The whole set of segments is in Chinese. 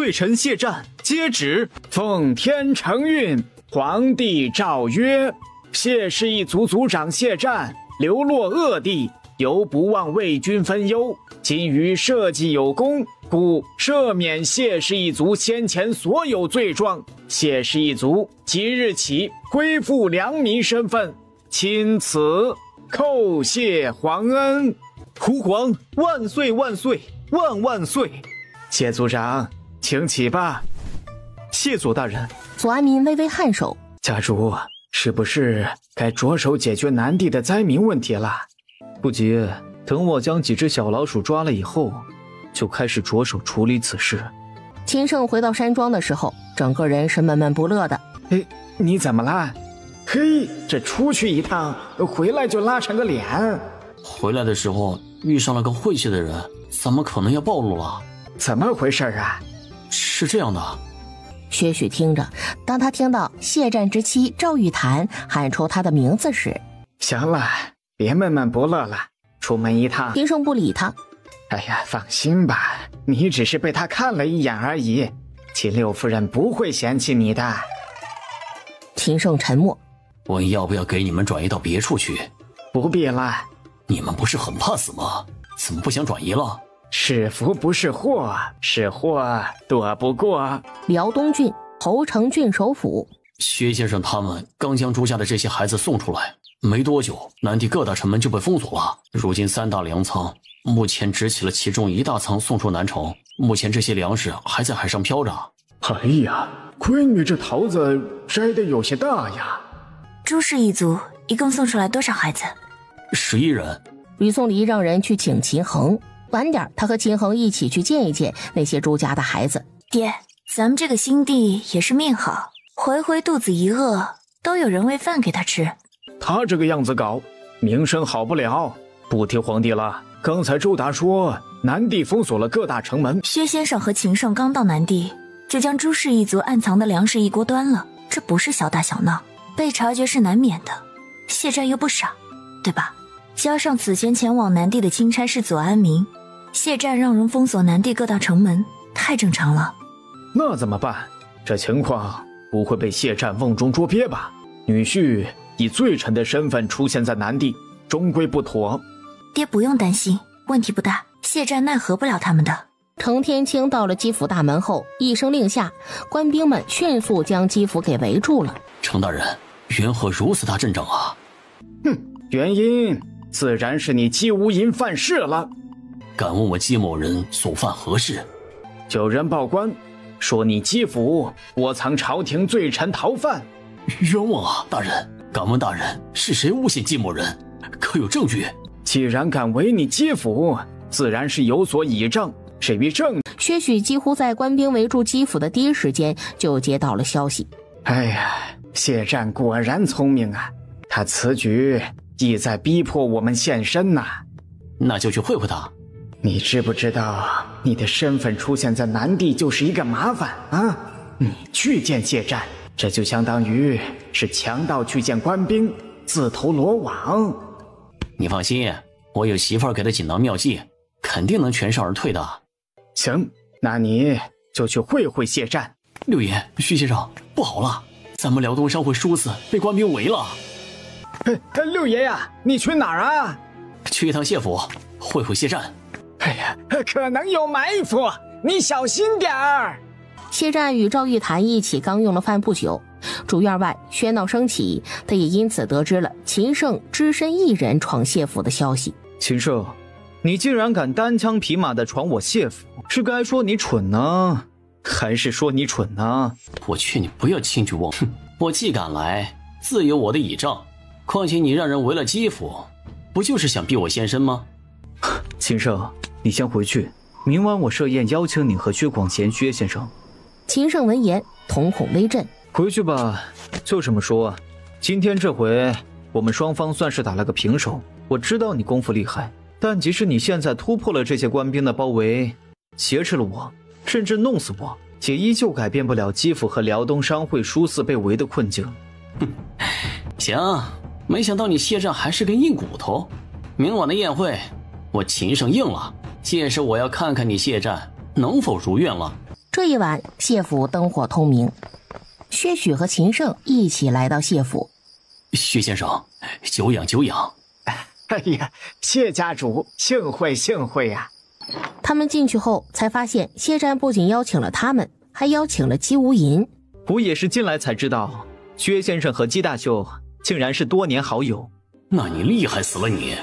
对臣谢战，接旨。奉天承运，皇帝诏曰：谢氏一族族长谢战流落恶地，犹不忘为君分忧。今于社稷有功，故赦免谢氏一族先前所有罪状。谢氏一族即日起恢复良民身份，钦此叩谢皇恩。吾皇万岁万岁万万岁！谢族长，请起吧。谢左大人。左安民微微颔首，家主，是不是该着手解决南地的灾民问题了？不急，等我将几只小老鼠抓了以后，就开始着手处理此事。秦胜回到山庄的时候，整个人是闷闷不乐的。你怎么了？嘿，这出去一趟，回来就拉成个脸。回来的时候遇上了个晦气的人，怎么可能要暴露了？怎么回事啊？是这样的。薛许听着，当他听到谢战之妻赵玉檀喊出他的名字时，行了，别闷闷不乐了，出门一趟。秦胜不理他。哎呀，放心吧，你只是被他看了一眼而已，秦六夫人不会嫌弃你的。秦胜沉默。我要不要给你们转移到别处去？不必了。你们不是很怕死吗？怎么不想转移了？是福不是祸，是祸躲不过。辽东郡侯城郡守府，薛先生他们刚将朱家的这些孩子送出来，没多久，南地各大城门就被封锁了。如今3大粮仓，目前只起了其中1大仓送出南城，目前这些粮食还在海上飘着。哎呀，闺女这桃子摘得有些大呀。朱氏一族一共送出来多少孩子？11人。吕宋离让人去请秦衡，晚点他和秦衡一起去见一见那些朱家的孩子。爹，咱们这个新帝也是命好，回回肚子一饿都有人喂饭给他吃。他这个样子搞，名声好不了。不听皇帝了，刚才周达说南地封锁了各大城门，薛先生和秦胜刚到南地，就将朱氏一族暗藏的粮食一锅端了，这不是小打小闹，被察觉是难免的。谢战又不傻，对吧？加上此前前往南地的钦差是左安民，谢战让人封锁南地各大城门，太正常了。那怎么办？这情况不会被谢战瓮中捉鳖吧？女婿以罪臣的身份出现在南地，终归不妥。爹不用担心，问题不大，谢战奈何不了他们的。程天清到了基府大门后，一声令下，官兵们迅速将基府给围住了。程大人，缘何如此大阵仗啊？原因自然是你姬无银犯事了。敢问我姬某人所犯何事？有人报官说你姬府窝藏朝廷罪臣逃犯。冤枉啊，大人！敢问大人是谁诬陷姬某人？可有证据？既然敢违你姬府，自然是有所倚仗。至于证，薛许几乎在官兵围住基府的第一时间就接到了消息。哎呀，谢战果然聪明啊，他此举意在逼迫我们现身呐。那就去会会他。你知不知道你的身份出现在南地就是一个麻烦啊？你去见谢战，这就相当于是强盗去见官兵，自投罗网。你放心，我有媳妇儿给的锦囊妙计，肯定能全身而退的。行，那你就去会会谢战。六爷，徐先生，不好了，咱们辽东商会殊死被官兵围了。六爷呀，你去哪儿啊？去一趟谢府，会会谢战。哎呀，可能有埋伏，你小心点儿。谢战与赵玉檀一起刚用了饭不久，主院外喧闹声起，他也因此得知了秦胜只身一人闯谢府的消息。秦胜，你竟然敢单枪匹马地闯我谢府，是该说你蠢呢，还是说你蠢呢？我劝你不要轻举妄动。我既敢来，自有我的倚仗。况且你让人围了基府，不就是想逼我现身吗？秦胜，你先回去，明晚我设宴邀请你和薛广贤薛先生。秦胜闻言瞳孔微震。回去吧，就这么说，今天这回我们双方算是打了个平手。我知道你功夫厉害，但即使你现在突破了这些官兵的包围，挟持了我，甚至弄死我，也依旧改变不了基府和辽东商会殊死被围的困境。行，没想到你谢战还是根硬骨头。明晚的宴会，我秦胜应了，届时我要看看你谢战能否如愿了。这这一晚，谢府灯火通明，薛许和秦胜一起来到谢府。薛先生，久仰久仰。哎呀，谢家主，幸会幸会呀！他们进去后才发现，谢战不仅邀请了他们，还邀请了姬无银。我也是近来才知道，薛先生和姬大秀竟然是多年好友。那你厉害死了你！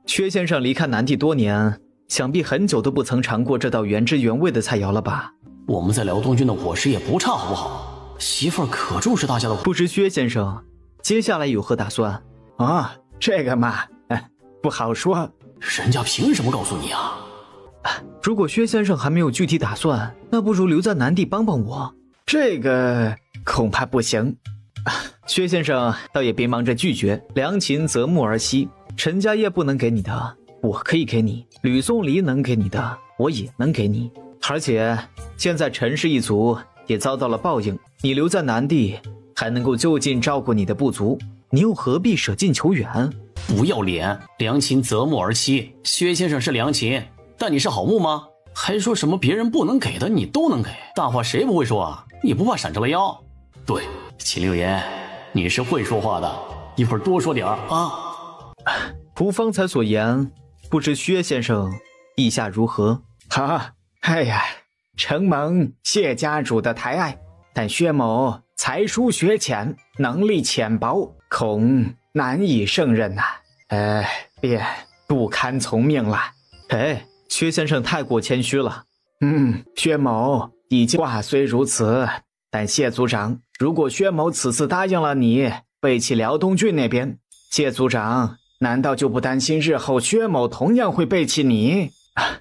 薛先生离开南地多年，想必很久都不曾尝过这道原汁原味的菜肴了吧？我们在辽东郡的伙食也不差，好不好？媳妇儿可重视大家的。不知薛先生接下来有何打算？啊，这个嘛，不好说。人家凭什么告诉你啊？如果薛先生还没有具体打算，那不如留在南地帮帮我。这个恐怕不行。薛先生倒也别忙着拒绝，良禽择木而栖，陈家业不能给你的，我可以给你；吕宋离能给你的，我也能给你。而且现在陈氏一族也遭到了报应，你留在南地还能够就近照顾你的部族，你又何必舍近求远？不要脸！良禽择木而栖，薛先生是良禽，但你是好木吗？还说什么别人不能给的你都能给，大话谁不会说啊？你不怕闪着了腰？对，秦六爷，你是会说话的，一会儿多说点啊。如方才所言，不知薛先生意下如何？哎呀，承蒙谢家主的抬爱，但薛某才疏学浅，能力浅薄，恐难以胜任呐。便不堪从命了。薛先生太过谦虚了。薛某已经话虽如此，但谢族长，如果薛某此次答应了你，背弃辽东郡那边，谢族长难道就不担心日后薛某同样会背弃你？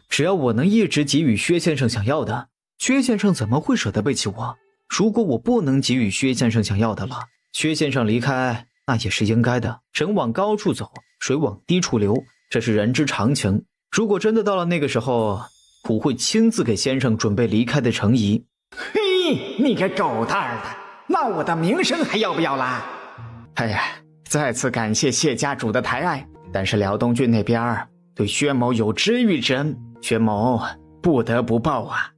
只要我能一直给予薛先生想要的，薛先生怎么会舍得背弃我？如果我不能给予薛先生想要的了，薛先生离开那也是应该的。人往高处走，水往低处流，这是人之常情。如果真的到了那个时候，我会亲自给先生准备离开的程仪。嘿，你个狗蛋儿的，那我的名声还要不要啦？哎呀，再次感谢谢家主的抬爱，但是辽东郡那边对薛某有知遇之恩，薛某不得不报啊。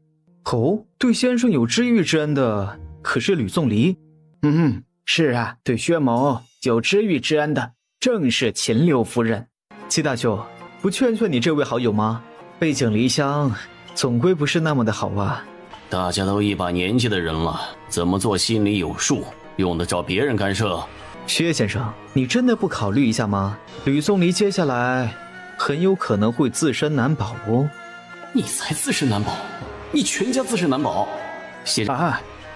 对先生有知遇之恩的可是吕宋离？是啊，对薛某有知遇之恩的正是秦六夫人。姬大秀，不劝劝你这位好友吗？背井离乡总归不是那么的好啊。大家都一把年纪的人了，怎么做心里有数，用得着别人干涉？薛先生，你真的不考虑一下吗？吕宋离接下来很有可能会自身难保哦。你才自身难保，你全家自身难保。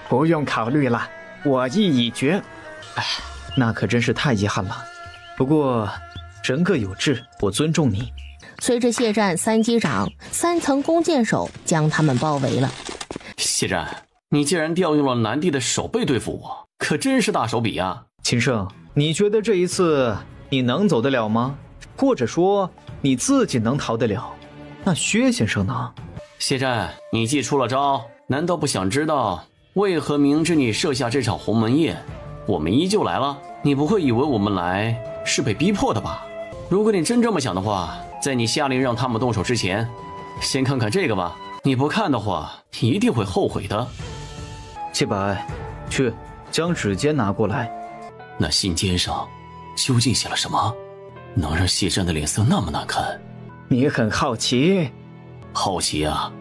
不用考虑了，我意已决。那可真是太遗憾了。不过人各有志，我尊重你。随着谢战三击掌，3层弓箭手将他们包围了。谢战，你竟然调用了南地的手背对付我，可真是大手笔啊！秦胜，你觉得这一次你能走得了吗？或者说你自己能逃得了？那薛先生呢？谢战，你既出了招，难道不想知道为何明知你设下这场鸿门宴，我们依旧来了？你不会以为我们来是被逼迫的吧？如果你真这么想的话，在你下令让他们动手之前，先看看这个吧。你不看的话，一定会后悔的。谢白，去将指尖拿过来。那信笺上究竟写了什么，能让谢战的脸色那么难看？你很好奇？好奇啊，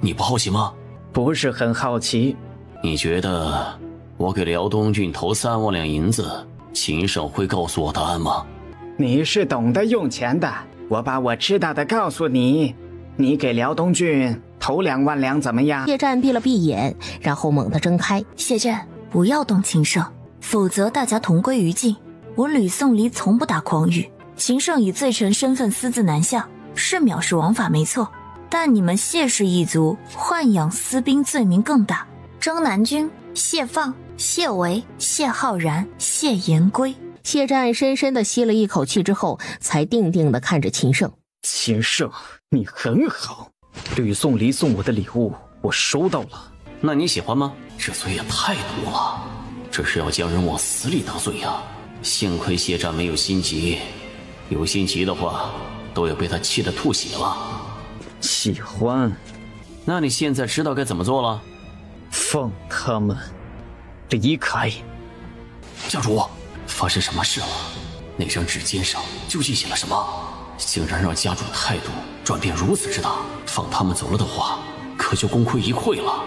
你不好奇吗？不是很好奇。你觉得我给辽东郡投3万两银子，秦胜会告诉我答案吗？你是懂得用钱的，我把我知道的告诉你。你给辽东郡投2万两怎么样？谢战闭了闭眼，然后猛地睁开。谢战，不要动秦胜，否则大家同归于尽。我吕宋离从不打诳语，秦胜以罪臣身份私自南下，是藐视王法没错，但你们谢氏一族豢养私兵罪名更大。征南君、谢放、谢维、谢浩然、谢延归。谢战深深地吸了一口气之后，才定定地看着秦胜。秦胜，你很好。吕宋离送我的礼物我收到了。那你喜欢吗？这罪也太多了，这是要将人往死里打罪呀。幸亏谢战没有心急，有心急的话都要被他气得吐血了。喜欢？那你现在知道该怎么做了？放他们离开。家主，发生什么事了？那张纸笺上究竟写了什么？竟然让家主的态度转变如此之大，放他们走了的话，可就功亏一篑了。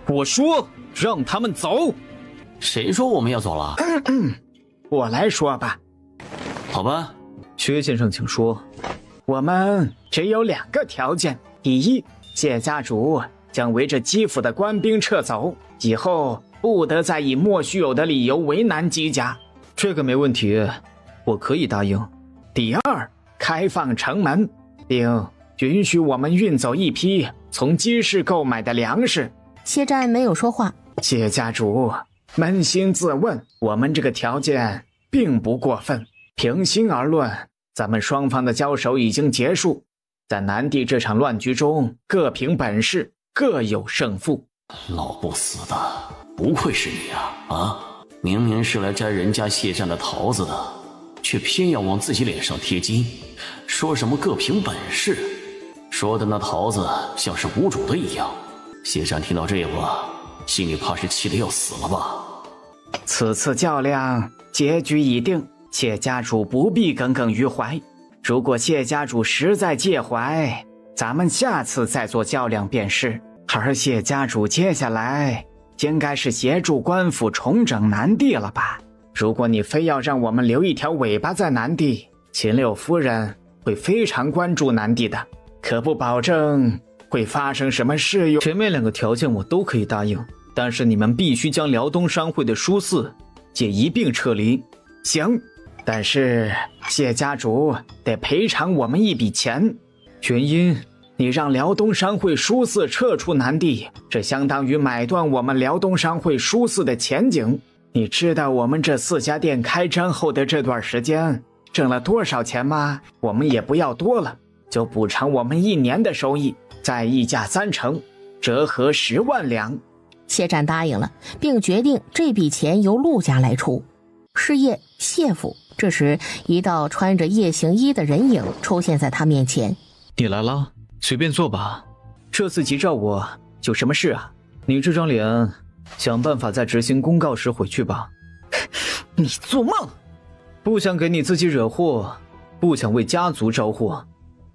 我说让他们走。谁说我们要走了？我来说吧。好吧，薛先生请说。我们只有2个条件：第一，谢家主将围着基辅的官兵撤走，以后不得再以莫须有的理由为难姬家。这个没问题，我可以答应。第二，开放城门，并允许我们运走一批从姬氏购买的粮食。谢战没有说话。谢家主，扪心自问，我们这个条件并不过分。平心而论，咱们双方的交手已经结束，在南地这场乱局中，各凭本事，各有胜负。老不死的，不愧是你啊！明明是来摘人家谢战的桃子的，却偏要往自己脸上贴金，说什么各凭本事，说的那桃子像是无主的一样。谢战听到这话，心里怕是气得要死了吧？此次较量结局已定，谢家主不必耿耿于怀。如果谢家主实在介怀，咱们下次再做较量便是。而谢家主接下来应该是协助官府重整南地了吧？如果你非要让我们留一条尾巴在南地，秦六夫人会非常关注南地的，可不保证会发生什么事哟。前面2个条件我都可以答应，但是你们必须将辽东商会的书肆也一并撤离。行，但是谢家主得赔偿我们一笔钱。原因？你让辽东商会书肆撤出南地，这相当于买断我们辽东商会书肆的前景。你知道我们这4家店开张后的这段时间挣了多少钱吗？我们也不要多了，就补偿我们1年的收益，再议价30%，折合10万两。谢战答应了，并决定这笔钱由陆家来出。是夜，谢府这时一道穿着夜行衣的人影出现在他面前。你来了，随便坐吧。这次急召我有什么事啊？你这张脸，想办法在执行公告时回去吧。你做梦！不想给你自己惹祸，不想为家族招祸，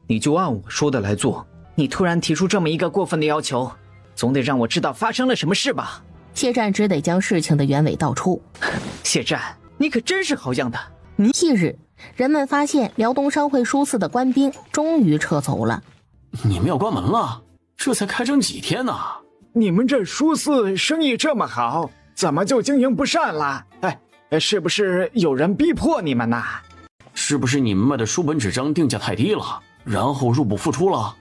你就按我说的来做。你突然提出这么一个过分的要求，总得让我知道发生了什么事吧？谢战只得将事情的原委道出。谢战，你可真是好样的！翌日，人们发现辽东商会书肆的官兵终于撤走了。你们要关门了？这才开张几天呢？你们这书肆生意这么好，怎么就经营不善了？是不是有人逼迫你们呢？是不是你们卖的书本纸张定价太低了，然后入不敷出了？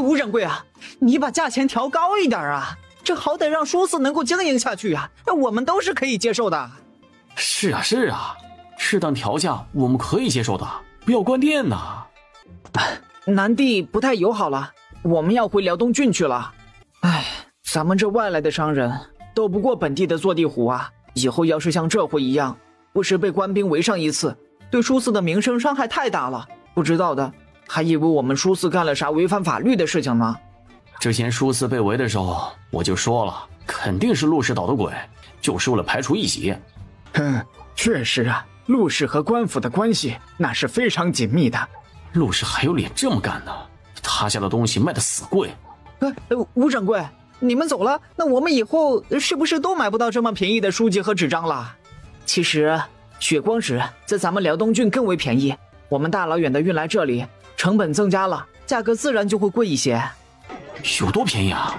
吴掌柜啊，你把价钱调高一点啊，这好歹让书肆能够经营下去啊，我们都是可以接受的。是啊，适当调价我们可以接受的，不要关店呐。南地不太友好了，我们要回辽东郡去了。咱们这外来的商人斗不过本地的坐地虎啊，以后要是像这回一样，不时被官兵围上一次，对书肆的名声伤害太大了，不知道的还以为我们书肆干了啥违反法律的事情呢。之前书肆被围的时候我就说了，肯定是陆氏捣的鬼，就是为了排除异己。确实啊，陆氏和官府的关系那是非常紧密的。陆氏还有脸这么干呢？他家的东西卖得死贵。吴掌柜，你们走了，那我们以后是不是都买不到这么便宜的书籍和纸张了？其实血光纸在咱们辽东郡更为便宜，我们大老远的运来这里，成本增加了，价格自然就会贵一些。有多便宜啊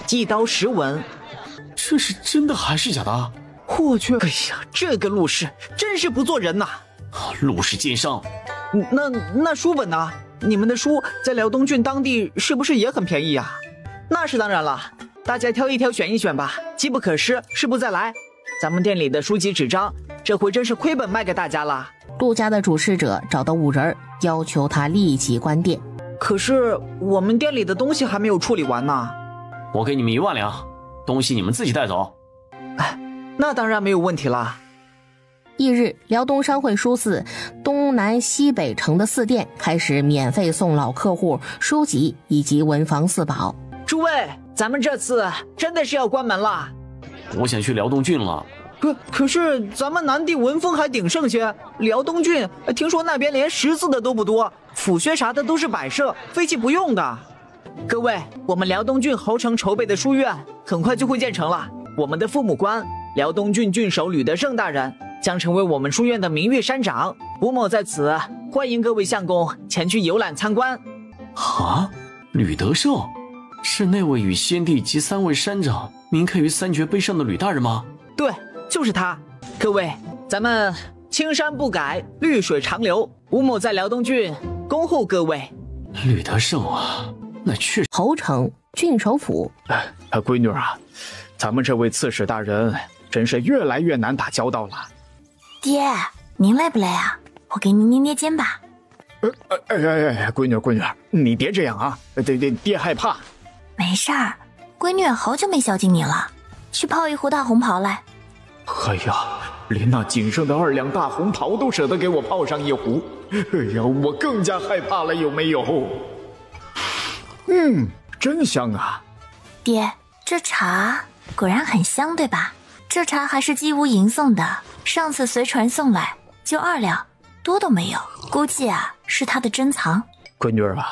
？1刀10文。这是真的还是假的？我去，哎呀，这个陆氏真是不做人呐！陆氏奸商。那书本呢？你们的书在辽东郡当地是不是也很便宜啊？那是当然了，大家挑一挑选一选吧，机不可失，失不再来。咱们店里的书籍纸张，这回真是亏本卖给大家了。陆家的主事者找到五人，要求他立即关店。可是我们店里的东西还没有处理完呢。我给你们1万两，东西你们自己带走。那当然没有问题了。翌日，辽东商会书肆东南西北城的4店开始免费送老客户书籍以及文房四宝。诸位，咱们这次真的是要关门了。我想去辽东郡了。可是咱们南地文风还鼎盛些，辽东郡听说那边连识字的都不多，府学啥的都是摆设，废弃不用的。各位，我们辽东郡侯城筹备的书院很快就会建成了，我们的父母官辽东郡郡守吕德胜大人将成为我们书院的名誉山长。吴某在此欢迎各位相公前去游览参观。啊，吕德胜是那位与先帝及3位山长铭刻于3绝碑上的吕大人吗？对，就是他。各位，咱们青山不改，绿水长流，吴某在辽东郡恭候各位。吕德胜啊，那确实。侯城郡守府，闺女啊，咱们这位刺史大人真是越来越难打交道了。爹，您累不累啊？我给您捏捏肩吧。闺女，你别这样啊，爹害怕。没事儿，闺女好久没孝敬你了，去泡一壶大红袍来。哎呀，连那仅剩的2两大红袍都舍得给我泡上一壶，哎呀，我更加害怕了，有没有？真香啊！爹，这茶果然很香，对吧？这茶还是姬无营送的，上次随船送来就2两，多都没有，估计啊是他的珍藏。闺女啊，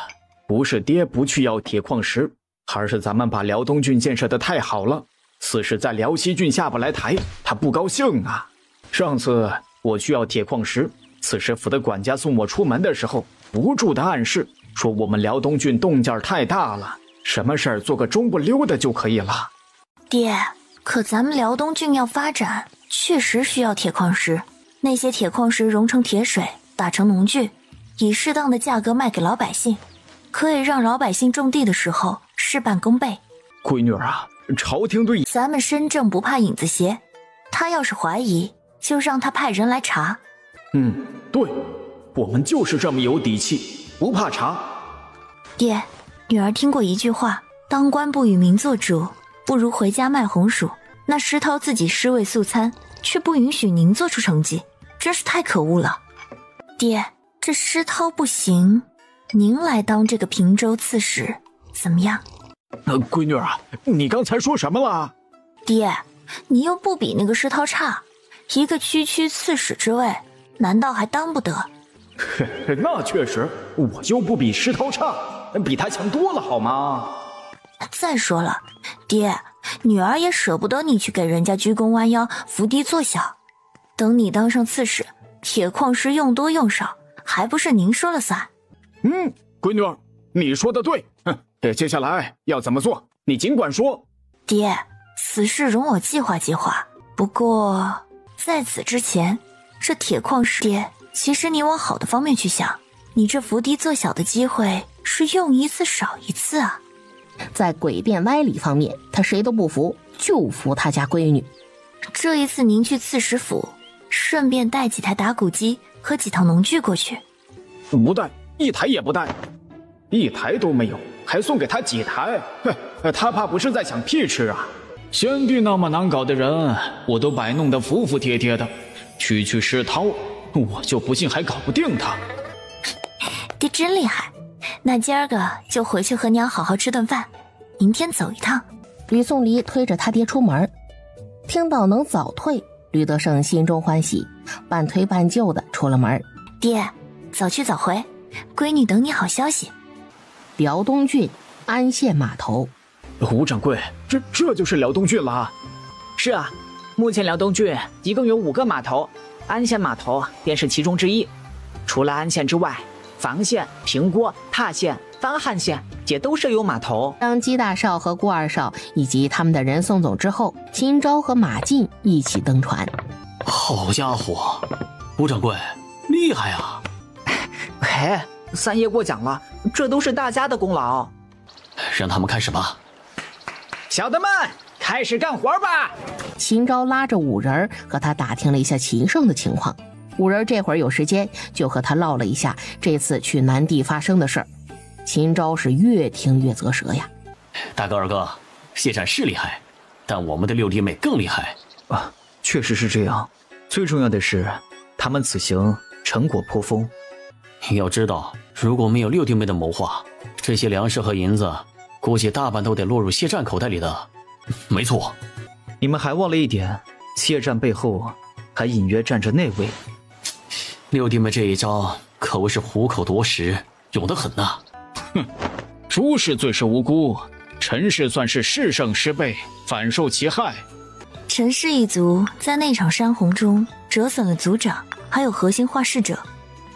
不是爹不去要铁矿石，而是咱们把辽东郡建设得太好了，刺史在辽西郡下不来台，他不高兴啊。上次我去要铁矿石，刺史府的管家送我出门的时候，不住的暗示说我们辽东郡动静太大了，什么事儿做个中不溜的就可以了。爹，可咱们辽东郡要发展，确实需要铁矿石。那些铁矿石熔成铁水，打成农具，以适当的价格卖给老百姓，可以让老百姓种地的时候事半功倍。闺女啊，朝廷对咱们身正不怕影子斜，他要是怀疑，就让他派人来查。对，我们就是这么有底气，不怕查。爹，女儿听过一句话，当官不与民做主，不如回家卖红薯。那石涛自己尸位素餐，却不允许您做出成绩，真是太可恶了。爹，这石涛不行，您来当这个平州刺史怎么样？闺女啊，你刚才说什么了？爹，你又不比那个石涛差，一个区刺史之位，难道还当不得？那确实，我又不比石头差，比他强多了好吗？再说了，爹，女儿也舍不得你去给人家鞠躬弯腰伏低做小，等你当上刺史，铁矿石用多用少还不是您说了算。闺女儿，你说的对。接下来要怎么做，你尽管说。爹，此事容我计划计划。不过在此之前，这铁矿石，爹，其实你往好的方面去想，你这伏低做小的机会是用一次少一次啊。在诡辩歪理方面，他谁都不服，就服他家闺女。这一次您去刺史府，顺便带几台打谷机和几套农具过去。不带，一台也不带，一台都没有，还送给他几台？他怕不是在想屁吃啊！先帝那么难搞的人，我都摆弄得服服帖帖的，区石涛，我就不信还搞不定他。爹真厉害，那今儿个就回去和娘好好吃顿饭，明天走一趟。吕颂离推着他爹出门，听到能早退，吕德胜心中欢喜，半推半就的出了门。爹，早去早回，闺女等你好消息。辽东郡安县码头。吴掌柜，这就是辽东郡了。是啊，目前辽东郡一共有5个码头，安县码头便是其中之一。除了安县之外，房县、平郭、踏县、番汉县也都设有码头。当姬大少和顾二少以及他们的人送走之后，秦昭和马进一起登船。好家伙，吴掌柜厉害啊！三爷过奖了，这都是大家的功劳。让他们开始吧。小的们，开始干活吧！秦昭拉着五人和他打听了一下秦胜的情况。五人这会儿有时间，就和他唠了一下这次去南地发生的事儿。秦昭是越听越啧舌呀。大哥二哥，谢战是厉害，但我们的6弟妹更厉害啊！确实是这样，最重要的是他们此行成果颇丰。要知道，如果没有6弟妹的谋划，这些粮食和银子估计大半都得落入谢战口袋里的。没错，你们还忘了一点，谢战背后还隐约站着那位。六弟妹这一招可谓是虎口夺食，勇得很呐。哼，朱氏最是无辜，陈氏算是势胜师辈，反受其害。陈氏一族在那场山洪中折损了族长，还有核心画事者，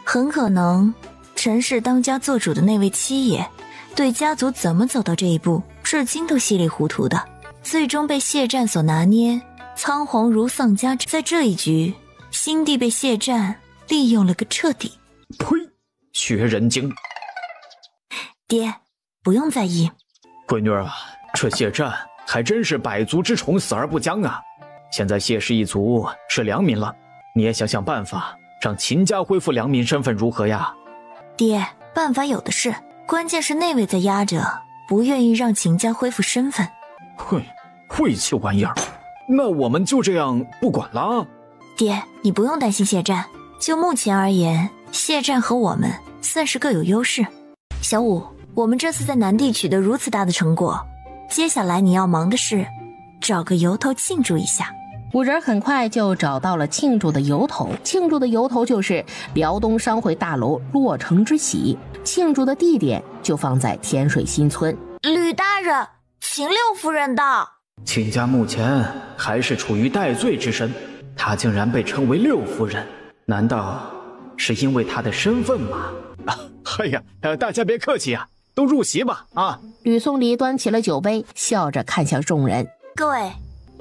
很可能陈氏当家做主的那位七爷，对家族怎么走到这一步，至今都稀里糊涂的，最终被谢战所拿捏，仓皇如丧家。在这一局，新帝被谢战利用了个彻底。呸！学人精。爹，不用在意。闺女啊，这谢战还真是百足之虫，死而不僵啊！现在谢氏一族是良民了，你也想想办法，让秦家恢复良民身份如何呀？爹，办法有的是，关键是那位在压着，不愿意让秦家恢复身份。晦气玩意儿！那我们就这样不管了？爹，你不用担心谢战，就目前而言，谢战和我们算是各有优势。小五，我们这次在南地取得如此大的成果，接下来你要忙的是找个由头庆祝一下。五人很快就找到了庆祝的由头，庆祝的由头就是辽东商会大楼落成之喜，庆祝的地点就放在天水新村。吕大人，秦六夫人的。秦家目前还是处于戴罪之身，她竟然被称为六夫人，难道是因为她的身份吗？哎呀，大家别客气啊，都入席吧啊！吕松离端起了酒杯，笑着看向众人。各位，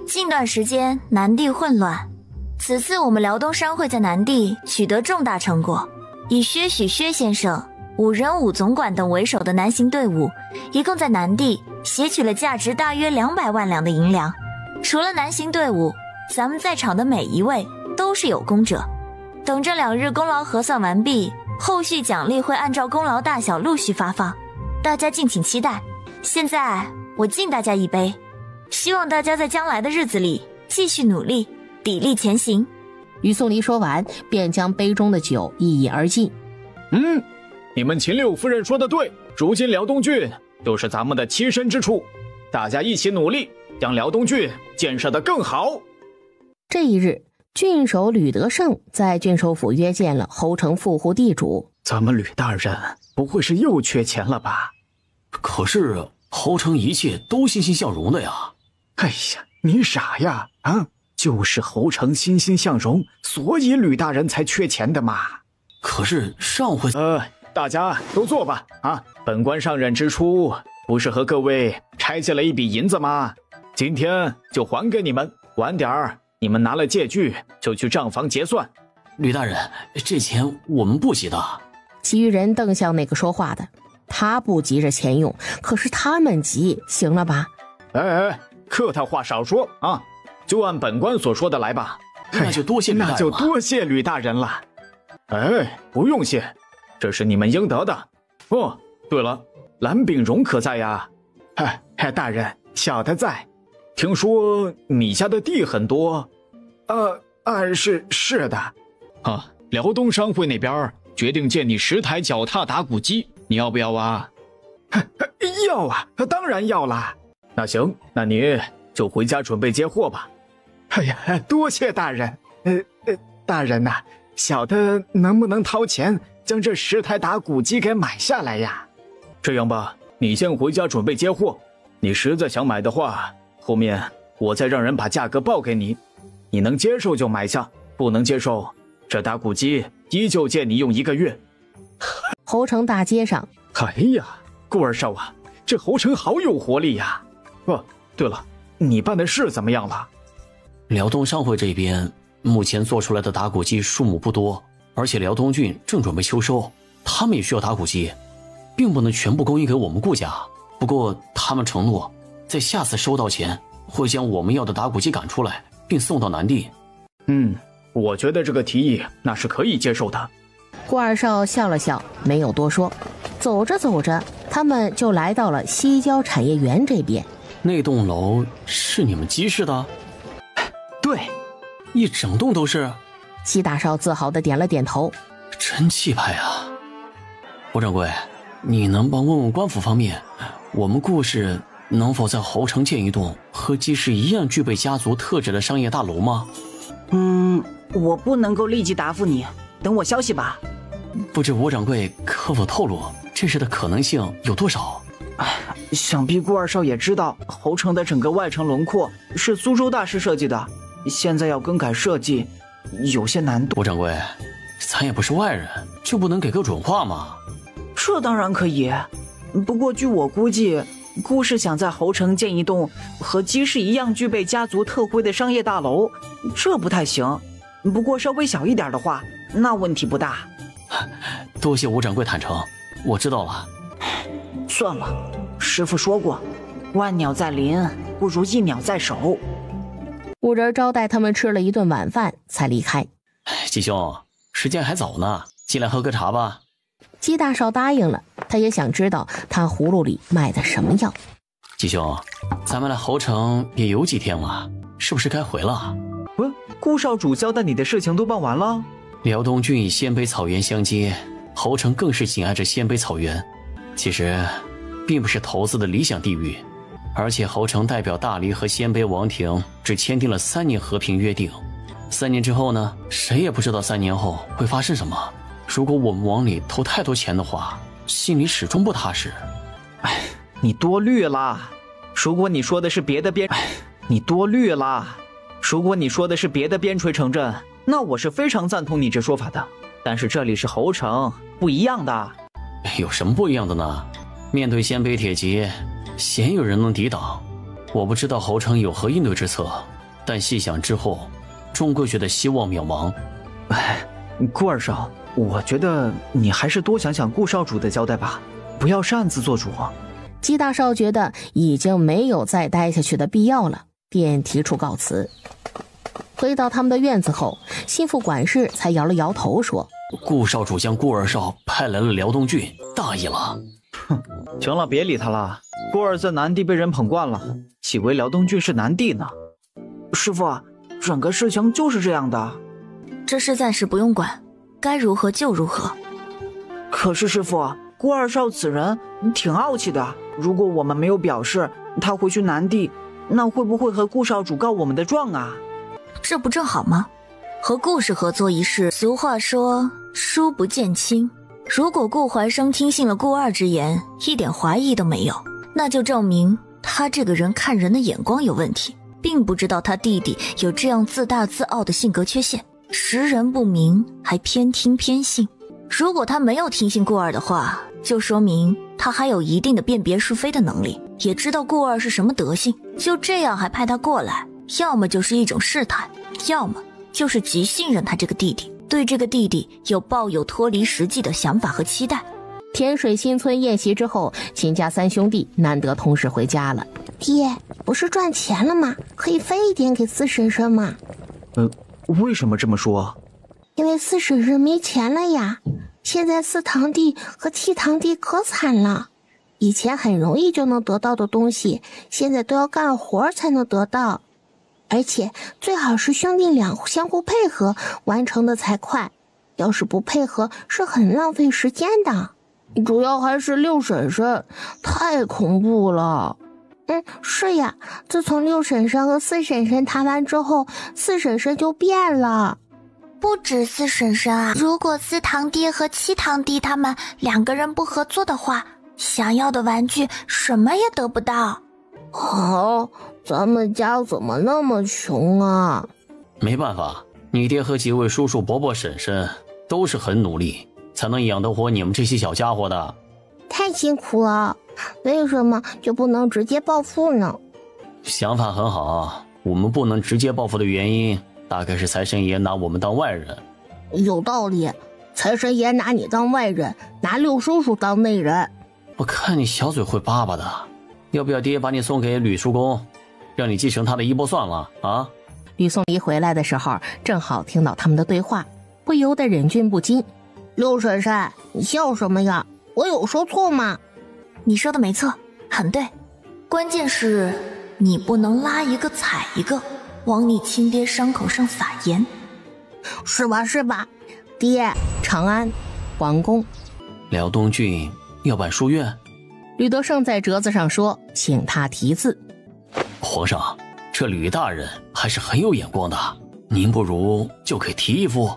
近段时间南地混乱，此次我们辽东商会在南地取得重大成果，以薛许薛先生、五人武总管等为首的南行队伍，一共在南地挟取了价值大约200万两的银两。除了南行队伍，咱们在场的每一位都是有功者。等这2日功劳核算完毕，后续奖励会按照功劳大小陆续发放，大家敬请期待。现在我敬大家一杯，希望大家在将来的日子里继续努力，砥砺前行。于颂离说完，便将杯中的酒一饮而尽。你们秦六夫人说的对，如今辽东郡就是咱们的栖身之处，大家一起努力，将辽东郡建设得更好。这一日，郡守吕德胜在郡守府约见了侯城富户地主。咱们吕大人不会是又缺钱了吧？可是侯城一切都欣欣向荣的呀。哎呀，你傻呀啊！就是侯城欣欣向荣，所以吕大人才缺钱的嘛。可是上回大家都坐吧啊！本官上任之初，不是和各位拆借了一笔银子吗？今天就还给你们，晚点儿你们拿了借据就去账房结算。吕大人，这钱我们不急的。其余人瞪向那个说话的，他不急着钱用，可是他们急，行了吧？客套话少说啊，就按本官所说的来吧。那就多谢吕大人了。那就多谢吕大人了。不用谢，这是你们应得的。哦，对了，蓝炳荣可在呀？大人，小的在。听说你家的地很多？是的。辽东商会那边决定借你10台脚踏打谷机，你要不要啊？要啊，当然要啦。那行，那你就回家准备接货吧。哎呀，多谢大人。大人呐，小的能不能掏钱将这10台打谷机给买下来呀？这样吧，你先回家准备接货，你实在想买的话，后面我再让人把价格报给你，你能接受就买下，不能接受，这打谷机依旧借你用1个月。侯城大街上，哎呀，顾二少啊，这侯城好有活力呀！对了，你办的事怎么样了？辽东商会这边目前做出来的打谷机数目不多，而且辽东郡正准备秋收，他们也需要打谷机，并不能全部供应给我们顾家。不过他们承诺在下次收到前会将我们要的打谷机赶出来，并送到南地。我觉得这个提议那是可以接受的。顾二少笑了笑，没有多说。走着走着，他们就来到了西郊产业园这边。那栋楼是你们姬氏的？对，一整栋都是。西大少自豪地点了点头。真气派啊！胡掌柜，你能帮问问官府方面，我们顾氏能否在侯城建一栋和姬氏一样具备家族特质的商业大楼吗？我不能够立即答复你，等我消息吧。不知吴掌柜可否透露这事的可能性有多少？想必顾二少也知道，侯城的整个外城轮廓是苏州大师设计的，现在要更改设计，有些难度。吴掌柜，咱也不是外人，就不能给个准话吗？这当然可以，不过据我估计，顾氏想在侯城建一栋和姬氏一样具备家族特徽的商业大楼，这不太行。不过稍微小一点的话，那问题不大。多谢吴掌柜坦诚，我知道了。算了，师父说过，万鸟在林，不如一鸟在手。五人招待他们吃了一顿晚饭，才离开。姬兄，时间还早呢，进来喝个茶吧。姬大少答应了，他也想知道他葫芦里卖的什么药。姬兄，咱们来侯城也有几天了，是不是该回了？顾少主交代你的事情都办完了？辽东郡与鲜卑草原相接，侯城更是紧挨着鲜卑草原，其实并不是投资的理想地域。而且侯城代表大黎和鲜卑王庭只签订了3年和平约定，3年之后呢，谁也不知道3年后会发生什么。如果我们往里投太多钱的话，心里始终不踏实。你多虑了。如果你说的是别的边陲城镇，那我是非常赞同你这说法的。但是这里是侯城，不一样的。有什么不一样的呢？面对鲜卑铁骑，鲜有人能抵挡。我不知道侯城有何应对之策，但细想之后，终归觉得希望渺茫。顾二少，我觉得你还是多想想顾少主的交代吧，不要擅自做主。姬大少觉得已经没有再待下去的必要了，便提出告辞。回到他们的院子后，心腹管事才摇了摇头说：顾少主将顾二少派来了辽东郡，大意了。行了，别理他了。顾二在南地被人捧惯了，以为辽东郡是南地呢。师父，整个事情就是这样的。这事暂时不用管，该如何就如何。可是师父，顾二少此人挺傲气的，如果我们没有表示他回去南地，那会不会和顾少主告我们的状啊？这不正好吗？和顾氏合作一事，俗话说疏不见亲。如果顾怀生听信了顾二之言，一点怀疑都没有，那就证明他这个人看人的眼光有问题，并不知道他弟弟有这样自大自傲的性格缺陷，识人不明，还偏听偏信。如果他没有听信顾二的话，就说明他还有一定的辨别是非的能力，也知道顾二是什么德性，就这样还派他过来，要么就是一种试探，要么就是极信任他这个弟弟，对这个弟弟抱有脱离实际的想法和期待。甜水新村宴席之后，秦家3兄弟难得同时回家了。爹，不是赚钱了吗？可以分一点给四婶婶吗？为什么这么说？因为四婶婶没钱了呀。现在4堂弟和7堂弟可惨了，以前很容易就能得到的东西，现在都要干活才能得到，而且最好是兄弟俩相互配合完成的才快，要是不配合是很浪费时间的。主要还是6婶婶，太恐怖了。是呀，自从6婶婶和4婶婶谈完之后，4婶婶就变了。不止4婶婶啊，如果4堂弟和7堂弟他们2个人不合作的话，想要的玩具什么也得不到。咱们家怎么那么穷啊？没办法，你爹和几位叔叔伯伯婶婶都是很努力，才能养得活你们这些小家伙的。太辛苦了，为什么就不能直接报复呢？想法很好，我们不能直接报复的原因，大概是财神爷拿我们当外人。有道理，财神爷拿你当外人，拿6叔叔当内人。我看你小嘴会叭叭的，要不要爹把你送给吕叔公，让你继承他的衣钵算了啊？吕颂离回来的时候，正好听到他们的对话，不由得忍俊不禁。6婶婶，你笑什么呀？我有说错吗？你说的没错，很对，关键是你不能拉一个踩一个，往你亲爹伤口上撒盐。是吧？爹。长安皇宫，辽东郡要办书院，吕德胜在折子上说，请他题字。皇上，这吕大人还是很有眼光的，您不如就给题一副。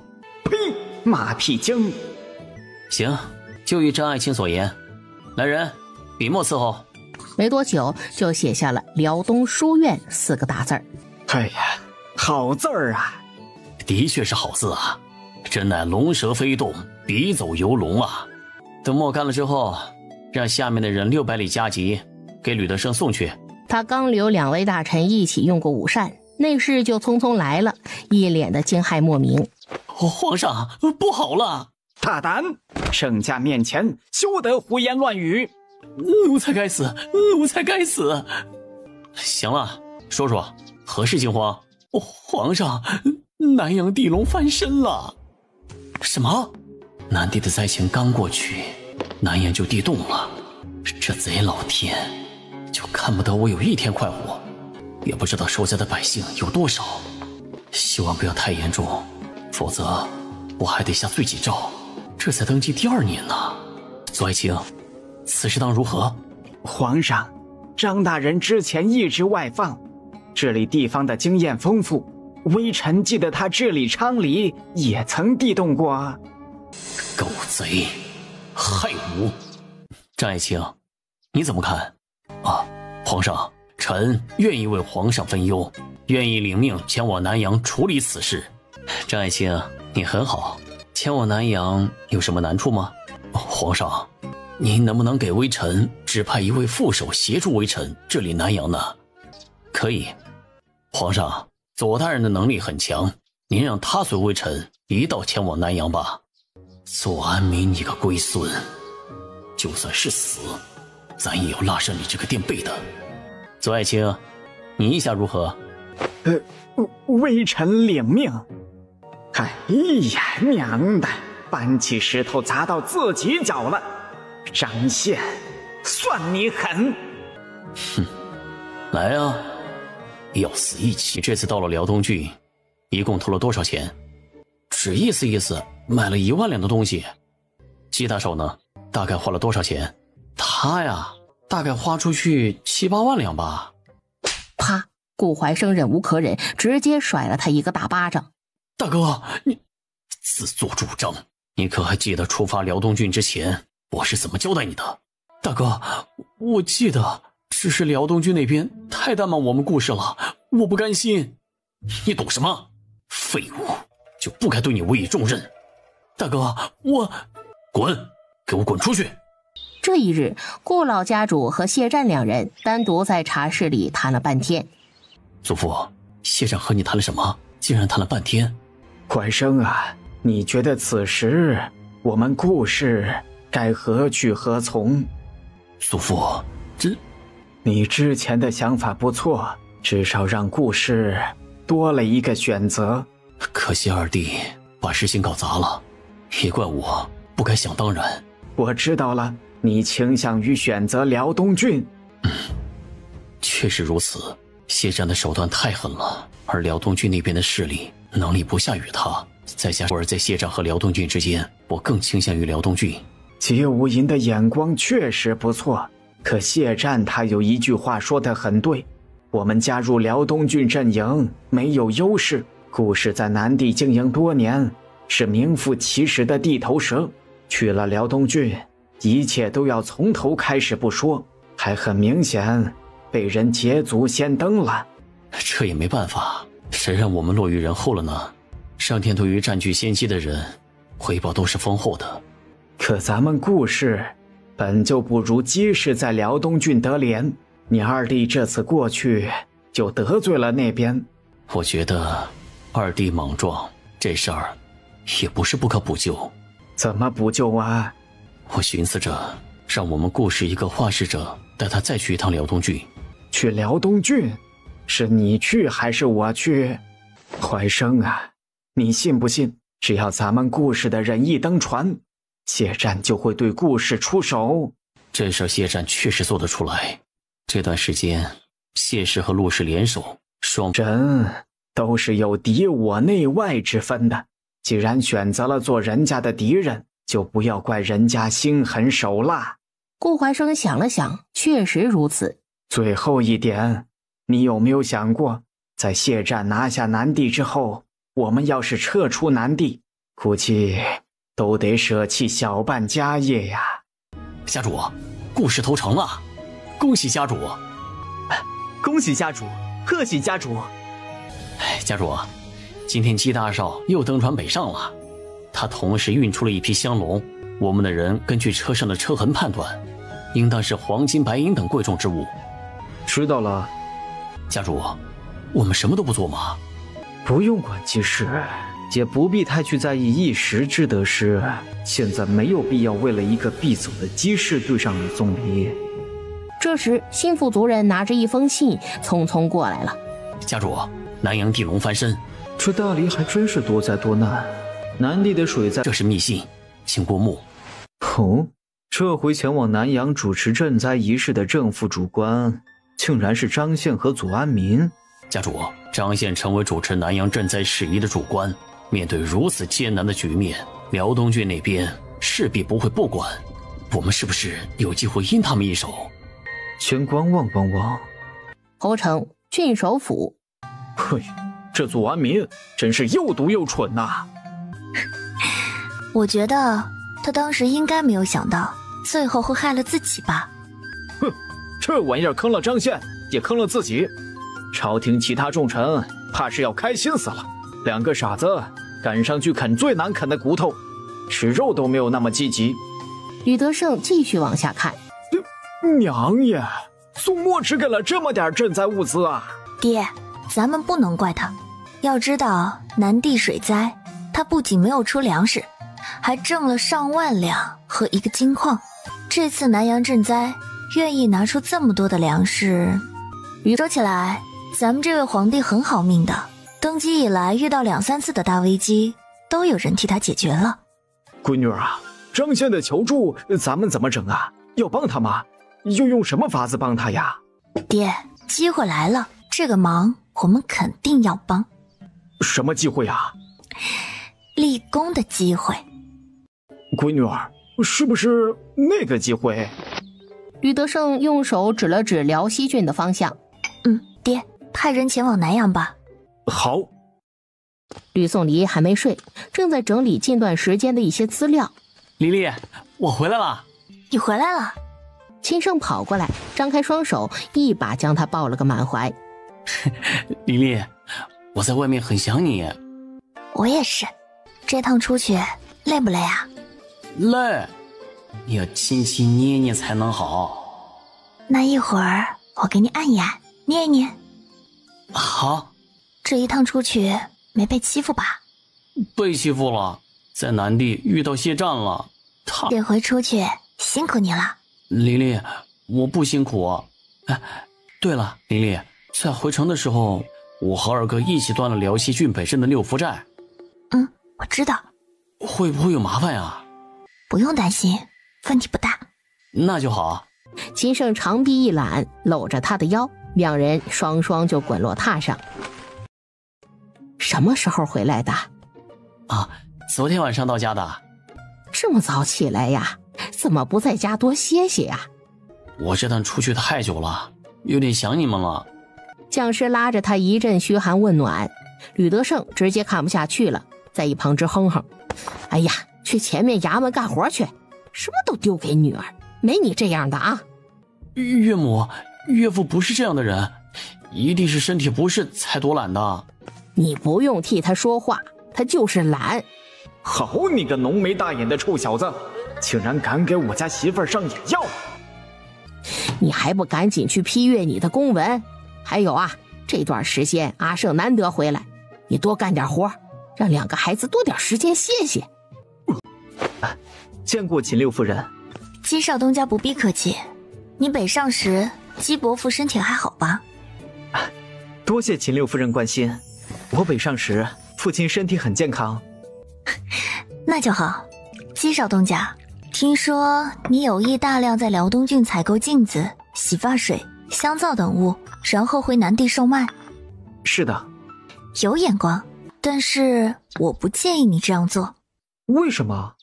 呸！马屁精！行，就依张爱卿所言，来人，笔墨伺候。没多久就写下了辽东书院4个大字儿。哎呀，好字儿啊！的确是好字啊，真乃龙蛇飞动，笔走游龙啊！等墨干了之后，让下面的人600里加急给吕德胜送去。他刚留2位大臣一起用过午膳，内侍就匆匆来了，一脸的惊骇莫名。皇上，不好了！大胆！圣驾面前休得胡言乱语！奴才该死，奴才该死！行了，说说何事惊慌？皇上，南阳地龙翻身了！什么？南地的灾情刚过去，南阳就地动了。这贼老天就看不得我有一天快活，也不知道受灾的百姓有多少。希望不要太严重，否则我还得下罪己诏。这才登基第2年呢。左爱卿，此事当如何？皇上，张大人之前一直外放，治理地方的经验丰富，微臣记得他治理昌黎也曾地动过。狗贼，害吾！张爱卿，你怎么看？啊，皇上，臣愿意为皇上分忧，愿意领命前往南阳处理此事。张爱卿，你很好，前往南阳有什么难处吗？皇上，您能不能给微臣指派一位副手协助微臣治理南阳呢？可以。皇上，左大人的能力很强，您让他随微臣一道前往南阳吧。左安民，你个龟孙，就算是死，咱也要拉上你这个垫背的。左爱卿，你意下如何？微臣领命。哎呀，娘的，搬起石头砸到自己脚了。张宪，算你狠！哼，来啊，要死一起！这次到了辽东郡，一共投了多少钱？只意思意思，买了1万两的东西。季大手呢？大概花了多少钱？他呀，大概花出去7、8万两吧。啪！顾怀生忍无可忍，直接甩了他一个大巴掌。大哥，你自作主张！你可还记得出发辽东郡之前我是怎么交代你的？大哥，我记得，只是辽东郡那边太淡忘我们故事了，我不甘心。你懂什么？废物，就不该对你委以重任。大哥，我滚，给我滚出去！这一日，顾老家主和谢战2人单独在茶室里谈了半天。祖父，谢战和你谈了什么？竟然谈了半天。怀生啊，你觉得此时我们顾氏该何去何从？祖父，你之前的想法不错，至少让顾氏多了一个选择。可惜二弟把事情搞砸了，也怪我不该想当然。我知道了，你倾向于选择辽东郡。确实如此，谢战的手段太狠了，而辽东郡那边的势力能力不下于他，再加上在谢战和辽东郡之间，我更倾向于辽东郡。杰无银的眼光确实不错，可谢战他有一句话说得很对，我们加入辽东郡阵营没有优势，顾氏在南地经营多年，是名副其实的地头蛇，去了辽东郡，一切都要从头开始不说，还很明显被人捷足先登了。这也没办法，谁让我们落于人后了呢？上天对于占据先机的人，回报都是丰厚的。可咱们顾氏本就不如姬氏在辽东郡得怜，你二弟这次过去就得罪了那边。我觉得二弟莽撞，这事儿也不是不可补救。怎么补救啊？我寻思着让我们顾氏一个画事者带他再去一趟辽东郡。去辽东郡？是你去还是我去？怀生啊，你信不信只要咱们顾氏的人一登船，谢战就会对顾氏出手？这事谢战确实做得出来。这段时间谢氏和陆氏联手，双人都是有敌我内外之分的，既然选择了做人家的敌人，就不要怪人家心狠手辣。顾怀生想了想，确实如此。最后一点，你有没有想过，在谢战拿下南地之后，我们要是撤出南地，估计都得舍弃小半家业呀。家主，故事投诚了，恭喜家主！恭喜家主，贺喜家主！家主，今天姬大少又登船北上了，他同时运出了一批香龙，我们的人根据车上的车痕判断，应当是黄金、白银等贵重之物。知道了。家主，我们什么都不做吗？不用管机事，也不必太去在意一时之得失，现在没有必要为了一个必走的机事对上你送礼。这时心腹族人拿着一封信匆匆过来了。家主，南阳地龙翻身。这大黎还真是多灾多难，南地的水灾。这是密信，请过目。哦，这回前往南阳主持赈灾仪式的正副主官竟然是张宪和左安民。家主，张宪成为主持南阳赈灾事宜的主官，面对如此艰难的局面，辽东郡那边势必不会不管，我们是不是有机会阴他们一手？先观望观望。侯城郡守府。嘿，这左安民真是又毒又蠢呐！我觉得他当时应该没有想到，最后会害了自己吧。哼，这玩意儿坑了张宪，也坑了自己。朝廷其他重臣怕是要开心死了，两个傻子赶上去啃最难啃的骨头，吃肉都没有那么积极。吕德胜继续往下看。娘爷，宋墨只给了这么点赈灾物资啊！爹，咱们不能怪他。要知道南地水灾，他不仅没有出粮食，还挣了上万两和一个金矿。这次南阳赈灾，愿意拿出这么多的粮食，说起来，咱们这位皇帝很好命的，登基以来遇到2、3次的大危机，都有人替他解决了。闺女啊，张宪的求助咱们怎么整啊？要帮他吗？又用什么法子帮他呀？爹，机会来了，这个忙我们肯定要帮。什么机会啊？立功的机会。闺女儿，是不是那个机会？吕德胜用手指了指辽西郡的方向。爹，派人前往南阳吧。好。吕颂离还没睡，正在整理近段时间的一些资料。黎黎，我回来了。你回来了。秦胜跑过来，张开双手，一把将他抱了个满怀。黎黎，我在外面很想你。我也是。这趟出去累不累啊？累，要亲亲捏捏才能好。那一会儿我给你按一按，捏一捏。好。这一趟出去没被欺负吧？被欺负了，在南地遇到谢战了。这回出去辛苦你了。黎黎，我不辛苦。哎，对了，黎黎，在回城的时候，我和二哥一起端了辽西郡北镇的6福寨。我知道。会不会有麻烦呀？不用担心，问题不大。那就好。秦胜长臂一揽，搂着他的腰，两人双双就滚落榻上。什么时候回来的？啊，昨天晚上到家的。这么早起来呀？怎么不在家多歇歇呀？我这趟出去太久了，有点想你们了。将士拉着他一阵嘘寒问暖，吕德胜直接看不下去了，在一旁直哼哼：“哎呀，去前面衙门干活去，什么都丢给女儿，没你这样的啊！”岳母，岳父不是这样的人，一定是身体不适才多懒的。你不用替他说话，他就是懒。好你个浓眉大眼的臭小子，竟然敢给我家媳妇儿上眼药！你还不赶紧去批阅你的公文？还有啊，这段时间阿胜难得回来，你多干点活，让两个孩子多点时间歇歇。见过秦六夫人。姬少东家不必客气。你北上时，姬伯父身体还好吧？多谢秦六夫人关心。我北上时，父亲身体很健康。那就好。姬少东家，听说你有意大量在辽东郡采购镜子、洗发水、香皂等物，然后回南地售卖。是的。有眼光，但是我不建议你这样做。为什么？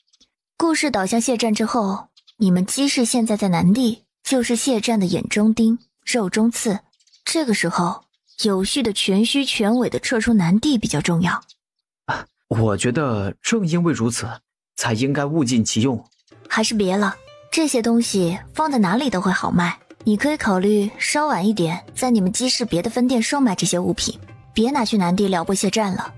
故事导向谢战之后，你们姬氏现在在南地，就是谢战的眼中钉、肉中刺。这个时候，有序的全虚全尾的撤出南地比较重要。我觉得正因为如此，才应该物尽其用。还是别了，这些东西放在哪里都会好卖。你可以考虑稍晚一点，在你们姬氏别的分店售卖这些物品，别拿去南地撩拨谢战了。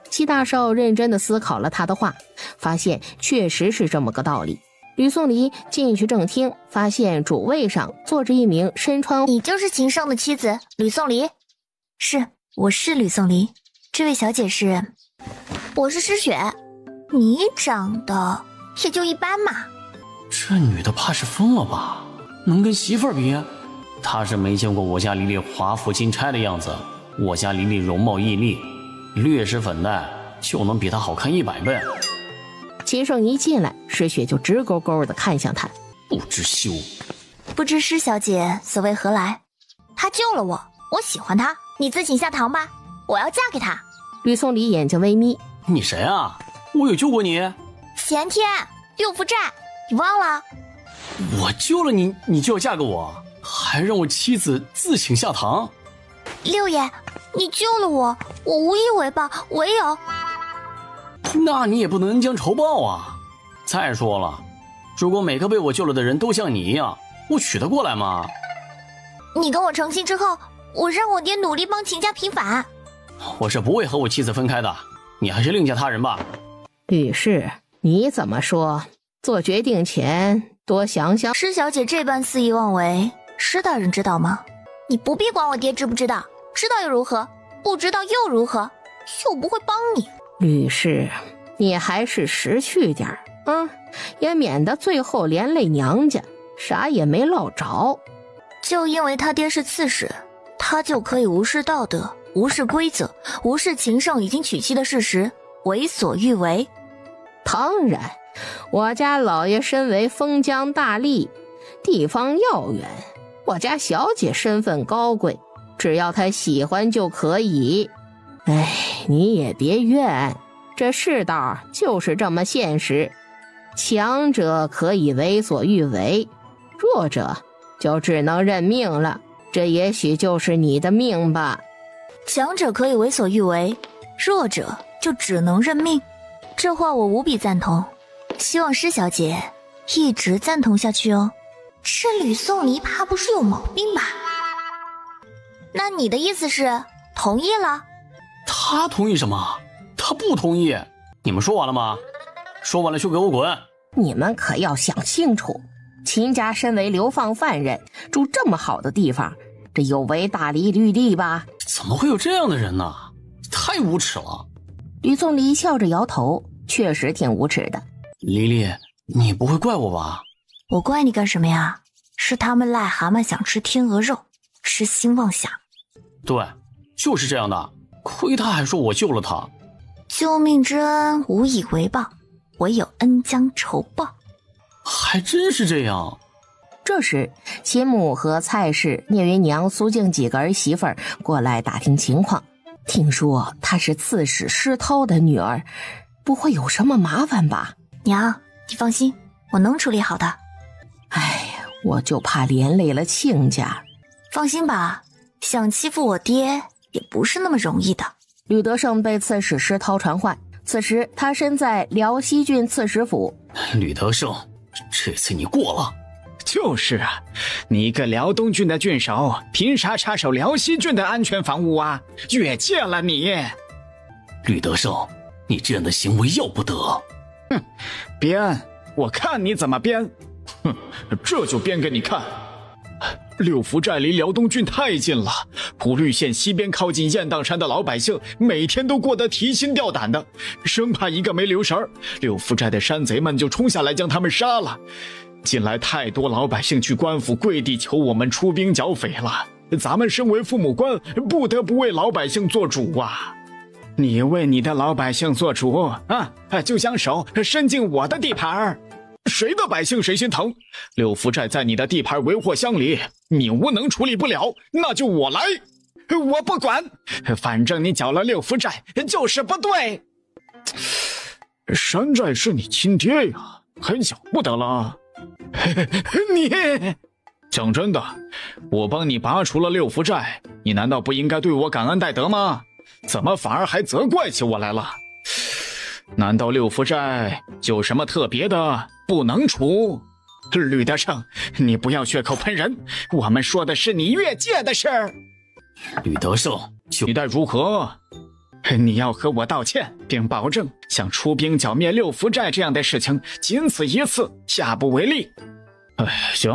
戚大少认真地思考了他的话，发现确实是这么个道理。吕颂离进去正厅，发现主位上坐着一名身穿……你就是秦胜的妻子吕颂离？是，我是吕颂离。这位小姐是？我是诗雪。你长得也就一般嘛。这女的怕是疯了吧？能跟媳妇儿比？她是没见过我家黎黎华服金钗的样子，我家黎黎容貌屹立，略施粉黛就能比她好看100倍。秦胜一进来，诗雪就直勾勾地看向他，不知羞。不知诗小姐所谓何来？她救了我，我喜欢她，你自请下堂吧，我要嫁给她。吕颂离眼睛微眯，你谁啊？我有救过你？前天6负债，你忘了？我救了你，你就要嫁给我，还让我妻子自请下堂？六爷，你救了我，我无以为报，唯有……那你也不能恩将仇报啊！再说了，如果每个被我救了的人都像你一样，我娶得过来吗？你跟我成亲之后，我让我爹努力帮秦家平反。我是不会和我妻子分开的，你还是另嫁他人吧。吕氏，你怎么说？做决定前多想想。施小姐这般肆意妄为，施大人知道吗？你不必管我爹知不知道，知道又如何？不知道又如何？又不会帮你。吕氏，你还是识趣点也免得最后连累娘家，啥也没落着。就因为他爹是刺史，他就可以无视道德，无视规则，无视秦胜已经娶妻的事实，为所欲为。当然，我家老爷身为封疆大吏，地方要员，我家小姐身份高贵，只要她喜欢就可以。你也别怨，这世道就是这么现实，强者可以为所欲为，弱者就只能认命了，这也许就是你的命吧。强者可以为所欲为，弱者就只能认命，这话我无比赞同，希望施小姐一直赞同下去哦。这吕颂离怕不是有毛病吧？那你的意思是同意了？他同意什么？他不同意。你们说完了吗？说完了就给我滚。你们可要想清楚，秦家身为流放犯人，住这么好的地方，这有违大礼律例吧？怎么会有这样的人呢？太无耻了。吕颂离笑着摇头，确实挺无耻的。黎黎，你不会怪我吧？我怪你干什么呀？是他们癞蛤蟆想吃天鹅肉，痴心妄想。对，就是这样的。亏他还说我救了他。救命之恩无以为报，唯有恩将仇报。还真是这样。这时秦母和蔡氏、聂云娘、苏静几个儿媳妇儿过来打听情况，听说她是刺史施涛的女儿，不会有什么麻烦吧？娘，你放心，我能处理好的。我就怕连累了亲家。放心吧，想欺负我爹也不是那么容易的。吕德胜被刺史施涛传唤，此时他身在辽西郡刺史府。吕德胜，这次你过了。就是啊，你一个辽东郡的郡守，凭啥插手辽西郡的安全防务啊？越界了你！吕德胜，你这样的行为要不得。编，我看你怎么编。这就编给你看。六福寨离辽东郡太近了，普律县西边靠近雁荡山的老百姓每天都过得提心吊胆的，生怕一个没留神，六福寨的山贼们就冲下来将他们杀了。近来太多老百姓去官府跪地求我们出兵剿匪了，咱们身为父母官，不得不为老百姓做主啊。你为你的老百姓做主啊，就将手伸进我的地盘，谁的百姓谁心疼。六福寨在你的地盘为祸乡里，你无能处理不了，那就我来，我不管，反正你剿了六福寨就是不对。山寨是你亲爹呀，很小不得了。你讲真的，我帮你拔除了六福债，你难道不应该对我感恩戴德吗？怎么反而还责怪起我来了？难道六福债有什么特别的不能除？吕德胜，你不要血口喷人，我们说的是你越界的事儿。吕德胜，取代如何？你要和我道歉，并保证像出兵剿灭六福寨这样的事情仅此一次，下不为例。行，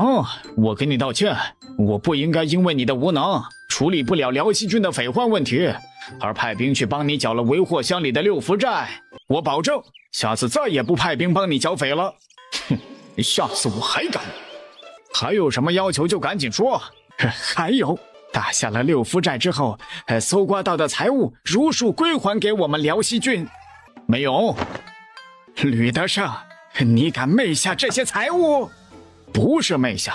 我给你道歉，我不应该因为你的无能处理不了辽西军的匪患问题，而派兵去帮你剿了为祸乡里的六福寨。我保证，下次再也不派兵帮你剿匪了。哼，下次我还敢！还有什么要求就赶紧说。还有，打下了六福寨之后，搜刮到的财物如数归还给我们辽西军。没有，吕德胜，你敢昧下这些财物？不是昧下，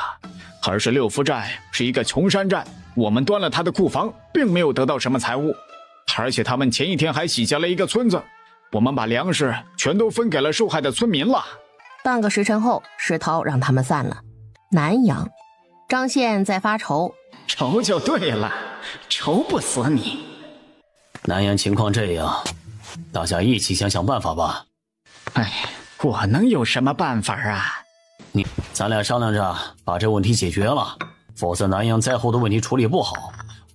而是六福寨是一个穷山寨，我们端了他的库房，并没有得到什么财物，而且他们前一天还洗劫了一个村子，我们把粮食全都分给了受害的村民了。半个时辰后，石涛让他们散了。南阳，张宪在发愁，愁就对了，愁不死你。南阳情况这样，大家一起想想办法吧。我能有什么办法啊？咱俩商量着把这问题解决了，否则南阳灾后的问题处理不好，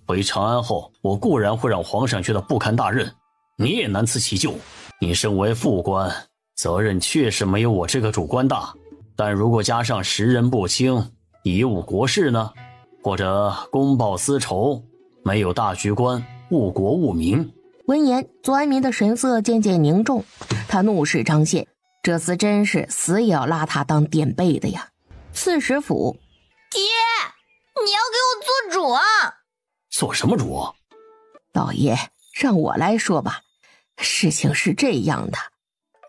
回长安后，我固然会让皇上觉得不堪大任，你也难辞其咎。你身为副官，责任确实没有我这个主官大，但如果加上识人不清，贻误国事呢？或者公报私仇，没有大局观，误国误民。闻言，左安民的神色渐渐凝重，他怒视张宪，这厮真是死也要拉他当垫背的呀。刺史府，爹，你要给我做主啊！做什么主？老爷，让我来说吧。事情是这样的，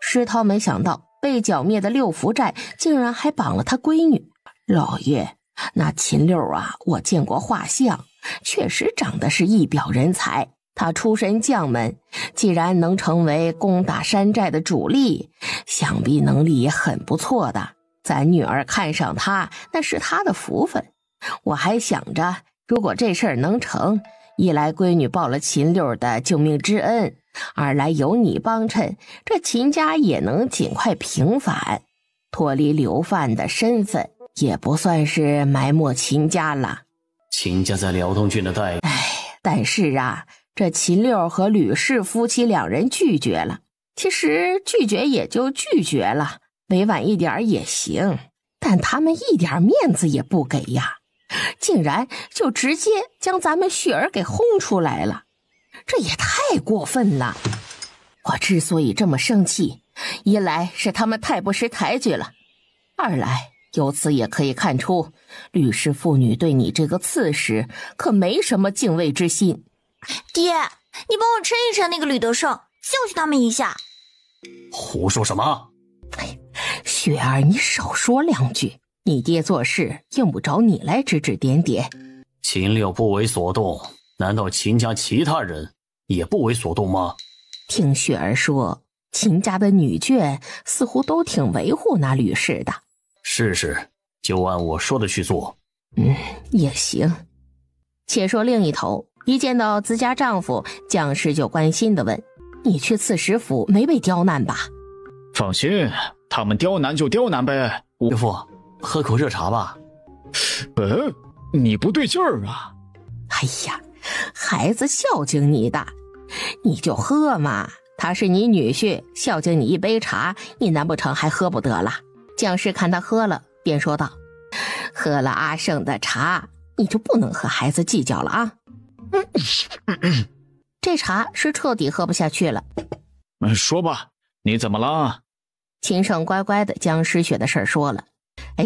石涛没想到被剿灭的六福寨竟然还绑了他闺女。老爷，那秦六啊，我见过画像，确实长得是一表人才。他出身将门，既然能成为攻打山寨的主力，想必能力也很不错的。咱女儿看上他，那是他的福分。我还想着，如果这事儿能成，一来闺女报了秦六的救命之恩，二来有你帮衬，这秦家也能尽快平反，脱离流犯的身份，也不算是埋没秦家了。秦家在辽东郡的待遇，但是啊，这秦六和吕氏夫妻两人拒绝了。其实拒绝也就拒绝了，委婉一点也行，但他们一点面子也不给呀，竟然就直接将咱们雪儿给轰出来了，这也太过分了。我之所以这么生气，一来是他们太不识抬举了，二来由此也可以看出吕氏妇女对你这个刺史可没什么敬畏之心。爹，你帮我抻一抻那个吕德胜，教训他们一下。胡说什么？雪儿，你少说两句，你爹做事用不着你来指指点点。秦六不为所动，难道秦家其他人也不为所动吗？听雪儿说，秦家的女眷似乎都挺维护那吕氏的。是，就按我说的去做。也行。且说另一头，一见到自家丈夫，蒋氏就关心地问：你去刺史府没被刁难吧？放心，他们刁难就刁难呗。岳父，喝口热茶吧。你不对劲儿啊。哎呀，孩子孝敬你的，你就喝嘛，他是你女婿，孝敬你一杯茶，你难不成还喝不得了？蒋氏看他喝了，便说道：喝了阿胜的茶，你就不能和孩子计较了啊。这茶是彻底喝不下去了。说吧，你怎么了？秦胜乖乖的将失血的事儿说了。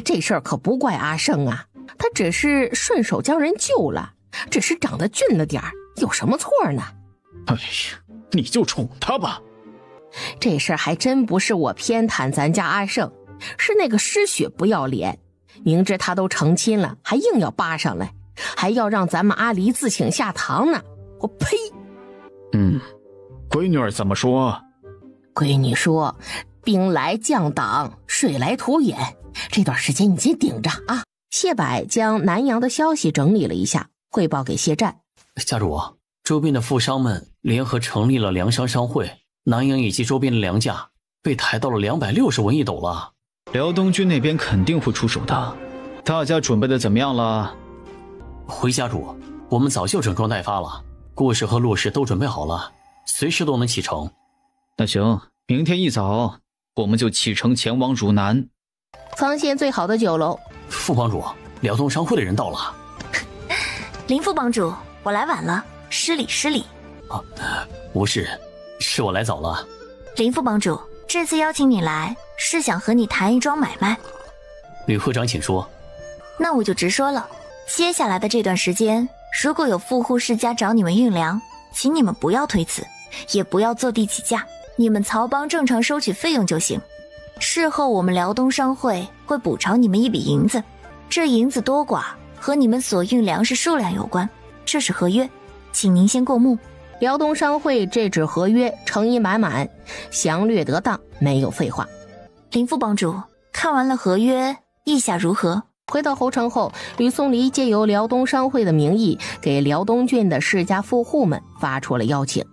这事儿可不怪阿胜啊，他只是顺手将人救了，只是长得俊了点儿，有什么错呢？哎呀，你就宠他吧。这事儿还真不是我偏袒咱家阿胜，是那个失血不要脸，明知他都成亲了，还硬要扒上来，还要让咱们阿离自请下堂呢。我呸！闺女儿怎么说？闺女说：兵来将挡，水来土掩，这段时间你先顶着啊。谢柏将南阳的消息整理了一下，汇报给谢战。家主，周边的富商们联合成立了粮商商会，南阳以及周边的粮价被抬到了260文一斗了。辽东军那边肯定会出手的，大家准备的怎么样了？回家主，我们早就整装待发了，故事和路试都准备好了，随时都能启程。那行，明天一早我们就启程前往汝南。苍县最好的酒楼。副帮主，辽东商会的人到了。林副帮主，我来晚了，失礼失礼。不是，是我来早了。林副帮主，这次邀请你来，是想和你谈一桩买卖。吕会长请说。那我就直说了，接下来的这段时间，如果有富户世家找你们运粮，请你们不要推辞，也不要坐地起价，你们曹帮正常收取费用就行。事后我们辽东商会会补偿你们一笔银子，这银子多寡和你们所运粮食数量有关，这是合约，请您先过目。辽东商会这纸合约诚意满满，详略得当，没有废话。林副帮主，看完了合约，意下如何？回到侯城后，吕松离借由辽东商会的名义，给辽东郡的世家富户们发出了邀请。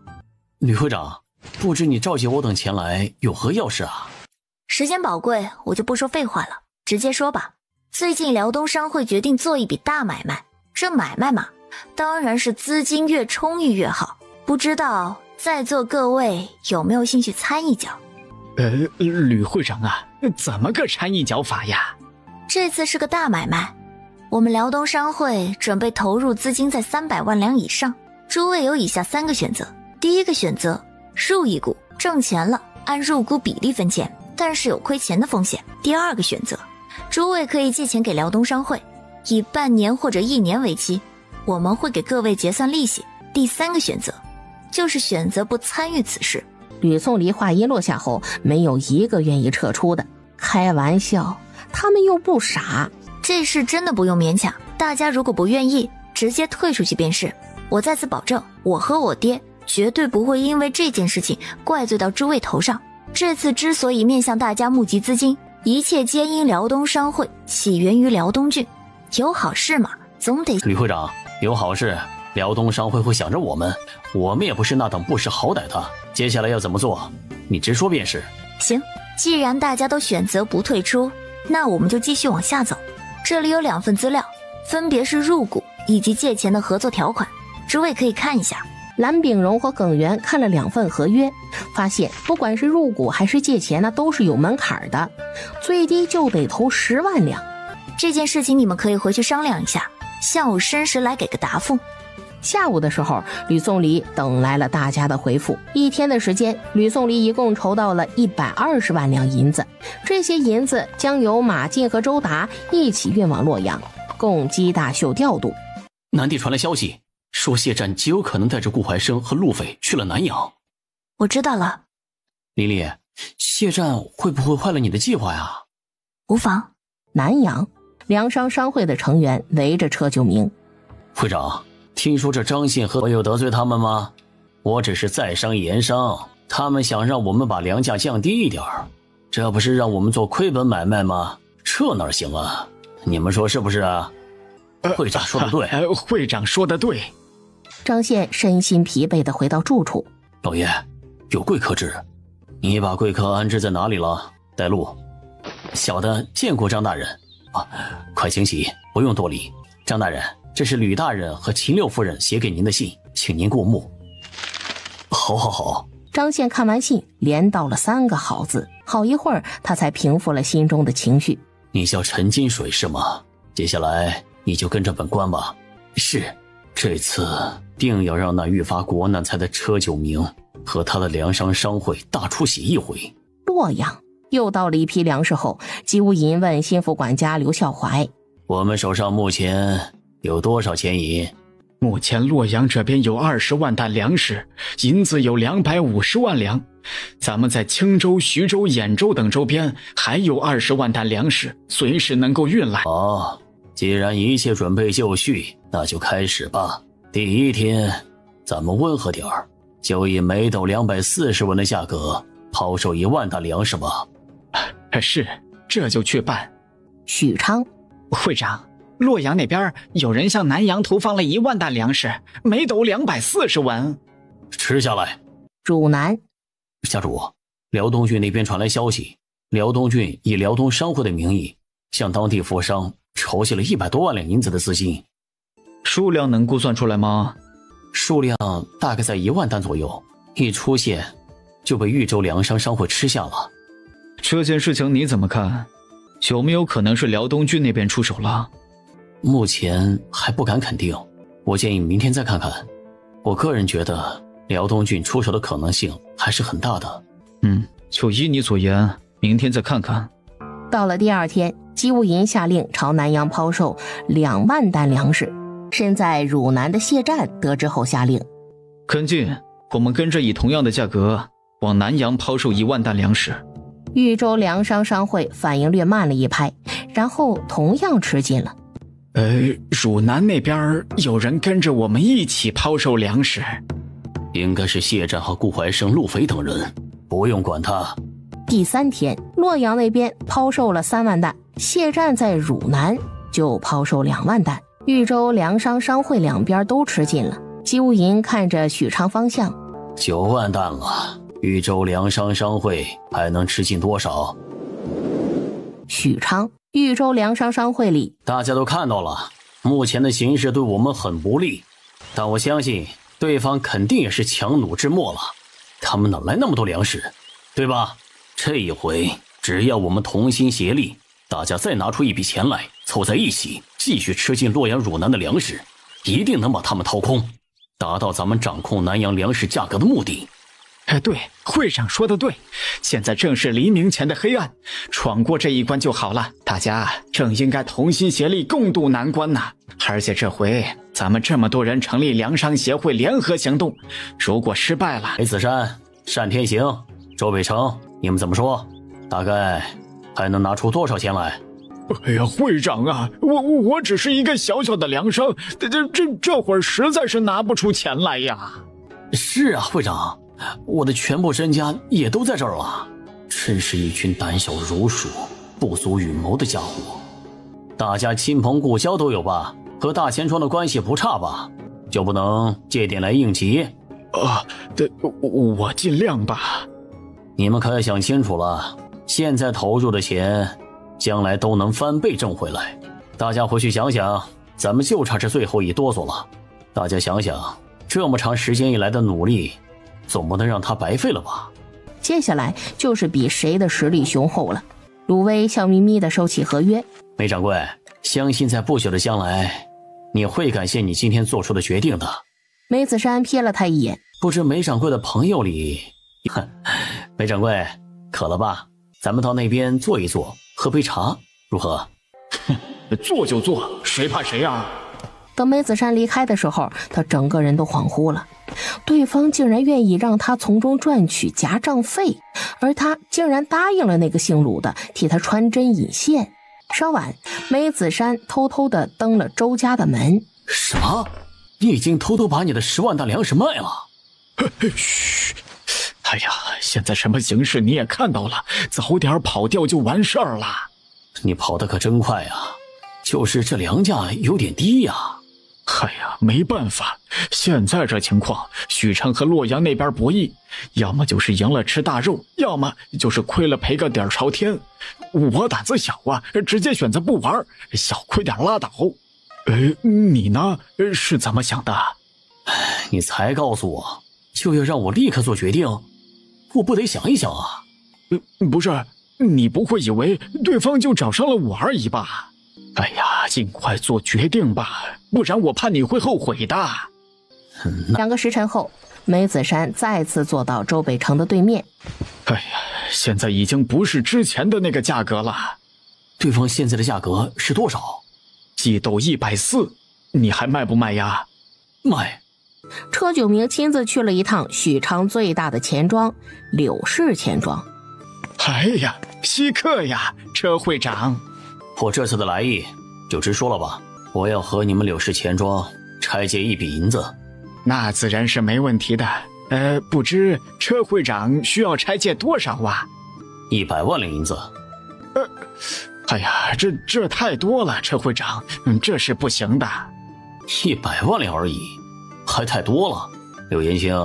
吕会长，不知你召集我等前来有何要事啊？时间宝贵，我就不说废话了，直接说吧。最近辽东商会决定做一笔大买卖，这买卖嘛，当然是资金越充裕越好。不知道在座各位有没有兴趣参一脚？吕会长啊，怎么个掺一脚法呀？这次是个大买卖，我们辽东商会准备投入资金在300万两以上。诸位有以下3个选择：第一个选择，入一股，挣钱了按入股比例分钱，但是有亏钱的风险。第二个选择，诸位可以借钱给辽东商会，以半年或者1年为期，我们会给各位结算利息。第三个选择，就是选择不参与此事。吕颂离话音落下后，没有一个愿意撤出的。开玩笑，他们又不傻。这事真的不用勉强，大家如果不愿意，直接退出去便是。我在此保证，我和我爹绝对不会因为这件事情怪罪到诸位头上。这次之所以面向大家募集资金，一切皆因辽东商会起源于辽东郡，有好事嘛，总得。吕会长，有好事，辽东商会会想着我们也不是那等不识好歹的。接下来要怎么做，你直说便是。行，既然大家都选择不退出，那我们就继续往下走。这里有2份资料，分别是入股以及借钱的合作条款，诸位可以看一下。蓝炳荣和耿元看了2份合约，发现不管是入股还是借钱，那都是有门槛的，最低就得投10万两。这件事情你们可以回去商量一下，下午申时来给个答复。下午的时候，吕颂离等来了大家的回复。1天的时间，吕颂离一共筹到了120万两银子，这些银子将由马进和周达一起运往洛阳，供姬大秀调度。南地传来消息，说谢战极有可能带着顾怀生和路匪去了南阳。我知道了。琳琳，谢战会不会坏了你的计划呀？无妨。南阳，粮商商会的成员围着车就明。会长，听说这张信和我有得罪他们吗？我只是在商言商，他们想让我们把粮价降低一点，这不是让我们做亏本买卖吗？这哪行啊？你们说是不是啊？会长说的对。会长说的对。张宪身心疲惫地回到住处。老爷，有贵客至，你把贵客安置在哪里了？带路。小的见过张大人。快请起，不用多礼。张大人，这是吕大人和秦六夫人写给您的信，请您过目。好。张宪看完信，连道了3个好字。好一会儿，他才平复了心中的情绪。你叫陈金水是吗？接下来你就跟着本官吧。是，这次定要让那愈发国难财的车九明和他的粮商商会大出血一回。洛阳又到了一批粮食后，姬无银问心腹管家刘孝怀：我们手上目前有多少钱银？目前洛阳这边有20万担粮食，银子有250万两。咱们在青州、徐州、兖州等周边还有20万担粮食，随时能够运来。既然一切准备就绪，那就开始吧。第1天，咱们温和点儿，就以每斗240文的价格抛售1万担粮食吧。是，这就去办。许昌，会长，洛阳那边有人向南阳投放了1万担粮食，每斗240文。吃下来。汝南，家主，辽东郡那边传来消息，辽东郡以辽东商会的名义向当地富商筹集了100多万两银子的资金。数量能估算出来吗？数量大概在1万担左右，一出现就被豫州粮商商会吃下了。这件事情你怎么看？有没有可能是辽东郡那边出手了？目前还不敢肯定，我建议明天再看看。我个人觉得辽东郡出手的可能性还是很大的。就依你所言，明天再看看。到了第二天，姬无银下令朝南阳抛售2万担粮食。身在汝南的谢战得知后下令，跟进，我们跟着以同样的价格往南阳抛售1万担粮食。豫州粮商商会反应略慢了一拍，然后同样吃进了。汝南那边有人跟着我们一起抛售粮食，应该是谢战和顾怀生、陆肥等人，不用管他。第3天，洛阳那边抛售了3万担，谢战在汝南就抛售2万担。豫州粮商商会两边都吃进了。姬无银看着许昌方向，9万担了，豫州粮商商会还能吃进多少？许昌，豫州粮商商会里，大家都看到了，目前的形势对我们很不利，但我相信对方肯定也是强弩之末了，他们哪来那么多粮食，对吧？这一回只要我们同心协力，大家再拿出一笔钱来，凑在一起继续吃进洛阳汝南的粮食，一定能把他们掏空，达到咱们掌控南阳粮食价格的目的。对，会长说的对，现在正是黎明前的黑暗，闯过这一关就好了，大家正应该同心协力共度难关呢。而且这回咱们这么多人成立粮商协会联合行动，如果失败了，梅子山、单天行、周北城，你们怎么说？大概还能拿出多少钱来？哎呀，会长啊，我只是一个小小的粮商，这会儿实在是拿不出钱来呀。是啊，会长，我的全部身家也都在这儿了，真是一群胆小如鼠、不足与谋的家伙。大家亲朋故交都有吧，和大钱庄的关系不差吧，就不能借点来应急？我尽量吧。你们可要想清楚了，现在投入的钱将来都能翻倍挣回来。大家回去想想，咱们就差这最后一哆嗦了。大家想想，这么长时间以来的努力，总不能让它白费了吧？接下来就是比谁的实力雄厚了。鲁威笑眯眯地收起合约。梅掌柜，相信在不久的将来，你会感谢你今天做出的决定的。梅子山瞥了他一眼，不知梅掌柜的朋友里，梅掌柜渴了吧？咱们到那边坐一坐，喝杯茶，如何？坐就坐，谁怕谁啊？等梅子山离开的时候，他整个人都恍惚了。对方竟然愿意让他从中赚取夹账费，而他竟然答应了那个姓鲁的替他穿针引线。稍晚，梅子山偷偷地登了周家的门。什么？你已经偷偷把你的10万担粮食卖了？嘘！哎呀，现在什么形势你也看到了，早点跑掉就完事儿了。你跑得可真快啊，就是这粮价有点低呀。哎呀，没办法，现在这情况，许昌和洛阳那边博弈，要么就是赢了吃大肉，要么就是亏了赔个底儿朝天。我胆子小啊，直接选择不玩，小亏点拉倒。你呢？是怎么想的？你才告诉我，就要让我立刻做决定，我不得想一想啊？不是，你不会以为对方就找上了我而已吧？哎呀，尽快做决定吧，不然我怕你会后悔的。2个时辰后，梅子山再次坐到周北城的对面。哎呀，现在已经不是之前的那个价格了。对方现在的价格是多少？1斗140，你还卖不卖呀？卖。车九明亲自去了一趟许昌最大的钱庄柳氏钱庄。哎呀，稀客呀，车会长。我这次的来意就直说了吧，我要和你们柳氏钱庄拆借一笔银子。那自然是没问题的。不知车会长需要拆借多少啊？ 100万两银子。哎呀，这太多了，车会长，这是不行的。100万两而已，还太多了。柳延青，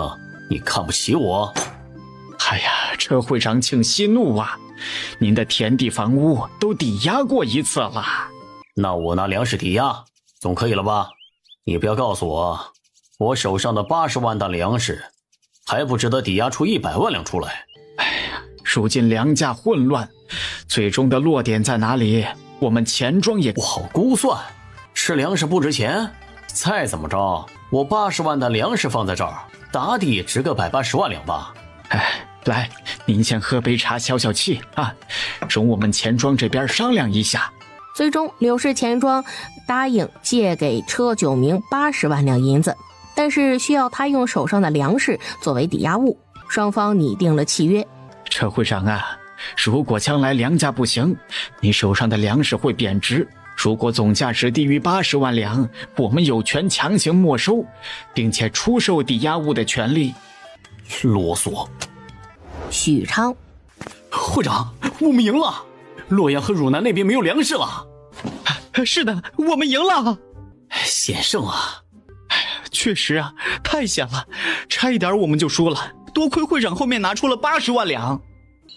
你看不起我？哎呀，车会长请息怒啊！您的田地房屋都抵押过一次了。那我拿粮食抵押，总可以了吧？你不要告诉我，我手上的80万担粮食，还不值得抵押出100万两出来。哎呀，如今粮价混乱，最终的落点在哪里？我们钱庄也不好估算。是粮食不值钱？再怎么着，我80万担粮食放在这儿，打底也值个180万两吧。哎，来，您先喝杯茶消消气啊，容我们钱庄这边商量一下。最终，柳氏钱庄答应借给车九明80万两银子，但是需要他用手上的粮食作为抵押物。双方拟定了契约。车会长啊，如果将来粮价不行，你手上的粮食会贬值。如果总价值低于80万两，我们有权强行没收，并且出售抵押物的权利。啰嗦。许昌，会长，我们赢了，洛阳和汝南那边没有粮食了。是的，我们赢了，险胜啊！确实啊，太险了，差一点我们就输了。多亏会长后面拿出了80万两。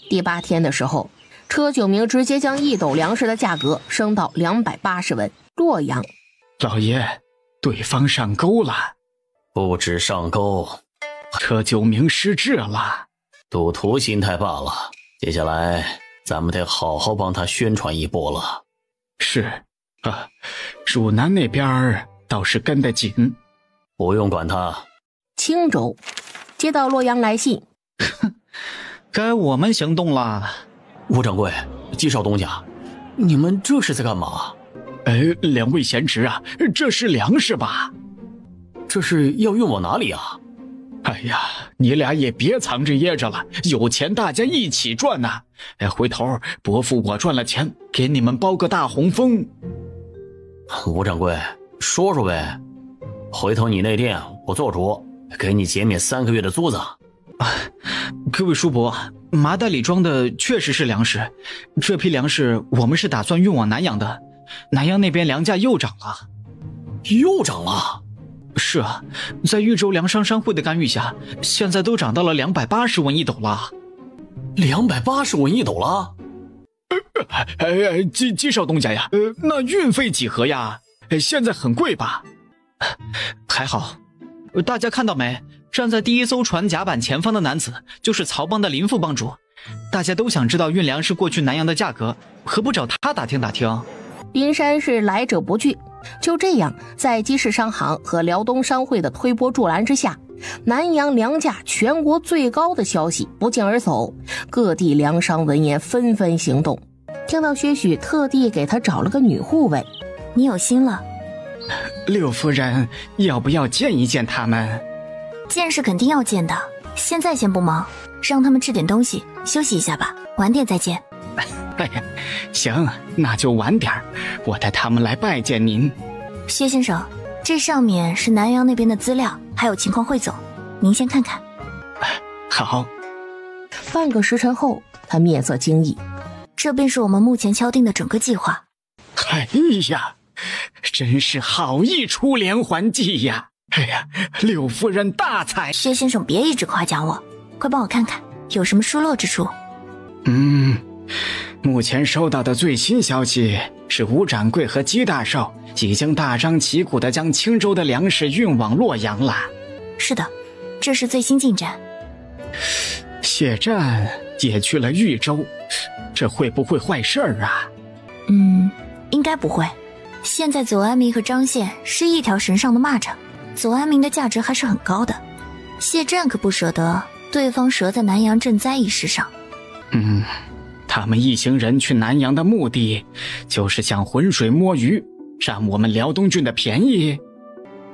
第8天的时候，车九明直接将1斗粮食的价格升到280文。洛阳，老爷，对方上钩了。不止上钩，车九明失智了，赌徒心态罢了。接下来咱们得好好帮他宣传一波了。是啊，汝南那边倒是跟得紧。不用管他。青州，接到洛阳来信，该我们行动了。吴掌柜，季少东家，你们这是在干嘛？两位贤侄啊，这是粮食吧？这是要运往哪里啊？哎呀，你俩也别藏着掖着了，有钱大家一起赚呐！回头伯父我赚了钱，给你们包个大红封。吴掌柜，说说呗，回头你那店我做主，给你减免3个月的租子。各位叔伯，麻袋里装的确实是粮食，这批粮食我们是打算运往南阳的，南阳那边粮价又涨了。又涨了？是啊，在豫州粮商商会的干预下，现在都涨到了280文1斗了。280文1斗了？季少东家呀，那运费几何呀？现在很贵吧？还好。大家看到没？站在第一艘船甲板前方的男子就是曹帮的林副帮主。大家都想知道运粮食过去南阳的价格，何不找他打听打听？林山是来者不拒。就这样，在鸡市商行和辽东商会的推波助澜之下，南阳粮价全国最高的消息不胫而走，各地粮商闻言纷纷行动。听到薛许特地给他找了个女护卫，你有心了。柳夫人，要不要见一见他们？见是肯定要见的，现在先不忙，让他们吃点东西，休息一下吧，晚点再见。哎呀，行，那就晚点，我带他们来拜见您。薛先生，这上面是南阳那边的资料，还有情况汇总，您先看看。好。半个时辰后，他面色惊异，这便是我们目前敲定的整个计划。哎呀，真是好一出连环计呀！哎呀，柳夫人大才。薛先生别一直夸奖我，快帮我看看有什么疏漏之处。目前收到的最新消息是吴掌柜和姬大少已经大张旗鼓地将青州的粮食运往洛阳了。是的，这是最新进展。谢战也去了豫州，这会不会坏事儿啊？应该不会。现在左安民和张宪是一条绳上的蚂蚱，左安民的价值还是很高的。谢战可不舍得对方折在南阳赈灾一事上。他们一行人去南阳的目的就是想浑水摸鱼，占我们辽东郡的便宜。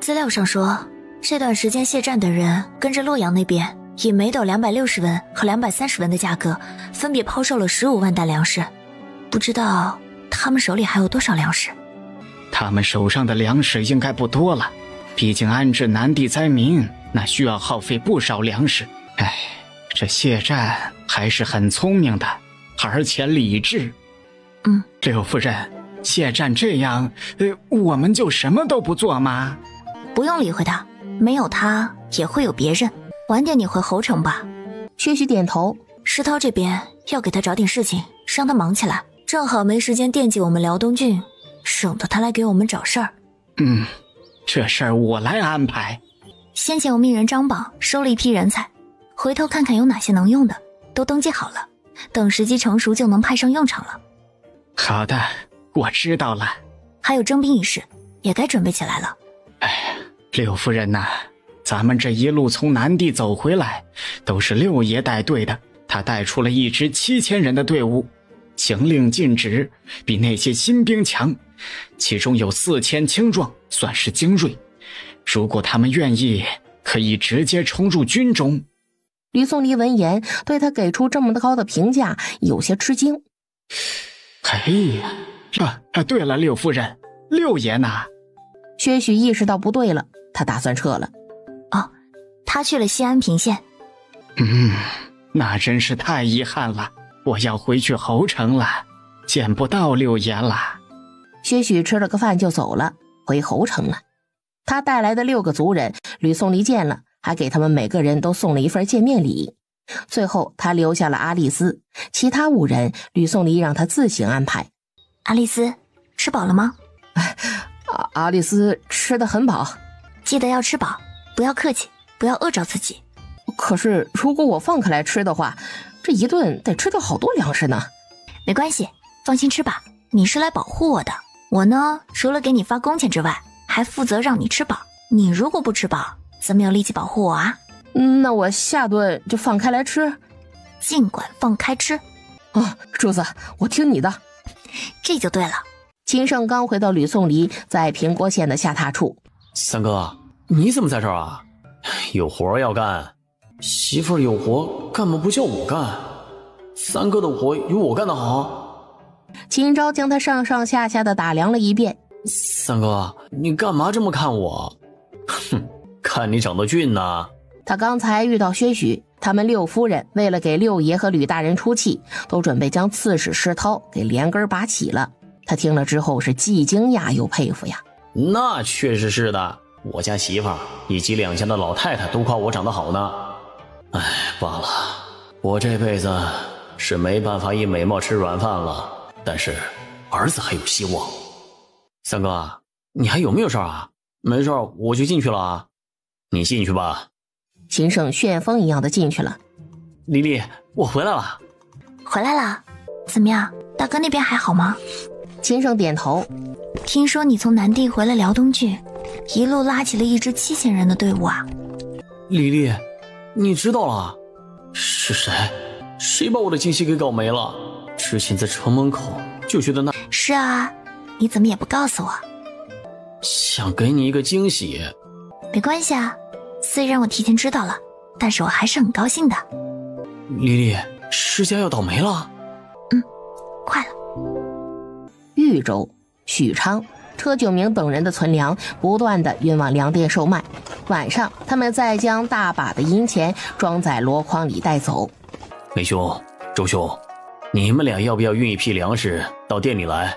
资料上说，这段时间谢战的人跟着洛阳那边以每斗260文和230文的价格分别抛售了15万担粮食，不知道他们手里还有多少粮食。他们手上的粮食应该不多了，毕竟安置南地灾民那需要耗费不少粮食。这谢战还是很聪明的，而且理智。柳夫人，谢战这样，我们就什么都不做吗？不用理会他，没有他也会有别人。晚点你回侯城吧。薛许点头。石涛这边要给他找点事情，让他忙起来，正好没时间惦记我们辽东郡，省得他来给我们找事儿。这事儿我来安排。先前我命人张榜收了一批人才，回头看看有哪些能用的，都登记好了，等时机成熟就能派上用场了。好的，我知道了。还有征兵一事，也该准备起来了。柳夫人呐，咱们这一路从南地走回来，都是六爷带队的，他带出了一支7000人的队伍，行令尽职，比那些新兵强，其中有4000青壮，算是精锐。如果他们愿意，可以直接冲入军中。吕宋离闻言，对他给出这么高的评价有些吃惊。对了，柳夫人，六爷呢？薛许意识到不对了，他打算撤了。他去了西安平县。那真是太遗憾了，我要回去侯城了，见不到六爷了。薛许吃了个饭就走了，回侯城了。他带来的6个族人，吕宋离见了，还给他们每个人都送了一份见面礼。最后他留下了阿丽丝，其他5人吕宋离让他自行安排。阿丽丝，吃饱了吗？阿丽丝吃得很饱。记得要吃饱，不要客气，不要饿着自己。可是如果我放开来吃的话，这一顿得吃掉好多粮食呢。没关系，放心吃吧，你是来保护我的。我呢，除了给你发工钱之外，还负责让你吃饱。你如果不吃饱，怎么有力气保护我啊？那我下顿就放开来吃。尽管放开吃。主子，我听你的。这就对了。秦胜刚回到吕宋离在平郭县的下榻处。三哥，你怎么在这儿啊？有活要干。媳妇儿有活干嘛不叫我干？三哥的活有我干得好。秦昭将他上上下下的打量了一遍。三哥，你干嘛这么看我？哼，看你长得俊呐。他刚才遇到薛许，他们6夫人为了给六爷和吕大人出气，都准备将刺史石涛给连根拔起了。他听了之后是既惊讶又佩服呀。那确实是的，我家媳妇儿以及2家的老太太都夸我长得好呢。罢了，我这辈子是没办法以美貌吃软饭了，但是儿子还有希望。三哥，你还有没有事啊？没事，我就进去了啊。你进去吧。秦胜旋风一样的进去了。丽丽，我回来了。回来了？怎么样，大哥那边还好吗？秦胜点头。听说你从南地回了辽东郡，一路拉起了一支7000人的队伍啊。丽丽，你知道了？是谁？谁把我的惊喜给搞没了？之前在城门口就觉得那……是啊，你怎么也不告诉我？想给你一个惊喜。没关系啊，虽然我提前知道了，但是我还是很高兴的。丽丽，施家要倒霉了。快了。豫州、许昌、车九明等人的存粮不断的运往粮店售卖，晚上他们再将大把的银钱装在箩筐里带走。梅兄、周兄，你们俩要不要运一批粮食到店里来？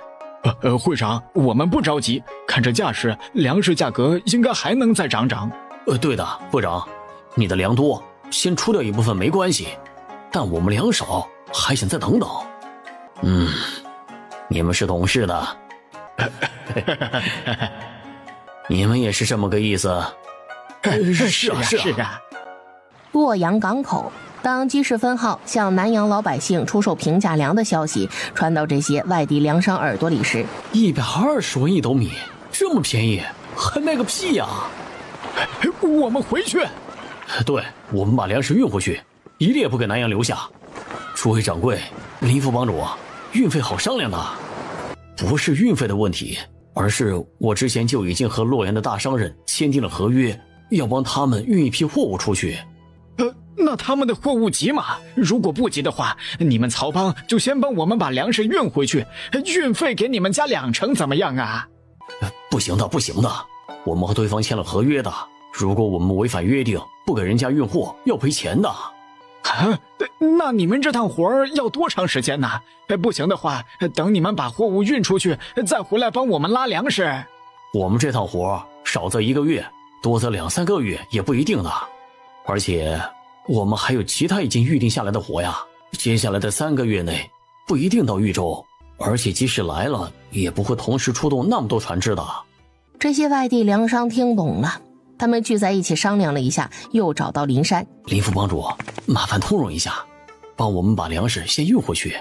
会长，我们不着急，看这架势，粮食价格应该还能再涨涨。对的，部长，你的粮多，先出掉一部分没关系，但我们粮少，还想再等等。你们是懂事的。你们也是这么个意思。是啊。洛阳港口，当鸡市分号向南洋老百姓出售平价粮的消息传到这些外地粮商耳朵里时，120文1斗米，这么便宜，还卖个屁呀！我们回去。对，我们把粮食运回去，一粒也不给南阳留下。诸位掌柜，林副帮主，运费好商量的。不是运费的问题，而是我之前就已经和洛阳的大商人签订了合约，要帮他们运一批货物出去。那他们的货物急吗？如果不急的话，你们曹帮就先帮我们把粮食运回去，运费给你们加2成怎么样啊？不行的，我们和对方签了合约的，如果我们违反约定，不给人家运货，要赔钱的。那你们这趟活要多长时间呢？不行的话，等你们把货物运出去，再回来帮我们拉粮食。我们这趟活少则1个月，多则2、3个月也不一定的。而且我们还有其他已经预定下来的活呀，接下来的3个月内不一定到豫州，而且即使来了，也不会同时出动那么多船只的。这些外地粮商听懂了，他们聚在一起商量了一下，又找到林山。林副帮主，麻烦通融一下，帮我们把粮食先运回去，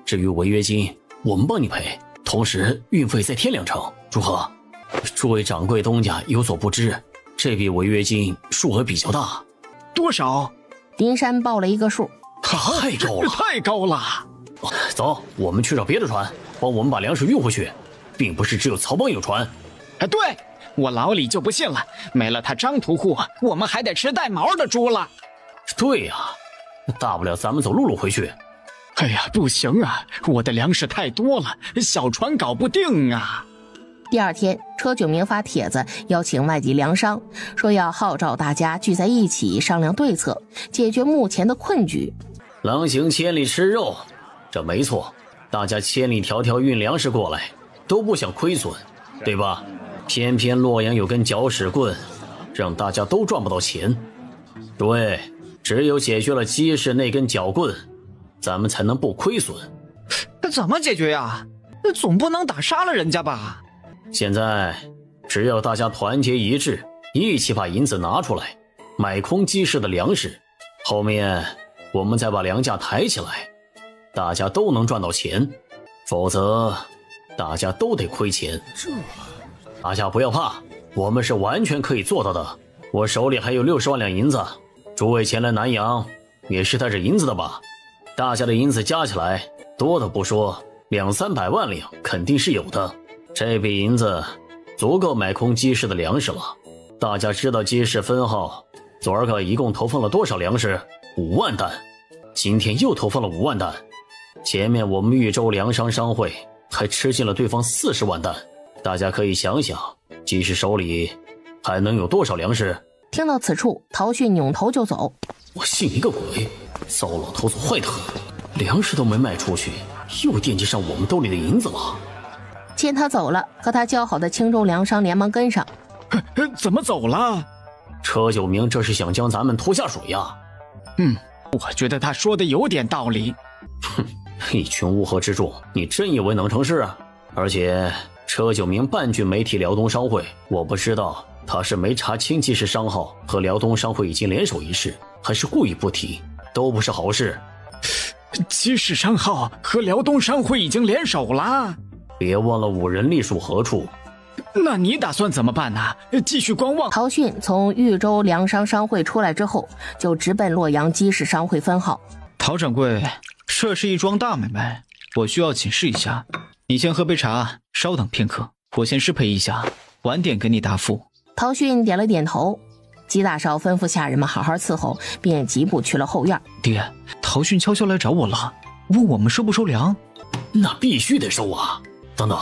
至于违约金我们帮你赔，同时运费再添2成，如何？诸位掌柜东家有所不知，这笔违约金数额比较大。多少？林山报了一个数。太高了，太高了。走，我们去找别的船，帮我们把粮食运回去，并不是只有曹帮有船。对，我老李就不信了，没了他张屠户，我们还得吃带毛的猪了。对呀，大不了咱们走陆路回去。哎呀，不行啊，我的粮食太多了，小船搞不定啊。第二天，车九明发帖子邀请外地粮商，说要号召大家聚在一起商量对策，解决目前的困局。狼行千里吃肉，这没错，大家千里迢迢运粮食过来，都不想亏损，对吧？偏偏洛阳有根搅屎棍，让大家都赚不到钱。诸位，只有解决了鸡市那根搅棍，咱们才能不亏损。怎么解决呀？总不能打杀了人家吧？现在只要大家团结一致，一起把银子拿出来，买空鸡市的粮食，后面我们再把粮价抬起来，大家都能赚到钱，否则大家都得亏钱。大家不要怕，我们是完全可以做到的。我手里还有60万两银子，诸位前来南阳也是带着银子的吧？大家的银子加起来多的不说，200、300万两肯定是有的。这笔银子足够买空鸡市的粮食了。大家知道鸡市分号昨儿个一共投放了多少粮食？5万担，今天又投放了5万担。前面我们豫州粮商商会还吃进了对方40万担，大家可以想想，鸡市手里还能有多少粮食？听到此处，陶旭扭头就走。我信你个鬼！糟老头子坏得很，粮食都没卖出去，又惦记上我们兜里的银子了。见他走了，和他交好的青州粮商连忙跟上。怎么走了？车九明这是想将咱们拖下水呀。我觉得他说的有点道理。哼，一群乌合之众，你真以为能成事啊？而且车九明半句没提辽东商会，我不知道他是没查清鸡市商号和辽东商会已经联手一事，还是故意不提，都不是好事。鸡市商号和辽东商会已经联手了，别忘了5人隶属何处。那你打算怎么办呢？继续观望？陶训从豫州粮商商会出来之后，就直奔洛阳鸡市商会分号。陶掌柜，这是一桩大买卖，我需要请示一下。你先喝杯茶，稍等片刻，我先失陪一下，晚点给你答复。陶训点了点头。姬大少吩咐下人们好好伺候，便疾步去了后院。爹，陶训悄悄来找我了，问我们收不收粮。那必须得收啊！等等，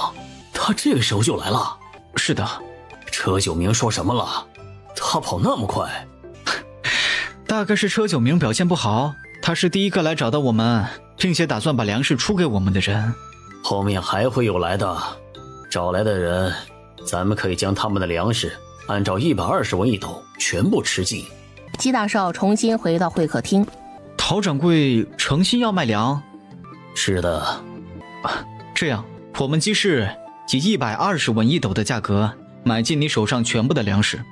他这个时候就来了？是的。车九明说什么了？他跑那么快？大概是车九明表现不好，他是第一个来找到我们，并且打算把粮食出给我们的人。后面还会有来的，找来的人，咱们可以将他们的粮食按照120文一斗全部吃尽。姬大少重新回到会客厅。陶掌柜诚心要卖粮？是的。这样，我们鸡市以120文一斗的价格买进你手上全部的粮食，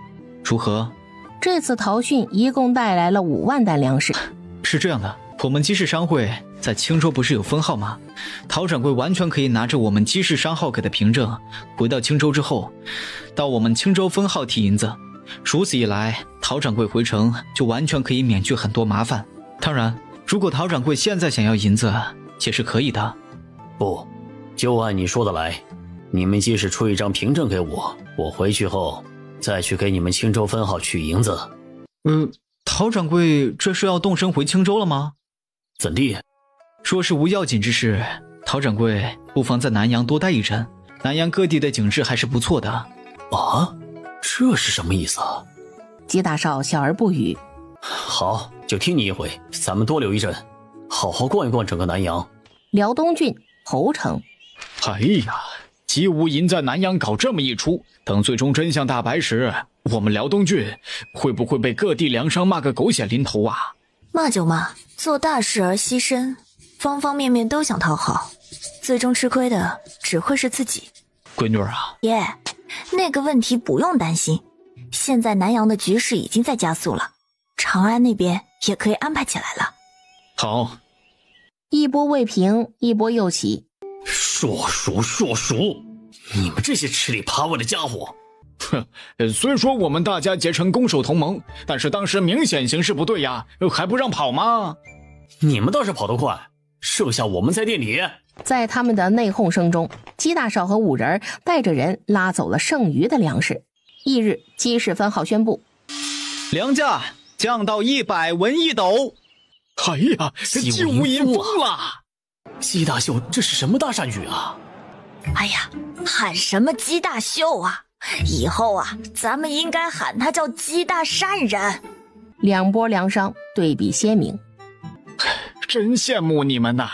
如何？这次陶训一共带来了5万担粮食。是这样的，我们鸡市商会在青州不是有分号吗？陶掌柜完全可以拿着我们鸡市商号给的凭证，回到青州之后，到我们青州分号提银子。如此一来，陶掌柜回城就完全可以免去很多麻烦。当然，如果陶掌柜现在想要银子，也是可以的。不，就按你说的来。你们鸡市出一张凭证给我，我回去后再去给你们青州分号取银子。陶掌柜这是要动身回青州了吗？怎地？若是无要紧之事，陶掌柜不妨在南阳多待一阵，南阳各地的景致还是不错的。啊，这是什么意思啊？姬大少笑而不语。好，就听你一回，咱们多留一阵，好好逛一逛整个南阳。辽东郡侯城。哎呀，姬无银在南阳搞这么一出，等最终真相大白时，我们辽东郡会不会被各地粮商骂个狗血淋头啊？骂就骂，做大事而牺牲，方方面面都想讨好，最终吃亏的只会是自己。闺女啊，爷，那个问题不用担心，现在南阳的局势已经在加速了，长安那边也可以安排起来了。好。一波未平，一波又起。硕鼠，你们这些吃里扒外的家伙！哼，虽说我们大家结成攻守同盟，但是当时明显形势不对呀，还不让跑吗？你们倒是跑得快，剩下我们在店里。在他们的内讧声中，姬大少和五人带着人拉走了剩余的粮食。翌日，姬氏分号宣布，粮价降到100文1斗。哎呀，姬无银疯了！姬大秀，这是什么大善举啊？哎呀，喊什么姬大秀啊？以后啊，咱们应该喊他叫姬大善人。两波粮商对比鲜明。真羡慕你们呐！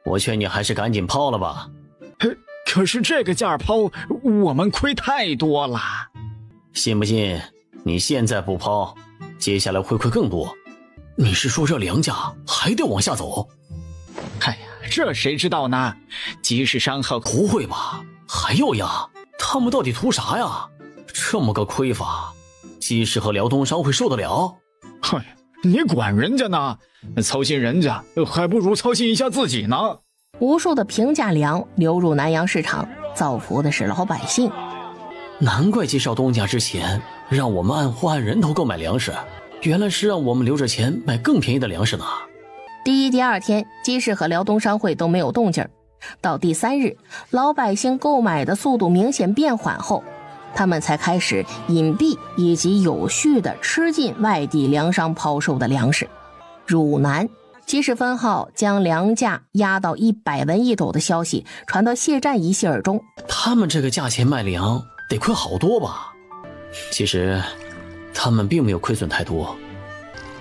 我劝你还是赶紧抛了吧。可是这个价抛，我们亏太多了。信不信你现在不抛，接下来会亏更多？你是说这粮价还得往下走？哎呀，这谁知道呢？即使商号不会吧？还要压？他们到底图啥呀？这么个亏法，姬氏和辽东商会受得了？嗨，你管人家呢？操心人家，还不如操心一下自己呢。无数的平价粮流入南阳市场，造福的是老百姓。难怪姬少东家之前让我们按货按人头购买粮食，原来是让我们留着钱买更便宜的粮食呢。第一、第二天，姬氏和辽东商会都没有动静。到第3日，老百姓购买的速度明显变缓后，他们才开始隐蔽以及有序地吃进外地粮商抛售的粮食。汝南，姬氏分号将粮价压到100文1斗的消息传到谢战一系耳中。他们这个价钱卖粮得亏好多吧？其实他们并没有亏损太多。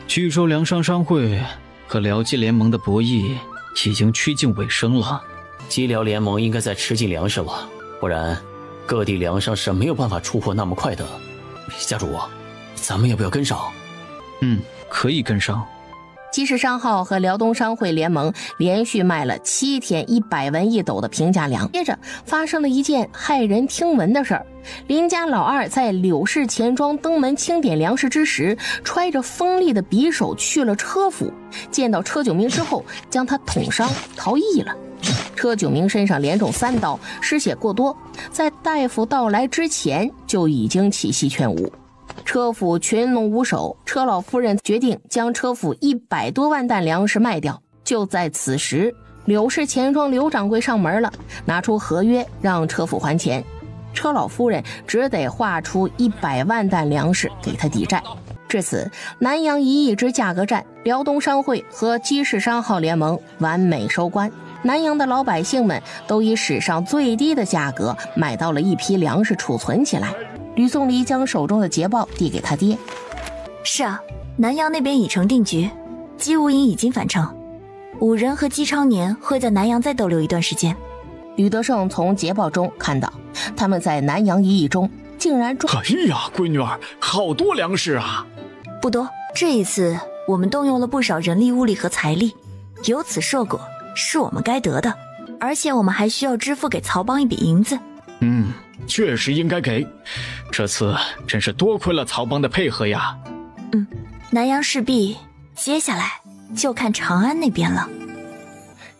据说粮商商会和辽姬联盟的博弈已经趋近尾声了。姬辽联盟应该在吃进粮食了，不然各地粮商是没有办法出货那么快的。家主，咱们要不要跟上？可以跟上。姬氏商号和辽东商会联盟连续卖了7天100文1斗的平价粮。接着发生了一件骇人听闻的事儿，林家老二在柳氏钱庄登门清点粮食之时，揣着锋利的匕首去了车府，见到车九明之后将他捅伤逃逸了。车九明身上连中3刀，失血过多，在大夫到来之前就已经弃戏劝无。车府群龙无首，车老夫人决定将车府100多万担粮食卖掉。就在此时，柳氏钱庄刘掌柜上门了，拿出合约让车府还钱。车老夫人只得划出100万担粮食给他抵债。至此，南阳一役之价格战，辽东商会和姬氏商号联盟完美收官。南阳的老百姓们都以史上最低的价格买到了一批粮食储存起来。吕颂离将手中的捷报递给他爹。是啊，南阳那边已成定局，姬无影已经返程，五人和姬昌年会在南阳再逗留一段时间。吕德胜从捷报中看到，他们在南阳一役中竟然哎呀，闺女儿，好多粮食啊！不多，这一次我们动用了不少人力、物力和财力，有此硕果是我们该得的，而且我们还需要支付给曹帮一笔银子。确实应该给，这次真是多亏了曹帮的配合呀。南阳势必接下来就看长安那边了。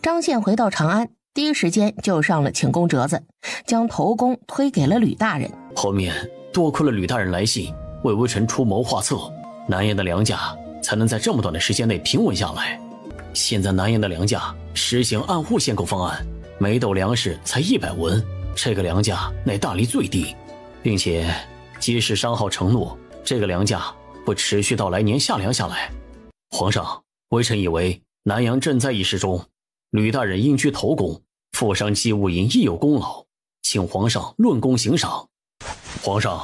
张宪回到长安，第一时间就上了请功折子，将头功推给了吕大人。后面多亏了吕大人来信，为微臣出谋划策，南阳的粮价才能在这么短的时间内平稳下来。现在南阳的粮价实行按户限购方案，每斗粮食才100文，这个粮价乃大黎最低，并且姬氏商号承诺这个粮价会持续到来年夏粮下来。皇上，微臣以为南阳赈灾一事中，吕大人应居头功，负伤姬无影亦有功劳，请皇上论功行赏。皇上，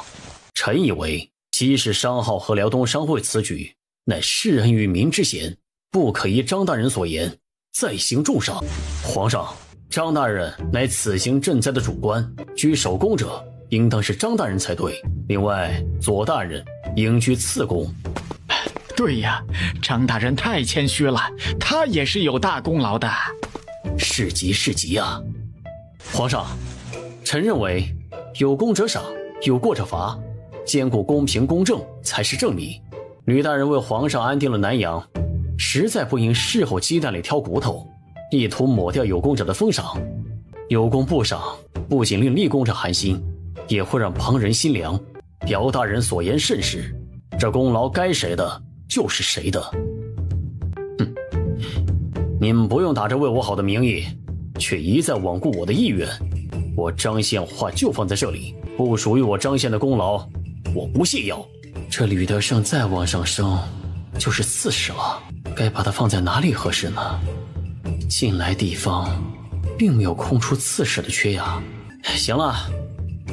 臣以为姬氏商号和辽东商会此举乃世人与民之嫌，不可依张大人所言，再行重赏。皇上，张大人乃此行赈灾的主官，居首功者应当是张大人才对。另外，左大人应居次功。对呀，张大人太谦虚了，他也是有大功劳的。是极啊！皇上，臣认为有功者赏，有过者罚，兼顾公平公正才是正理。吕大人为皇上安定了南阳，实在不应事后鸡蛋里挑骨头，意图抹掉有功者的封赏。有功不赏，不仅令立功者寒心，也会让旁人心凉。姚大人所言甚是，这功劳该谁的就是谁的。你们不用打着为我好的名义，却一再罔顾我的意愿。我张宪话就放在这里，不属于我张宪的功劳，我不屑要。这吕德胜再往上升，就是刺史了，该把他放在哪里合适呢？近来地方并没有空出刺史的缺呀。行了，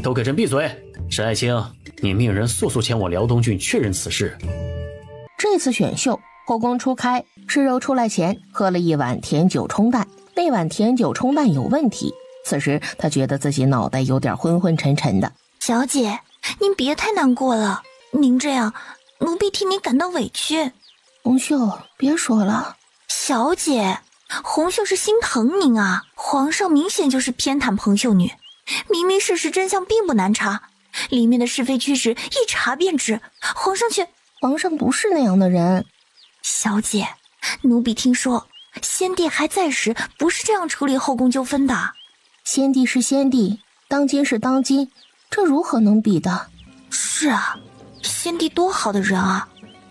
都给朕闭嘴！沈爱卿，你命人速速前往辽东郡确认此事。这次选秀后宫初开，世柔出来前喝了一碗甜酒冲蛋，那碗甜酒冲蛋有问题。此时他觉得自己脑袋有点昏昏沉沉的。小姐，您别太难过了，您这样，奴婢替您感到委屈。红袖，别说了。小姐，红袖是心疼您啊，皇上明显就是偏袒彭秀女，明明事实真相并不难查，里面的是非曲直一查便知，皇上不是那样的人。小姐，奴婢听说先帝还在时不是这样处理后宫纠纷的。先帝是先帝，当今是当今，这如何能比的？是啊，先帝多好的人啊，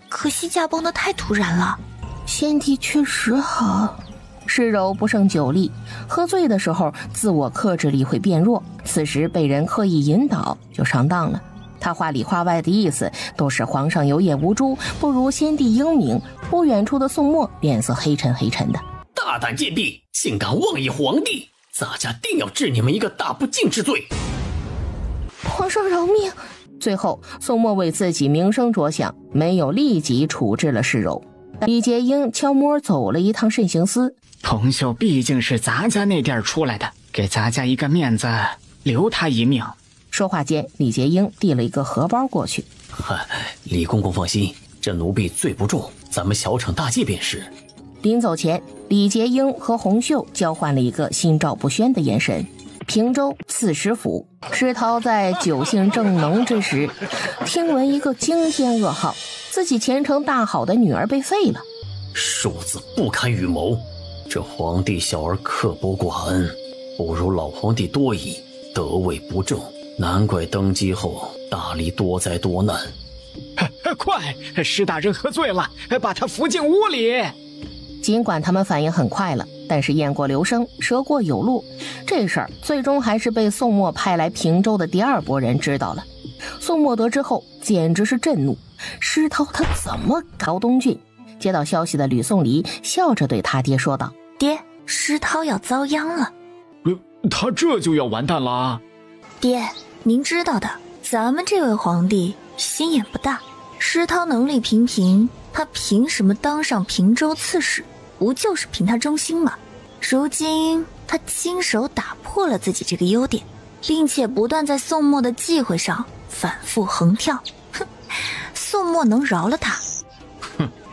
可惜驾崩的太突然了。先帝确实好。世柔不胜酒力，喝醉的时候自我克制力会变弱，此时被人刻意引导就上当了。他话里话外的意思都是皇上有眼无珠，不如先帝英明。不远处的宋墨脸色黑沉黑沉的。大胆贱婢，竟敢妄议皇帝，咱家定要治你们一个大不敬之罪。皇上饶命！最后宋墨为自己名声着想，没有立即处置了世柔。李洁英悄摸走了一趟慎刑司。彭秀毕竟是咱家那地儿出来的，给咱家一个面子，留他一命。说话间，李洁英递了一个荷包过去。李公公放心，这奴婢罪不重，咱们小惩大戒便是。临走前，李洁英和洪秀交换了一个心照不宣的眼神。平州刺史府，石涛在酒兴正浓之时，听闻一个惊天噩耗，自己前程大好的女儿被废了。庶子不堪与谋，这皇帝小儿刻薄寡恩，不如老皇帝多疑，得位不正，难怪登基后大力多灾多难。快，施大人喝醉了，把他扶进屋里。尽管他们反应很快了，但是雁过留声，蛇过有路，这事儿最终还是被宋墨派来平州的第二拨人知道了。宋墨得知后简直是震怒，施涛他怎么搞东郡？接到消息的吕宋黎笑着对他爹说道：爹，施涛要遭殃了。他这就要完蛋了啊！爹，您知道的，咱们这位皇帝心眼不大，施涛能力平平，他凭什么当上平州刺史？不就是凭他忠心吗？如今他亲手打破了自己这个优点，并且不断在宋墨的忌讳上反复横跳，哼，宋墨能饶了他？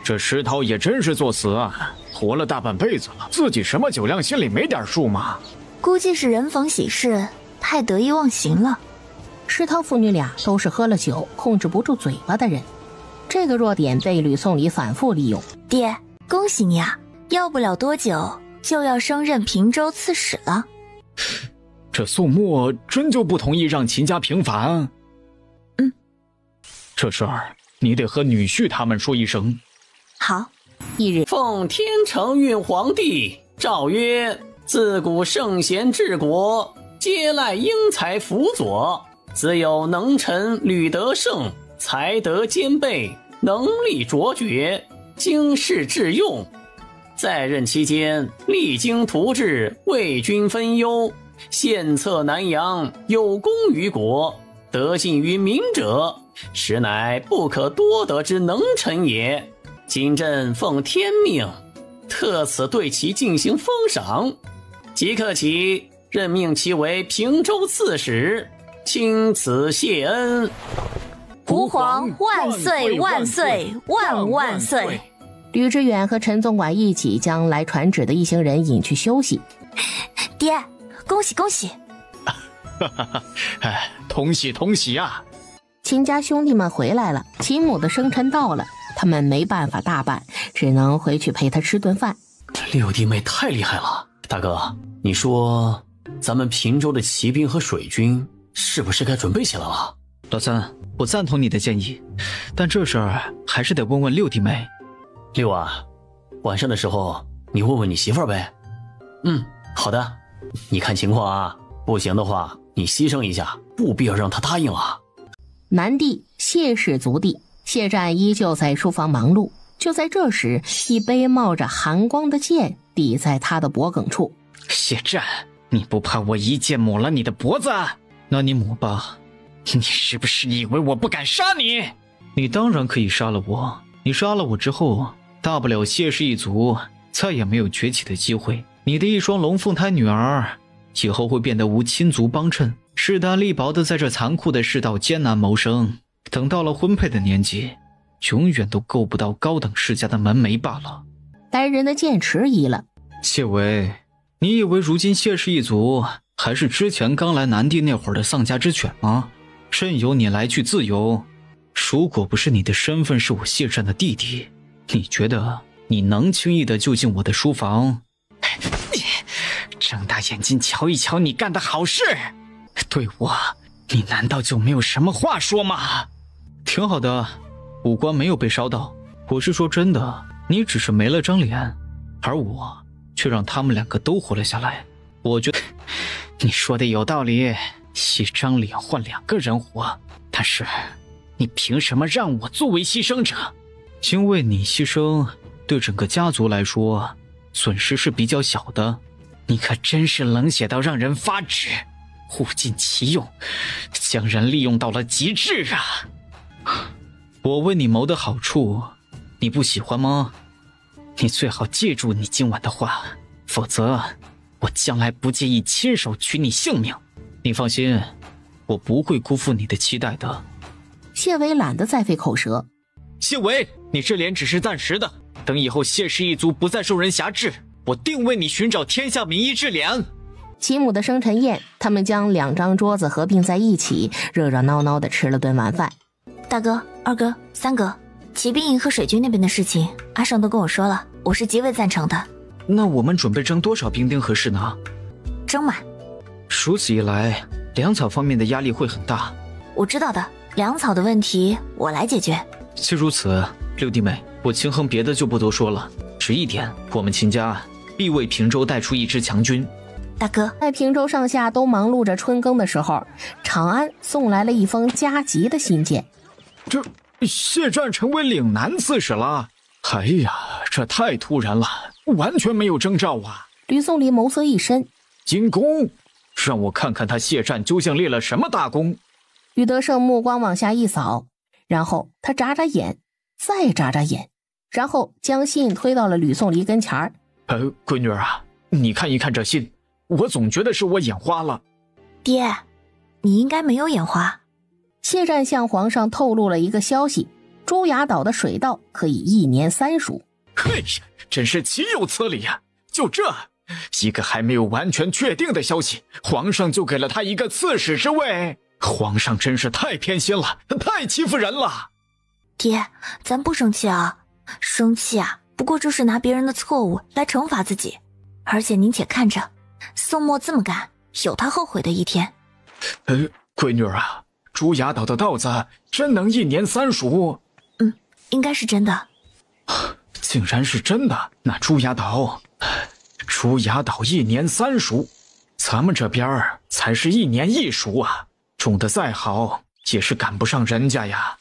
这石涛也真是作死啊，活了大半辈子了，自己什么酒量心里没点数吗？估计是人逢喜事太得意忘形了。施涛父女俩都是喝了酒控制不住嘴巴的人，这个弱点被吕宋黎反复利用。爹，恭喜你啊，要不了多久就要升任平州刺史了。这宋墨真就不同意让秦家平反？这事儿你得和女婿他们说一声。好。一日，奉天承运皇帝诏曰：自古圣贤治国，皆赖英才辅佐，自有能臣吕德胜，才德兼备，能力卓绝，经世致用。在任期间，励精图治，为君分忧，献策南阳，有功于国，得信于民者，实乃不可多得之能臣也。今朕奉天命，特此对其进行封赏，即刻起任命其为平州刺史，钦此谢恩。吾皇万岁万岁万万岁！吕知远和陈总管一起将来传旨的一行人引去休息。爹，恭喜恭喜！同喜同喜啊！秦家兄弟们回来了，秦母的生辰到了，他们没办法大办，只能回去陪他吃顿饭。六弟妹太厉害了，大哥，你说咱们平州的骑兵和水军是不是该准备起来了？老三，我赞同你的建议，但这事儿还是得问问六弟妹。六啊，晚上的时候你问问你媳妇儿呗。好的，你看情况啊，不行的话你牺牲一下，不必要让她答应啊。南地谢氏族地，谢战依旧在书房忙碌。就在这时，一杯冒着寒光的剑抵在他的脖颈处。谢战，你不怕我一剑抹了你的脖子？那你抹吧。你是不是以为我不敢杀你？你当然可以杀了我，你杀了我之后，大不了谢氏一族再也没有崛起的机会，你的一双龙凤胎女儿以后会变得无亲族帮衬，势单力薄的在这残酷的世道艰难谋生，等到了婚配的年纪，永远都够不到高等世家的门楣罢了。来人的剑迟疑了。谢维，你以为如今谢氏一族还是之前刚来南地那会儿的丧家之犬吗？任由你来去自由，如果不是你的身份是我谢战的弟弟，你觉得你能轻易的就进我的书房？睁大眼睛瞧一瞧你干的好事，对我，你难道就没有什么话说吗？挺好的，五官没有被烧到，我是说真的，你只是没了张脸，而我却让他们两个都活了下来。我觉得你说的有道理，一张脸换2个人活，但是你凭什么让我作为牺牲者？因为你牺牲对整个家族来说损失是比较小的。你可真是冷血到让人发指，物尽其用，将人利用到了极致啊！我为你谋的好处你不喜欢吗？你最好记住你今晚的话，否则我将来不介意亲手取你性命。你放心，我不会辜负你的期待的。谢维懒得再费口舌。谢维，你这脸只是暂时的，等以后谢氏一族不再受人辖制，我定为你寻找天下名医治脸。齐母的生辰宴，他们将2张桌子合并在一起，热热闹闹的吃了顿晚饭。大哥、二哥、三哥，骑兵营和水军那边的事情，阿胜都跟我说了，我是极为赞成的。那我们准备征多少兵丁合适呢？征满。如此一来，粮草方面的压力会很大。我知道的，粮草的问题我来解决。既如此，六弟妹，我秦衡别的就不多说了，只一点，我们秦家必为平州带出一支强军。大哥，在平州上下都忙碌着春耕的时候，长安送来了一封加急的信件。这谢战成为岭南刺史了？哎呀，这太突然了，完全没有征兆啊！吕宋离眸色一深，进宫，让我看看他谢战究竟立了什么大功。吕德胜目光往下一扫，然后他眨眨眼，再眨眨眼，然后将信推到了吕宋离跟前儿。闺女啊，你看一看这信，我总觉得是我眼花了。爹，你应该没有眼花。谢战向皇上透露了一个消息，朱崖岛的水稻可以1年3熟。嘿呀，真是岂有此理呀！就这一个还没有完全确定的消息，皇上就给了他一个刺史之位，皇上真是太偏心了，太欺负人了。爹，咱不生气啊，生气啊不过就是拿别人的错误来惩罚自己。而且您且看着，宋墨这么干，有他后悔的一天。闺女啊，朱崖岛的稻子真能1年3熟？应该是真的。竟然是真的？那朱崖岛1年3熟，咱们这边才是1年1熟啊，种得再好也是赶不上人家呀。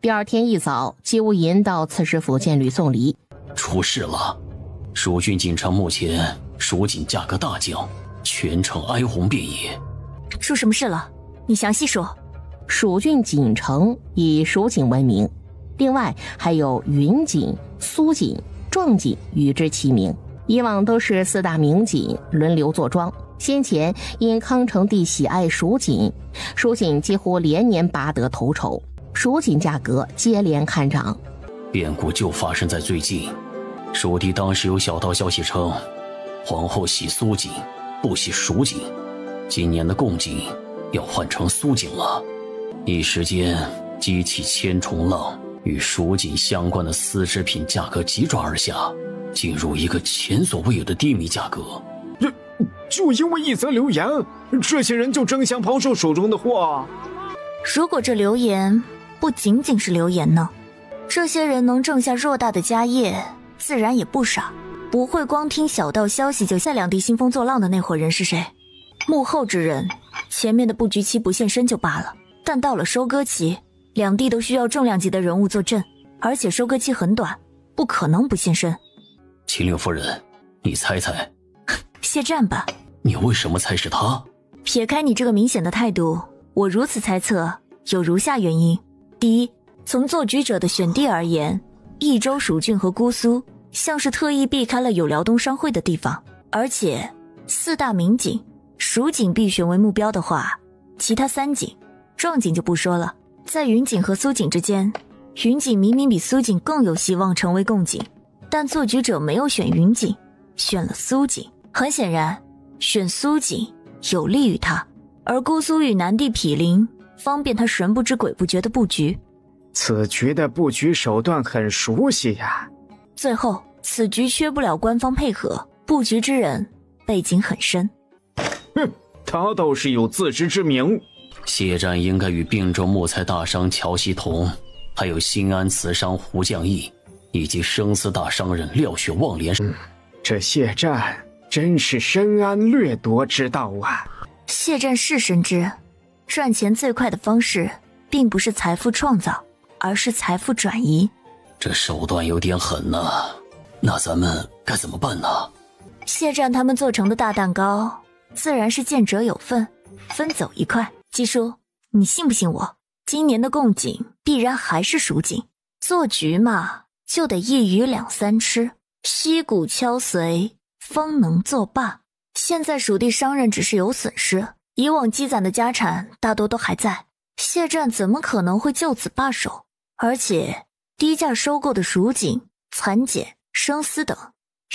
第二天一早，姬无银到刺史府见吕宋离。出事了，蜀郡锦城目前蜀锦价格大降，全城哀鸿遍野。出什么事了？你详细说。蜀郡锦城以蜀锦闻名，另外还有云锦、苏锦、壮锦与之齐名。以往都是4大名锦轮流坐庄，先前因康成帝喜爱蜀锦，蜀锦几乎连年拔得头筹，蜀锦价格接连看涨。变故就发生在最近，蜀地当时有小道消息称，皇后喜苏锦，不喜蜀锦，今年的贡锦要换成苏锦了。一时间激起千重浪，与蜀锦相关的丝织品价格急转而下，进入一个前所未有的低迷价格。就因为一则流言，这些人就争相抛售手中的货。如果这流言不仅仅是流言呢？这些人能挣下偌大的家业，自然也不傻，不会光听小道消息就下两地兴风作浪的那伙人是谁？幕后之人，前面的布局期不现身就罢了，但到了收割期，两地都需要重量级的人物坐镇，而且收割期很短，不可能不现身。秦令夫人，你猜猜？谢战吧。你为什么猜是他？撇开你这个明显的态度，我如此猜测有如下原因：第一，从做局者的选地而言，益州、蜀郡和姑苏像是特意避开了有辽东商会的地方，而且4大名锦，蜀锦必选为目标的话，其他3锦，壮锦就不说了，在云锦和苏锦之间，云锦明明比苏锦更有希望成为贡锦，但做局者没有选云锦，选了苏锦。很显然，选苏锦有利于他，而姑苏与南地毗邻，方便他神不知鬼不觉的布局。此局的布局手段很熟悉呀。最后，此局缺不了官方配合，布局之人背景很深。哼，他倒是有自知之明。谢战应该与并州木材大商乔希同，还有新安瓷商胡将义，以及生丝大商人廖雪望连。这谢战真是深谙掠夺之道啊！谢战是深知，赚钱最快的方式并不是财富创造，而是财富转移。这手段有点狠呐，那咱们该怎么办呢？谢战他们做成的大蛋糕，自然是见者有份，分走一块。季叔，你信不信我？今年的贡锦必然还是蜀锦。做局嘛，就得一鱼两三吃，息鼓敲髓，方能作罢。现在蜀地商人只是有损失，以往积攒的家产大多都还在，谢战怎么可能会就此罢手？而且低价收购的蜀锦、蚕茧、生丝等，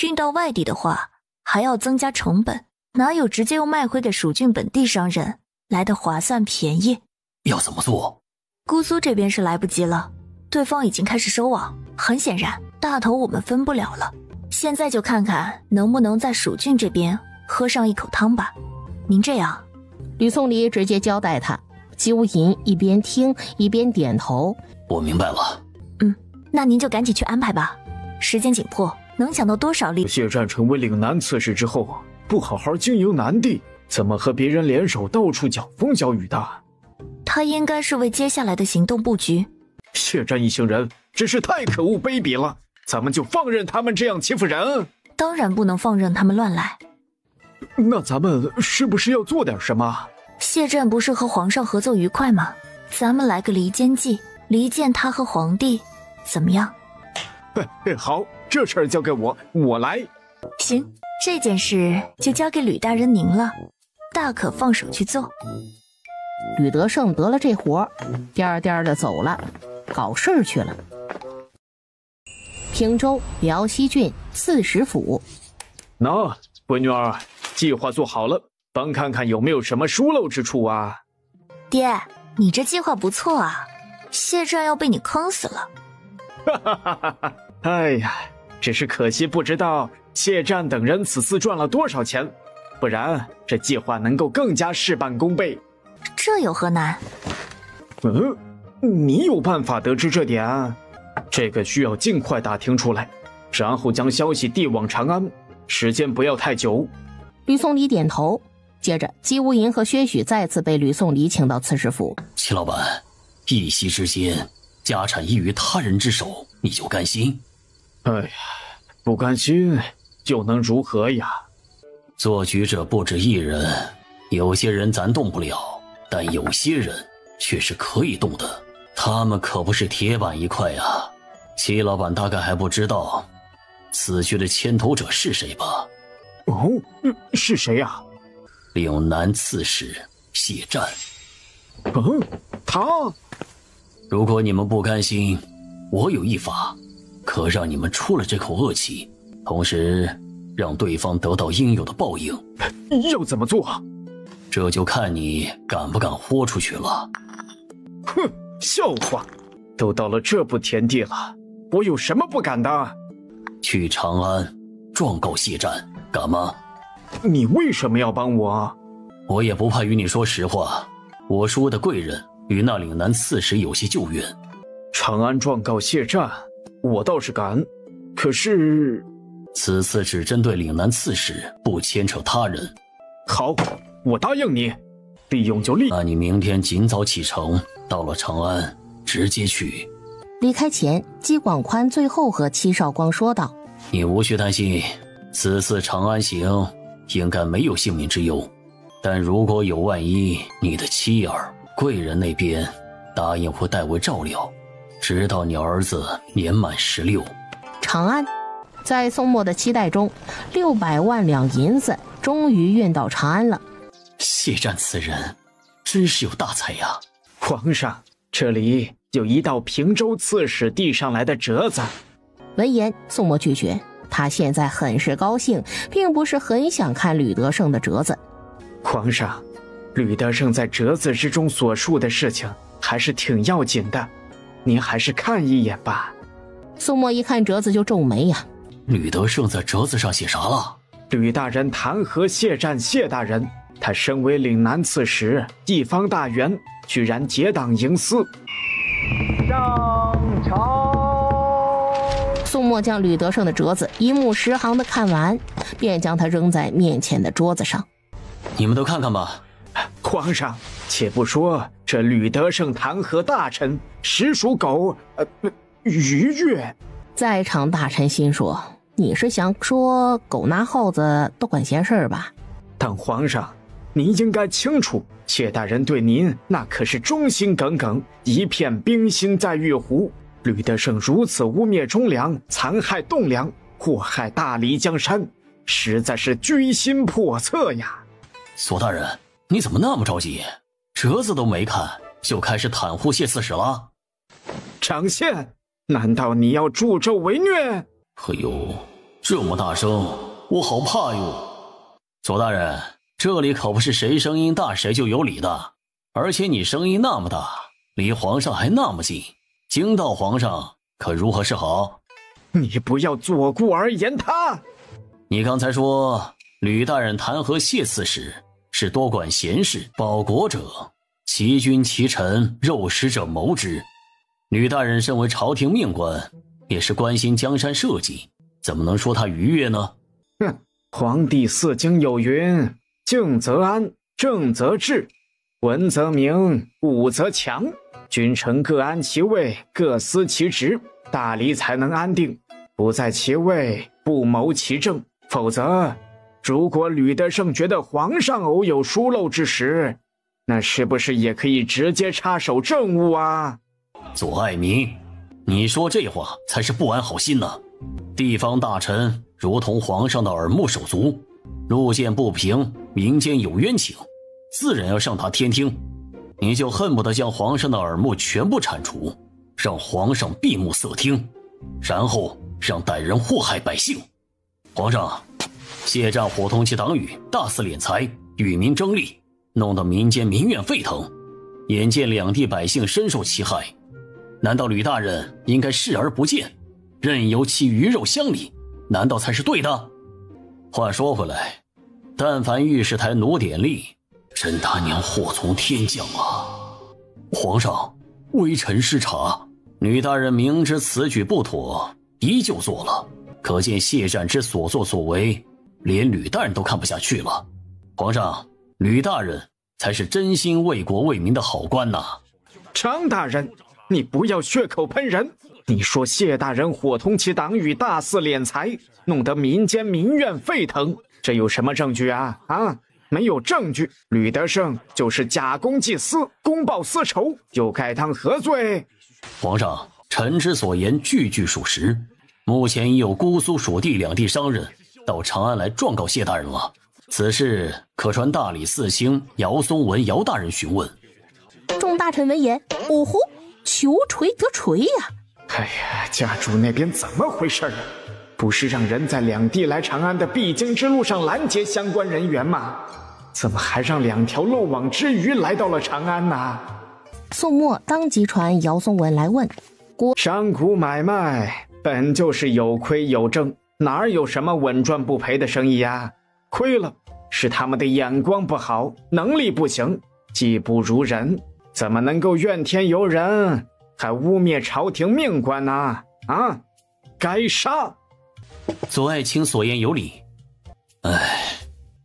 运到外地的话还要增加成本，哪有直接又卖回给蜀郡本地商人来的划算便宜？要怎么做？姑苏这边是来不及了，对方已经开始收网，很显然大头我们分不了了。现在就看看能不能在蜀郡这边喝上一口汤吧。您这样，吕宋离直接交代他。姬无银一边听一边点头，我明白了。那您就赶紧去安排吧，时间紧迫，能抢到多少利？谢战成为岭南刺史之后，不好好经营南地，怎么和别人联手到处搅风搅雨的？他应该是为接下来的行动布局。谢战一行人真是太可恶卑鄙了，咱们就放任他们这样欺负人？当然不能放任他们乱来。那咱们是不是要做点什么？谢战不是和皇上合作愉快吗？咱们来个离间计，离间他和皇帝，怎么样？好，这事儿交给我，我来。行，这件事就交给吕大人您了，大可放手去做。吕德胜得了这活，颠颠的走了，搞事儿去了。平州辽西郡刺史府，那闺女儿，计划做好了，帮看看有没有什么疏漏之处啊。爹，你这计划不错啊，谢战要被你坑死了。哈哈哈哈哈！哎呀，只是可惜不知道谢战等人此次赚了多少钱，不然这计划能够更加事半功倍。这有何难？你有办法得知这点啊？这个需要尽快打听出来，然后将消息递往长安，时间不要太久。吕宋离点头，接着姬无银和薛许再次被吕宋离请到刺史府。齐老板，一夕之间家产易于他人之手，你就甘心？哎呀，不甘心又能如何呀？做局者不止一人，有些人咱动不了，但有些人却是可以动的。他们可不是铁板一块啊。戚老板大概还不知道此局的牵头者是谁吧？哦，是谁啊？岭南刺史谢战。他……如果你们不甘心，我有一法，可让你们出了这口恶气，同时让对方得到应有的报应。要怎么做？这就看你敢不敢豁出去了。哼，笑话！都到了这步田地了，我有什么不敢的？去长安状告谢战，敢吗？你为什么要帮我？我也不怕与你说实话，我叔的贵人与那岭南刺史有些旧怨。长安状告谢战，我倒是敢，可是……此次只针对岭南刺史，不牵扯他人。好，我答应你，利用就利。那你明天尽早启程，到了长安直接去。离开前，姬广宽最后和戚少光说道：你无需担心，此次长安行应该没有性命之忧，但如果有万一，你的妻儿贵人那边答应会代为照料，直到你儿子年满16。长安，在宋墨的期待中，600万两银子终于运到长安了。谢战此人真是有大才呀！皇上，这里有一道平州刺史递上来的折子。闻言，宋墨拒绝。他现在很是高兴，并不是很想看吕德胜的折子。皇上，吕德胜在折子之中所述的事情还是挺要紧的，您还是看一眼吧。宋墨一看折子就皱眉呀。吕德胜在折子上写啥了？吕大人弹劾谢战谢大人，他身为岭南刺史，一方大员，居然结党营私。上朝。宋墨将吕德胜的折子一目十行地看完，便将它扔在面前的桌子上。你们都看看吧。皇上，且不说这吕德胜弹劾大臣，实属狗逾越。在场大臣心说：你是想说狗拿耗子都管闲事吧？但皇上，您应该清楚，谢大人对您那可是忠心耿耿，一片冰心在玉壶。吕德胜如此污蔑忠良，残害栋梁，祸害大理江山，实在是居心叵测呀！索大人，你怎么那么着急？折子都没看，就开始袒护谢刺史了？长宪，难道你要助纣为虐？哎呦，这么大声，我好怕哟！索大人，这里可不是谁声音大谁就有理的，而且你声音那么大，离皇上还那么近，惊到皇上可如何是好？你不要左顾而言他。你刚才说吕大人弹劾谢刺史是多管闲事，保国者其君其臣，肉食者谋之。吕大人身为朝廷命官，也是关心江山社稷，怎么能说他逾越呢？哼，皇帝四经有云：静则安，正则治，文则明，武则强。君臣各安其位，各司其职，大理才能安定。不在其位，不谋其政，否则，如果吕德胜觉得皇上偶有疏漏之时，那是不是也可以直接插手政务啊？左爱民，你说这话才是不安好心呢。地方大臣如同皇上的耳目手足，路见不平，民间有冤情，自然要上达天听。你就恨不得将皇上的耳目全部铲除，让皇上闭目塞听，然后让歹人祸害百姓。皇上，谢战伙同其党羽大肆敛财，与民争利，弄得民间民怨沸腾，眼见两地百姓深受其害，难道吕大人应该视而不见，任由其鱼肉乡里，难道才是对的？话说回来，但凡御史台奴点力，真他娘祸从天降啊！皇上，微臣失察，吕大人明知此举不妥，依旧做了，可见谢战之所作所为，连吕大人都看不下去了。皇上，吕大人才是真心为国为民的好官呐！张大人，你不要血口喷人！你说谢大人伙同其党羽大肆敛财，弄得民间民怨沸腾，这有什么证据啊？没有证据，吕德胜就是假公济私，公报私仇，又该当何罪？皇上，臣之所言句句属实。目前已有姑苏蜀地两地商人到长安来状告谢大人了，此事可传大理寺卿姚松文姚大人询问。众大臣闻言，呜呼，求锤得锤呀！哎呀，家主那边怎么回事啊？不是让人在两地来长安的必经之路上拦截相关人员吗？怎么还让两条漏网之鱼来到了长安呢？宋墨当即传姚松文来问：商贾买卖本就是有亏有挣，哪有什么稳赚不赔的生意呀？亏了是他们的眼光不好，能力不行，技不如人，怎么能够怨天尤人，还污蔑朝廷命官呢？啊，该杀！左爱卿所言有理，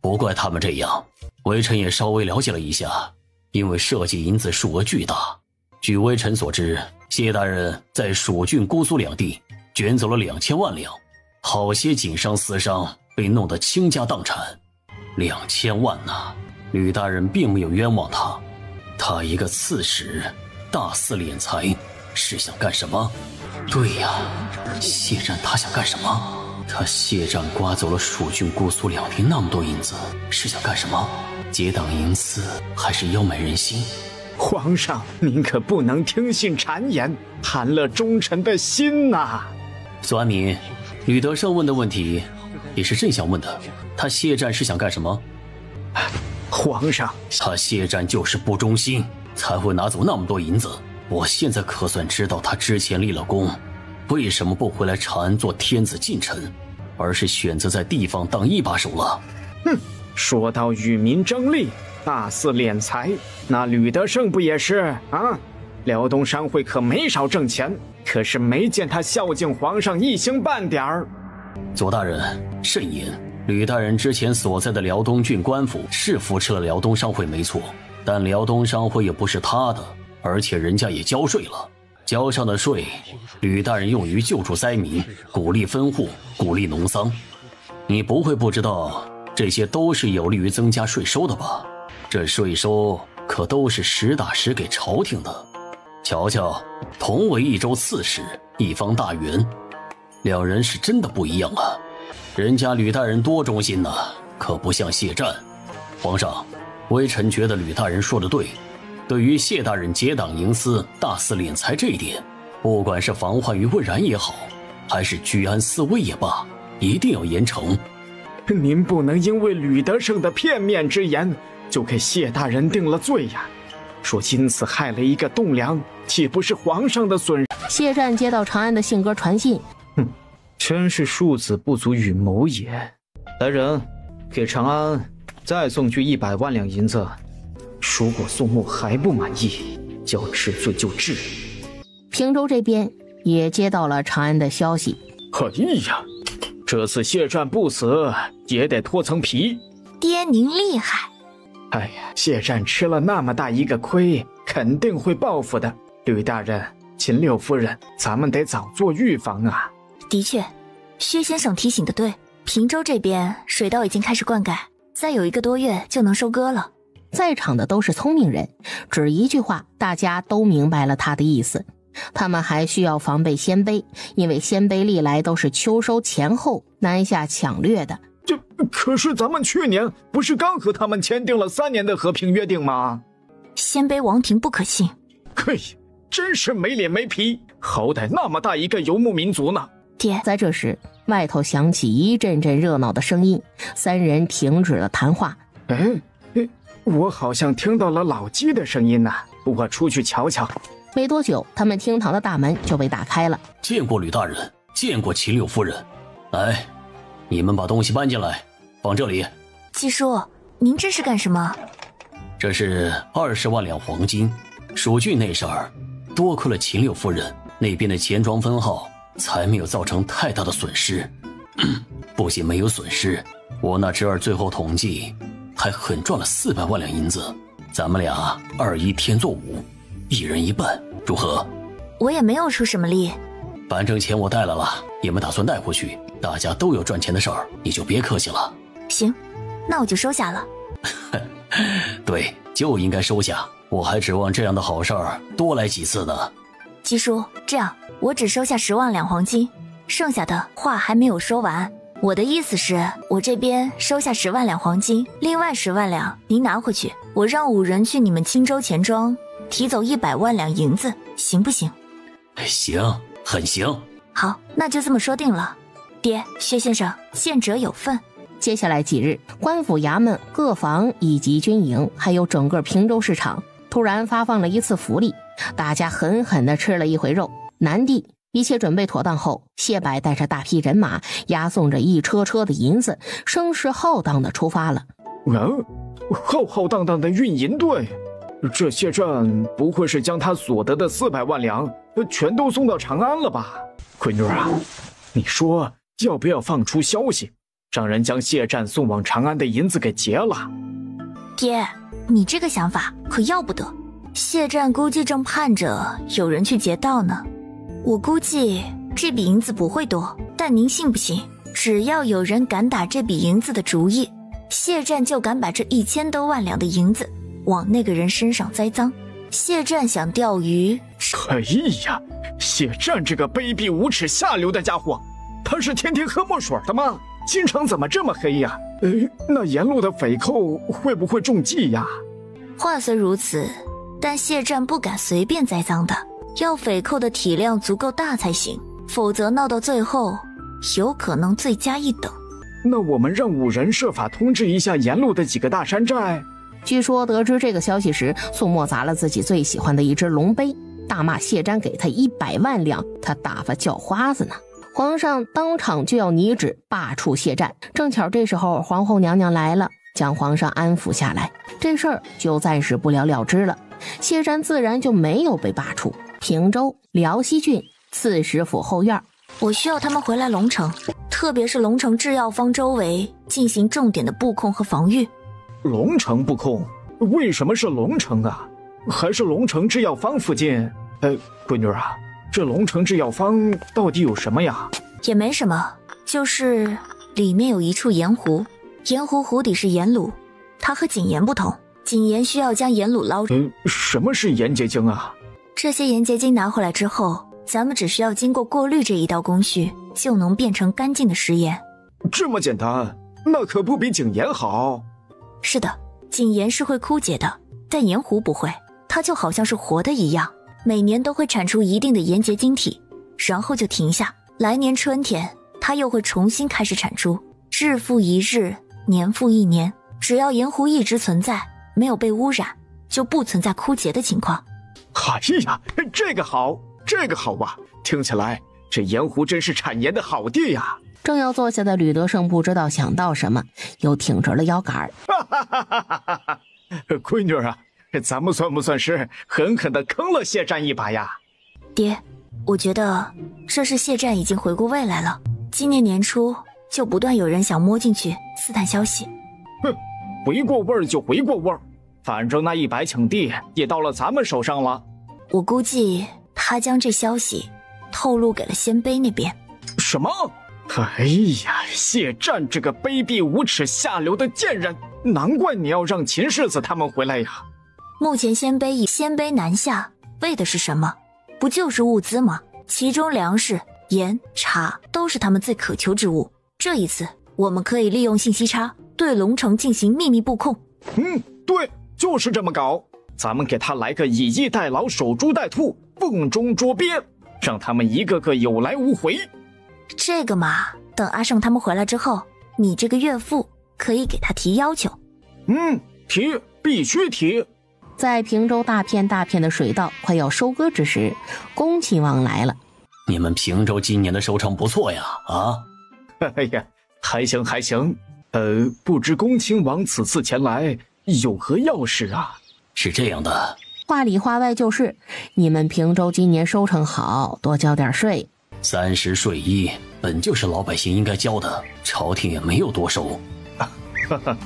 不怪他们这样，微臣也稍微了解了一下，因为涉及银子数额巨大。据微臣所知，谢大人在蜀郡、姑苏两地卷走了2000万两，好些锦商私商被弄得倾家荡产。2000万呐，吕大人并没有冤枉他，他一个刺史，大肆敛财，是想干什么？对呀，谢战他想干什么？他谢战刮走了蜀郡、姑苏两地那么多银子，是想干什么？结党营私，还是要买人心？皇上，您可不能听信谗言，寒了忠臣的心呐！苏安民，吕德胜问的问题也是朕想问的，他谢战是想干什么？皇上，他谢战就是不忠心，才会拿走那么多银子。我现在可算知道他之前立了功，为什么不回来长安做天子近臣，而是选择在地方当一把手了。哼，说到与民争利，大肆敛财，那吕德胜不也是啊？辽东商会可没少挣钱，可是没见他孝敬皇上一星半点儿。左大人慎言，吕大人之前所在的辽东郡官府是扶持了辽东商会没错，但辽东商会也不是他的，而且人家也交税了，交上的税，吕大人用于救助灾民，鼓励分户，鼓励农桑。你不会不知道，这些都是有利于增加税收的吧？这税收可都是实打实给朝廷的。瞧瞧，同为益州刺史，一方大员，两人是真的不一样啊。人家吕大人多忠心呐，可不像谢战。皇上，微臣觉得吕大人说的对，对于谢大人结党营私、大肆敛财这一点，不管是防患于未然也好，还是居安思危也罢，一定要严惩。您不能因为吕德胜的片面之言，就给谢大人定了罪呀！说因此害了一个栋梁，岂不是皇上的损失？谢战接到长安的信鸽传信，真是庶子不足与谋也。来人，给长安再送去100万两银子。如果宋墨还不满意，就要治罪就治。平州这边也接到了长安的消息。哎呀，这次谢战不死也得脱层皮。爹您厉害。哎呀，谢战吃了那么大一个亏，肯定会报复的。吕大人、秦六夫人，咱们得早做预防啊。的确，薛先生提醒的对，平州这边水稻已经开始灌溉，再有1个多月就能收割了。在场的都是聪明人，只一句话，大家都明白了他的意思。他们还需要防备鲜卑，因为鲜卑历来都是秋收前后南下抢掠的。可是咱们去年不是刚和他们签订了3年的和平约定吗？鲜卑王庭不可信。嘿，真是没脸没皮，好歹那么大一个游牧民族呢。爹，在这时，外头响起一阵阵热闹的声音，3人停止了谈话。我好像听到了老鸡的声音呢，我出去瞧瞧。没多久，他们厅堂的大门就被打开了。见过吕大人，见过秦六夫人。来，你们把东西搬进来，放这里。季叔，您这是干什么？这是20万两黄金，蜀郡那事儿，多亏了秦六夫人那边的钱庄分号，才没有造成太大的损失。不仅没有损失，我那侄儿最后统计还狠赚了400万两银子。咱们俩21天作5，一人一半，如何？我也没有出什么力，反正钱我带来了，也没打算带回去。大家都有赚钱的事儿，你就别客气了。行，那我就收下了。对，就应该收下。我还指望这样的好事儿多来几次呢。七叔，这样我只收下10万两黄金，剩下的话还没有说完。我的意思是，我这边收下10万两黄金，另外10万两您拿回去，我让5人去你们青州钱庄提走100万两银子，行不行？行，很行。好，那就这么说定了。爹，薛先生，见者有份。接下来几日，官府衙门、各房以及军营，还有整个平州市场，突然发放了一次福利，大家狠狠地吃了一回肉。南地一切准备妥当后，谢柏带着大批人马，押送着一车车的银子，声势浩荡地出发了。浩浩荡荡的运银队，这谢战不会是将他所得的400万两全都送到长安了吧？闺女啊，你说要不要放出消息，让人将谢战送往长安的银子给劫了？爹，你这个想法可要不得，谢战估计正盼着有人去劫道呢。我估计这笔银子不会多，但您信不信，只要有人敢打这笔银子的主意，谢战就敢把这1000多万两的银子往那个人身上栽赃。谢战想钓鱼，哎呀，谢战这个卑鄙无耻下流的家伙，他是天天喝墨水的吗？京城怎么这么黑呀？那沿路的匪寇会不会中计呀？话虽如此，但谢战不敢随便栽赃的，要匪寇的体量足够大才行，否则闹到最后有可能罪加一等。那我们让5人设法通知一下沿路的几个大山寨。据说得知这个消息时，宋墨砸了自己最喜欢的一只龙杯，大骂谢瞻给他100万两，他打发叫花子呢。皇上当场就要拟旨罢黜谢战，正巧这时候皇后娘娘来了，将皇上安抚下来，这事儿就暂时不了了之了。谢瞻自然就没有被罢黜。平州辽西郡刺史府后院，我需要他们回来龙城，特别是龙城制药坊周围进行重点的布控和防御。龙城布控？为什么是龙城啊？还是龙城制药坊附近？闺女啊，这龙城制药坊到底有什么呀？也没什么，就是里面有一处盐湖，盐湖湖底是盐卤，它和井盐不同，井盐需要将盐卤捞出。什么是盐结晶啊？这些盐结晶拿回来之后，咱们只需要经过过滤这一道工序，就能变成干净的食盐。这么简单？那可不比井盐好。是的，井盐是会枯竭的，但盐湖不会，它就好像是活的一样，每年都会产出一定的盐结晶体，然后就停下，来年春天它又会重新开始产出，日复一日，年复一年，只要盐湖一直存在，没有被污染，就不存在枯竭的情况。哎呀，这个好，这个好啊！听起来这盐湖真是产盐的好地呀。正要坐下的吕德胜不知道想到什么，又挺直了腰杆。闺女啊，咱们算不算是狠狠地坑了谢战一把呀？爹，我觉得这是谢战已经回过味来了。今年年初就不断有人想摸进去刺探消息。哼，回过味儿就回过味儿，反正那100顷地也到了咱们手上了。我估计他将这消息透露给了鲜卑那边。什么？哎呀，谢战这个卑鄙无耻下流的贱人，难怪你要让秦世子他们回来呀。目前鲜卑以鲜卑南下，为的是什么？不就是物资吗？其中粮食、盐、茶都是他们最渴求之物。这一次我们可以利用信息差，对龙城进行秘密布控。对，就是这么搞。咱们给他来个以逸待劳，守株待兔，瓮中捉鳖，让他们一个个有来无回。这个嘛，等阿胜他们回来之后，你这个岳父可以给他提要求。提，必须提。在平州大片大片的水稻快要收割之时，恭亲王来了。你们平州今年的收成不错呀，啊？哎呀，还行还行。不知恭亲王此次前来有何要事啊？是这样的，话里话外就是，你们平州今年收成好，多交点税。30税一本就是老百姓应该交的，朝廷也没有多收。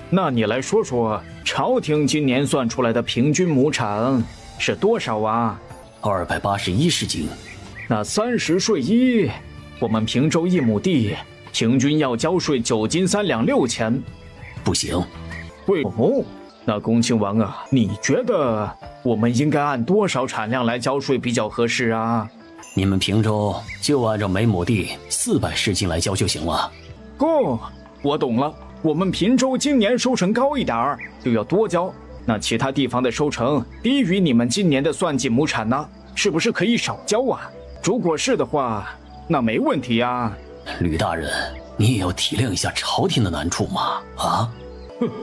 那你来说说，朝廷今年算出来的平均亩产是多少啊？281市斤。那30税一，我们平州1亩地平均要交税9斤3两6钱。不行，会哦。那恭亲王啊，你觉得我们应该按多少产量来交税比较合适啊？你们平州就按照每亩地400市斤来交就行了。哦，我懂了。我们平州今年收成高一点儿，就要多交。那其他地方的收成低于你们今年的算计亩产呢，是不是可以少交啊？如果是的话，那没问题呀。吕大人，你也要体谅一下朝廷的难处嘛！啊？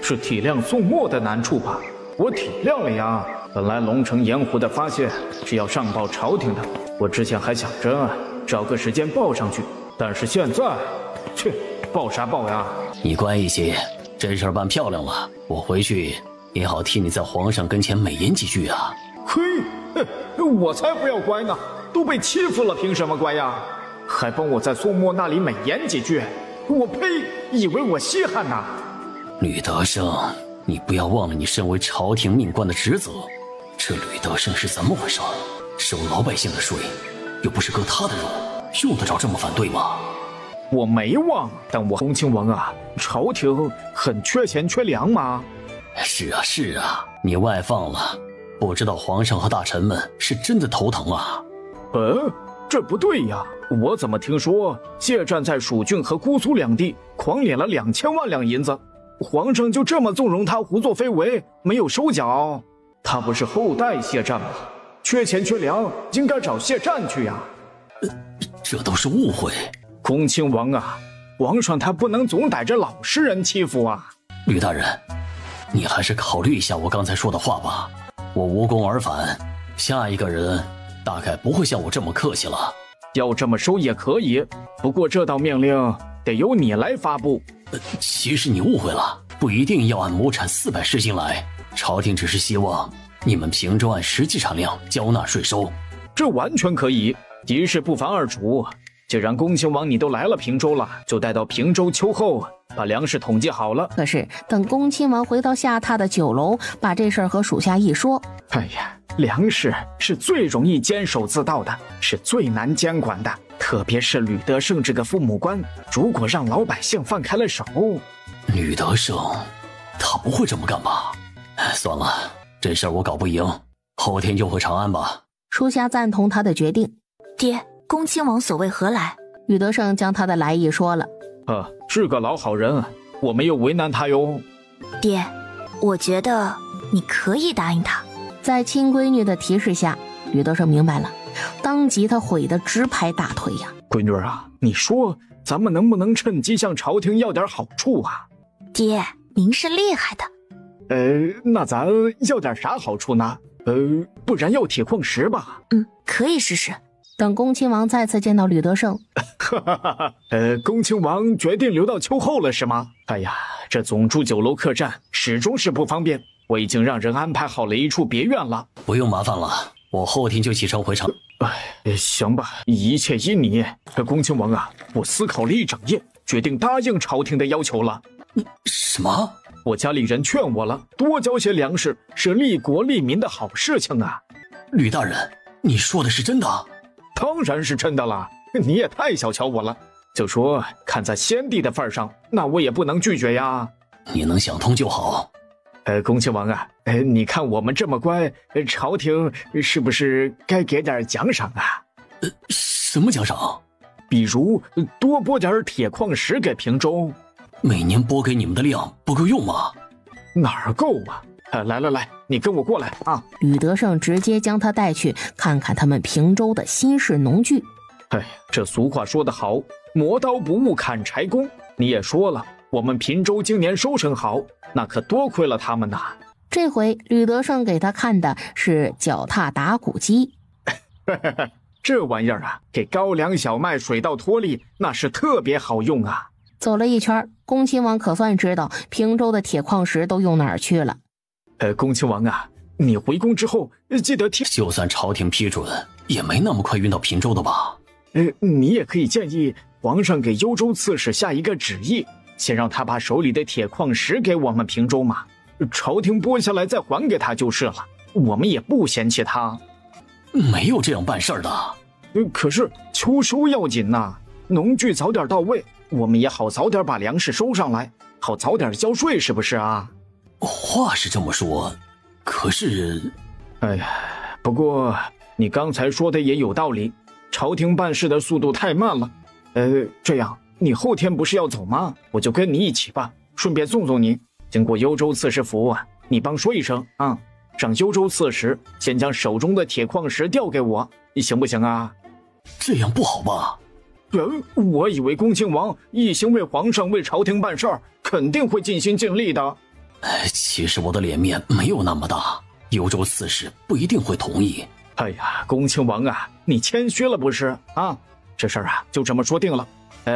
是体谅宋墨的难处吧？我体谅了呀。本来龙城盐湖的发现是要上报朝廷的，我之前还想着找个时间报上去，但是现在，切，报啥报呀？你乖一些，这事儿办漂亮了，我回去也好替你在皇上跟前美言几句啊。嘿，我才不要乖呢，都被欺负了，凭什么乖呀？还帮我在宋墨那里美言几句，我呸！以为我稀罕呐？吕德胜，你不要忘了你身为朝廷命官的职责。这吕德胜是怎么回事？收老百姓的税，又不是割他的肉，用得着这么反对吗？我没忘，但我恭亲王啊，朝廷很缺钱缺粮吗？是啊是啊，你外放了，不知道皇上和大臣们是真的头疼啊。这不对呀！我怎么听说谢湛在蜀郡和姑苏两地狂敛了2000万两银子，皇上就这么纵容他胡作非为，没有收缴？他不是后代谢湛吗？缺钱缺粮，应该找谢湛去呀。这都是误会。恭亲王啊，皇上他不能总逮着老实人欺负啊。吕大人，你还是考虑一下我刚才说的话吧。我无功而返，下一个人大概不会像我这么客气了。要这么收也可以，不过这道命令得由你来发布。其实你误会了，不一定要按亩产400市斤来，朝廷只是希望你们平州按实际产量交纳税收。这完全可以，一事不烦二主。既然恭亲王你都来了平州了，就待到平州秋后把粮食统计好了。可是等恭亲王回到下榻的酒楼，把这事儿和属下一说，哎呀，粮食是最容易监守自盗的，是最难监管的，特别是吕德胜这个父母官，如果让老百姓放开了手。吕德胜他不会这么干吧？算了，这事儿我搞不赢，后天就回长安吧。属下赞同他的决定。爹，恭亲王所谓何来？吕德胜将他的来意说了。是个老好人，我没有为难他哟。爹，我觉得你可以答应他。在亲闺女的提示下，吕德胜明白了，当即他悔得直拍大腿呀。闺女啊，你说咱们能不能趁机向朝廷要点好处啊？爹，您是厉害的。那咱要点啥好处呢？不然要铁矿石吧。可以试试。等恭亲王再次见到吕德胜，恭亲王决定留到秋后了是吗？哎呀，这总住酒楼客栈始终是不方便，我已经让人安排好了一处别院了。不用麻烦了，我后天就启程回长。行吧，一切依你。恭亲王啊，我思考了一整夜，决定答应朝廷的要求了。什么？我家里人劝我了，多交些粮食是利国利民的好事情啊。吕大人，你说的是真的？当然是真的了，你也太小瞧我了。就说看在先帝的份上，那我也不能拒绝呀。你能想通就好。恭亲王啊，你看我们这么乖，朝廷是不是该给点奖赏啊？什么奖赏？比如多拨点铁矿石给平州。每年拨给你们的量不够用吗？哪儿够啊？来，你跟我过来啊！吕德胜直接将他带去看看他们平州的新式农具。这俗话说得好，磨刀不误砍柴工。你也说了，我们平州今年收成好，那可多亏了他们呐。这回吕德胜给他看的是脚踏打谷机。这玩意儿啊，给高粱小麦水稻脱粒那是特别好用啊。走了一圈，恭亲王可算知道平州的铁矿石都用哪儿去了。恭亲王啊，你回宫之后记得就算朝廷批准，也没那么快运到平州的吧？你也可以建议皇上给幽州刺史下一个旨意，先让他把手里的铁矿石给我们平州嘛，朝廷拨下来再还给他就是了，我们也不嫌弃他。没有这样办事的。可是秋收要紧呐，农具早点到位，我们也好早点把粮食收上来，好早点交税，是不是啊？话是这么说，可是……哎呀，不过你刚才说的也有道理，朝廷办事的速度太慢了。这样，你后天不是要走吗？我就跟你一起吧，顺便送送你。经过幽州刺史府啊，你帮说一声啊，让幽州刺史先将手中的铁矿石调给我，你行不行啊？这样不好吧？我以为恭亲王一心为皇上为朝廷办事儿，肯定会尽心尽力的。其实我的脸面没有那么大，幽州刺史不一定会同意。哎呀，恭亲王啊，你谦虚了不是啊？这事儿啊，就这么说定了。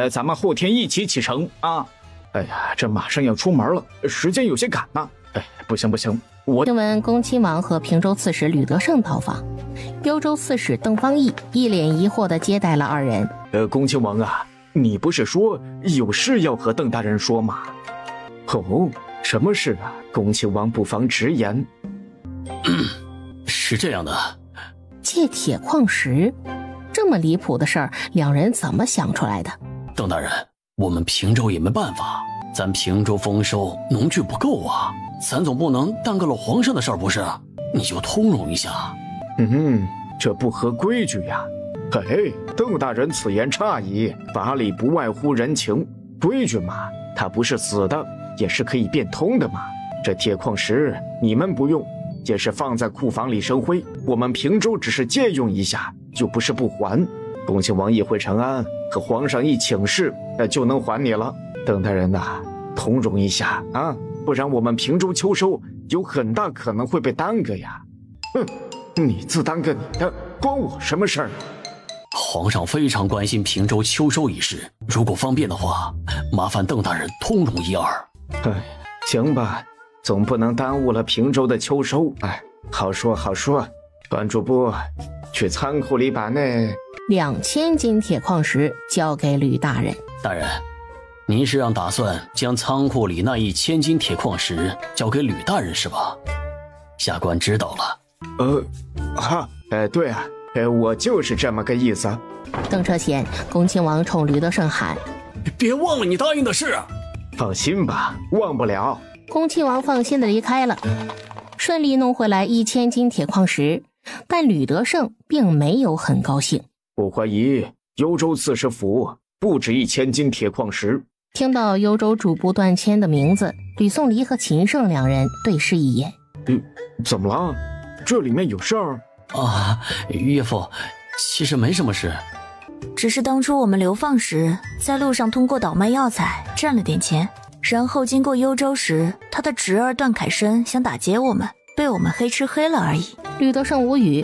咱们后天一起启程啊。哎呀，这马上要出门了，时间有些赶呢。不行，听闻恭亲王和平州刺史吕德胜到访，幽州刺史邓方毅一脸疑惑地接待了二人。恭亲王啊，你不是说有事要和邓大人说吗？哦，什么事啊？恭亲王不妨直言。是这样的，借铁矿石，这么离谱的事儿，两人怎么想出来的？邓大人，我们平州也没办法，咱平州丰收，农具不够啊，咱总不能耽搁了皇上的事儿不是？你就通融一下。这不合规矩呀。邓大人此言差矣，法理不外乎人情，规矩嘛，它不是死的，也是可以变通的嘛。这铁矿石你们不用，也是放在库房里生灰，我们平州只是借用一下，又不是不还。恭亲王一回长安，和皇上一请示，就能还你了。邓大人呐，通融一下啊，不然我们平州秋收有很大可能会被耽搁呀。你自耽搁你的，关我什么事儿？皇上非常关心平州秋收一事，如果方便的话，麻烦邓大人通融一二。行吧，总不能耽误了平州的秋收。好说。关主簿，去仓库里把那2000斤铁矿石交给吕大人。大人，您是打算将仓库里那1000斤铁矿石交给吕大人是吧？下官知道了。对啊，我就是这么个意思。登车前，恭亲王冲吕德胜喊：“别忘了你答应的事。”放心吧，忘不了。恭亲王放心的离开了，顺利弄回来1000斤铁矿石，但吕德胜并没有很高兴。我怀疑幽州刺史府不止1000斤铁矿石。听到幽州主簿段谦的名字，吕颂离和秦胜两人对视一眼。怎么了？这里面有事儿？岳父，其实没什么事，只是当初我们流放时，在路上通过倒卖药材赚了点钱，然后经过幽州时，他的侄儿段凯申想打劫我们，被我们黑吃黑了而已。吕德胜无语。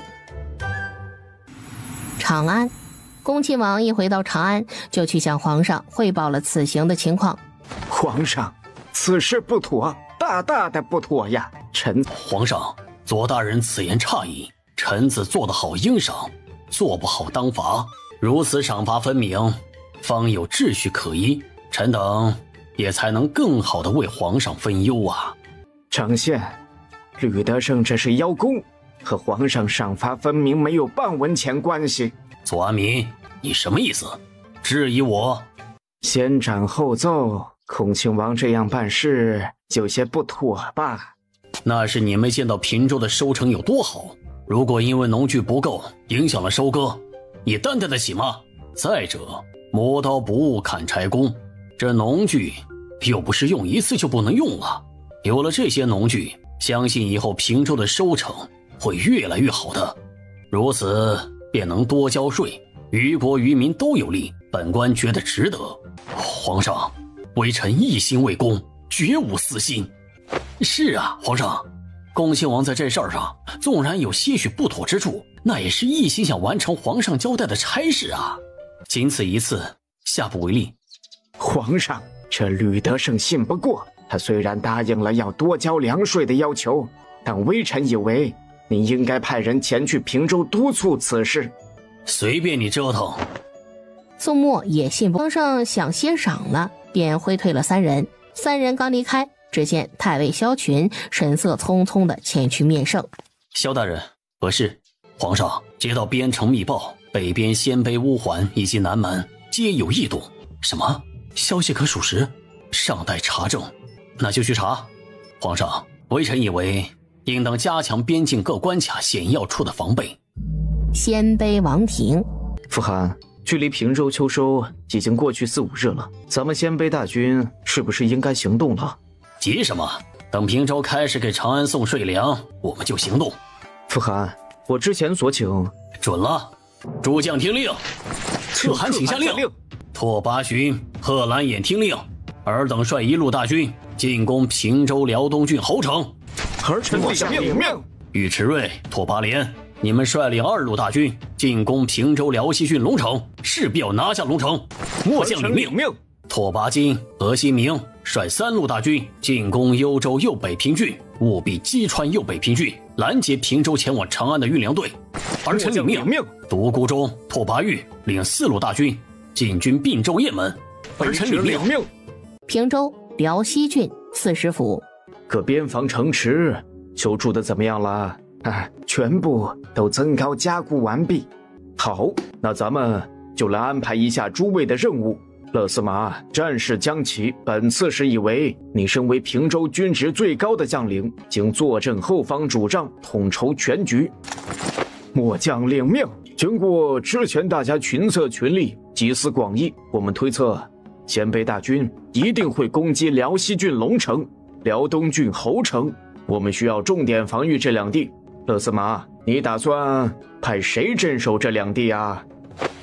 长安，恭亲王一回到长安，就去向皇上汇报了此行的情况。皇上，此事不妥，大大的不妥呀！皇上，左大人此言差矣，臣子做得好应赏，做不好当罚，如此赏罚分明，方有秩序可依，臣等也才能更好地为皇上分忧啊。丞相，吕德胜这是邀功，和皇上赏罚分明没有半文钱关系。左安民，你什么意思？质疑我？先斩后奏，恭亲王这样办事有些不妥吧？那是你没见到平州的收成有多好，如果因为农具不够影响了收割，你担待得起吗？再者，磨刀不误砍柴工，这农具又不是用一次就不能用了，有了这些农具，相信以后平州的收成会越来越好的，如此便能多交税，于国于民都有利，本官觉得值得。皇上，微臣一心为公，绝无私心。是啊，皇上，恭亲王在这事儿上纵然有些许不妥之处，那也是一心想完成皇上交代的差事啊，仅此一次，下不为例。皇上，这吕德胜信不过，他虽然答应了要多交粮税的要求，但微臣以为你应该派人前去平州督促此事。随便你折腾。宋墨也信不过，皇上想歇晌了，便挥退了三人。三人刚离开，只见太尉萧群神色匆匆地前去面圣。萧大人，何事？皇上接到边城密报，北边鲜卑乌桓以及南蛮皆有异动。什么？消息可属实？尚待查证，那就去查。皇上，微臣以为应当加强边境各关卡险要处的防备。鲜卑王庭，傅寒，距离平州秋收已经过去4、5日了，咱们鲜卑大军是不是应该行动了？急什么？等平州开始给长安送税粮，我们就行动。傅寒，我之前所请，准了。诸将听令。可汗请下令。拓跋勋、贺兰衍听令，尔等率1路大军进攻平州辽东郡侯城。儿臣下领命。尉迟睿、拓跋廉，你们率领2路大军进攻平州辽西郡龙城，势必要拿下龙城。末将领命。拓跋金、何新明率3路大军进攻幽州右北平郡，务必击穿右北平郡，拦截平州前往长安的运粮队。儿臣领命。独孤忠、拓跋玉领4路大军进军并州雁门。儿臣领命。平州辽西郡刺史府，各边防城池修筑的怎么样了？全部都增高加固完毕。好，那咱们就来安排一下诸位的任务。勒司马战事将起，本刺史以为你身为平州军职最高的将领，经坐镇后方主帐，统筹全局。末将领命。经过之前大家群策群力，集思广益，我们推测鲜卑大军一定会攻击辽西郡龙城、辽东郡侯城，我们需要重点防御这2地。勒司马，你打算派谁镇守这2地啊？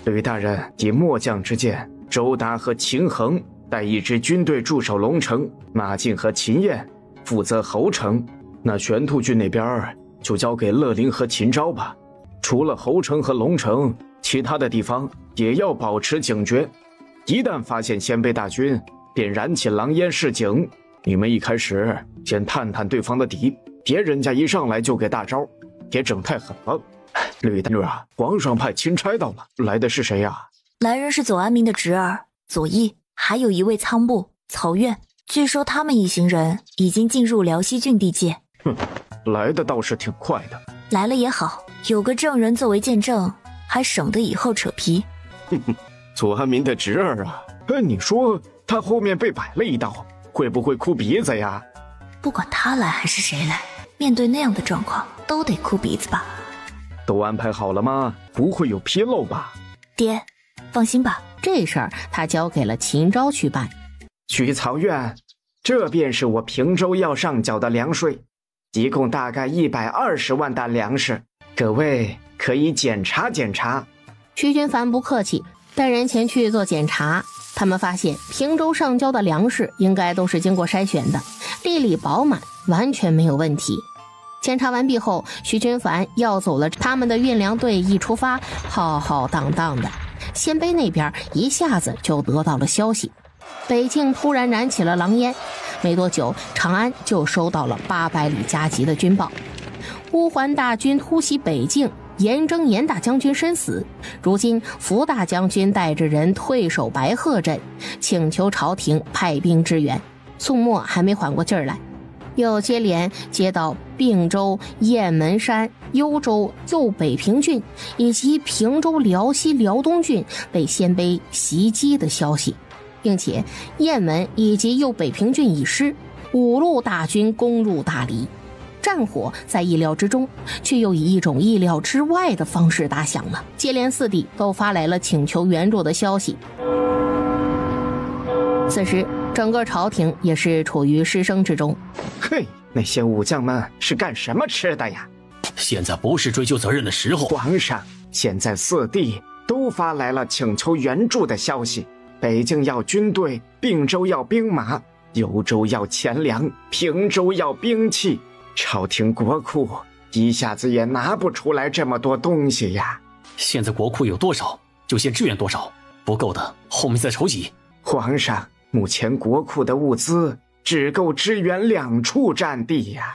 吕大人，以末将之见，周达和秦衡带一支军队驻守龙城，马进和秦燕负责侯城。那玄兔郡那边就交给乐陵和秦昭吧。除了侯城和龙城，其他的地方也要保持警觉。一旦发现鲜卑大军，便燃起狼烟示警。你们一开始先探探对方的底，别人家一上来就给大招，别整太狠了。吕大人啊，皇上派钦差到了，来的是谁呀？来人是左安民的侄儿左翼，还有1位仓部曹苑。据说他们一行人已经进入辽西郡地界。来的倒是挺快的。来了也好，有个证人作为见证，还省得以后扯皮。左安民的侄儿啊，你说他后面被摆了一刀，会不会哭鼻子呀？不管他来还是谁来，面对那样的状况，都得哭鼻子吧。都安排好了吗？不会有纰漏吧？爹，放心吧，这事儿他交给了秦昭去办。徐曹院，这便是我平州要上缴的粮税，一共大概120万担粮食，各位可以检查检查。徐君凡不客气，带人前去做检查。他们发现平州上交的粮食应该都是经过筛选的，粒粒饱满，完全没有问题。检查完毕后，徐君凡要走了，他们的运粮队一出发，浩浩荡荡的。鲜卑那边一下子就得到了消息，北境突然燃起了狼烟，没多久长安就收到了800里加急的军报，乌桓大军突袭北境，严征严大将军身死。如今福大将军带着人退守白鹤镇，请求朝廷派兵支援。宋末还没缓过劲儿来，又接连接到并州、雁门山、幽州、右北平郡以及平州辽西、辽东郡被鲜卑袭击的消息，并且雁门以及右北平郡已失，5路大军攻入大黎。战火在意料之中，却又以一种意料之外的方式打响了。接连4地都发来了请求援助的消息。此时整个朝廷也是处于失声之中。嘿，那些武将们是干什么吃的呀？现在不是追究责任的时候。皇上，现在4地都发来了请求援助的消息，北境要军队，并州要兵马，幽州要钱粮，平州要兵器。朝廷国库一下子也拿不出来这么多东西呀。现在国库有多少就先支援多少，不够的后面再筹集。皇上，目前国库的物资只够支援2处战地呀，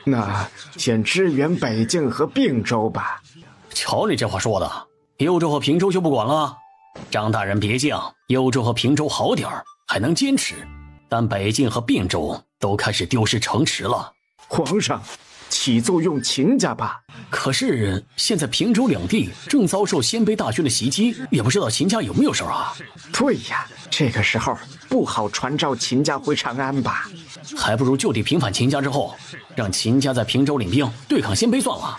那先支援北境和并州吧。瞧你这话说的，幽州和平州就不管了？张大人别犟，幽州和平州好点儿还能坚持，但北境和并州都开始丢失城池了。皇上，启奏用秦家吧。可是现在平州两地正遭受鲜卑大军的袭击，也不知道秦家有没有事啊？对呀，这个时候不好传召秦家回长安吧？还不如就地平反秦家之后，让秦家在平州领兵对抗鲜卑算了。